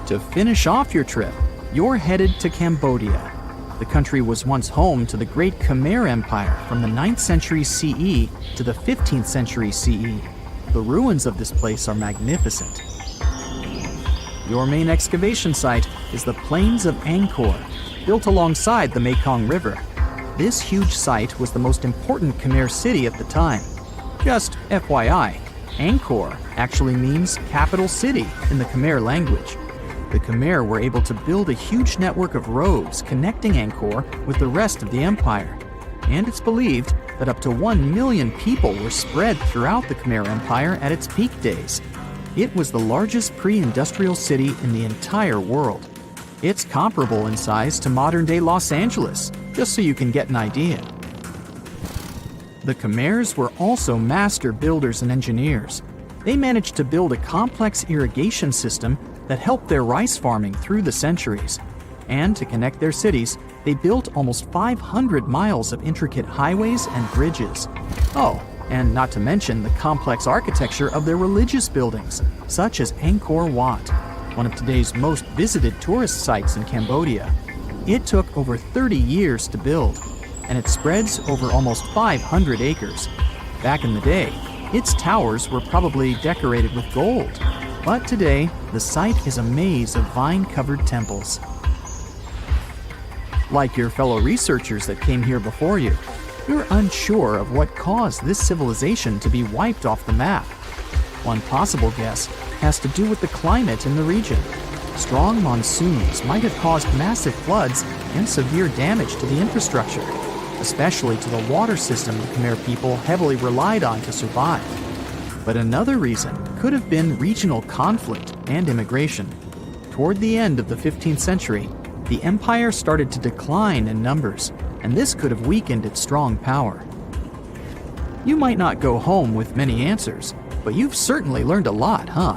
To finish off your trip, you're headed to Cambodia. The country was once home to the Great Khmer Empire from the 9th century CE to the 15th century CE. The ruins of this place are magnificent. Your main excavation site is the Plains of Angkor, built alongside the Mekong River. This huge site was the most important Khmer city at the time. Just FYI, Angkor actually means capital city in the Khmer language. The Khmer were able to build a huge network of roads connecting Angkor with the rest of the empire. And it's believed that up to 1 million people were spread throughout the Khmer Empire at its peak days. It was the largest pre-industrial city in the entire world. It's comparable in size to modern-day Los Angeles, just so you can get an idea. The Khmers were also master builders and engineers. They managed to build a complex irrigation system that helped their rice farming through the centuries. And to connect their cities, they built almost 500 miles of intricate highways and bridges. Oh, and not to mention the complex architecture of their religious buildings, such as Angkor Wat, one of today's most visited tourist sites in Cambodia. It took over 30 years to build, and it spreads over almost 500 acres. Back in the day, its towers were probably decorated with gold, but today, the site is a maze of vine-covered temples. Like your fellow researchers that came here before you, you're unsure of what caused this civilization to be wiped off the map. One possible guess has to do with the climate in the region. Strong monsoons might have caused massive floods and severe damage to the infrastructure, especially to the water system the Khmer people heavily relied on to survive. But another reason could have been regional conflict and immigration. Toward the end of the 15th century, the empire started to decline in numbers, and this could have weakened its strong power. You might not go home with many answers, but you've certainly learned a lot, huh?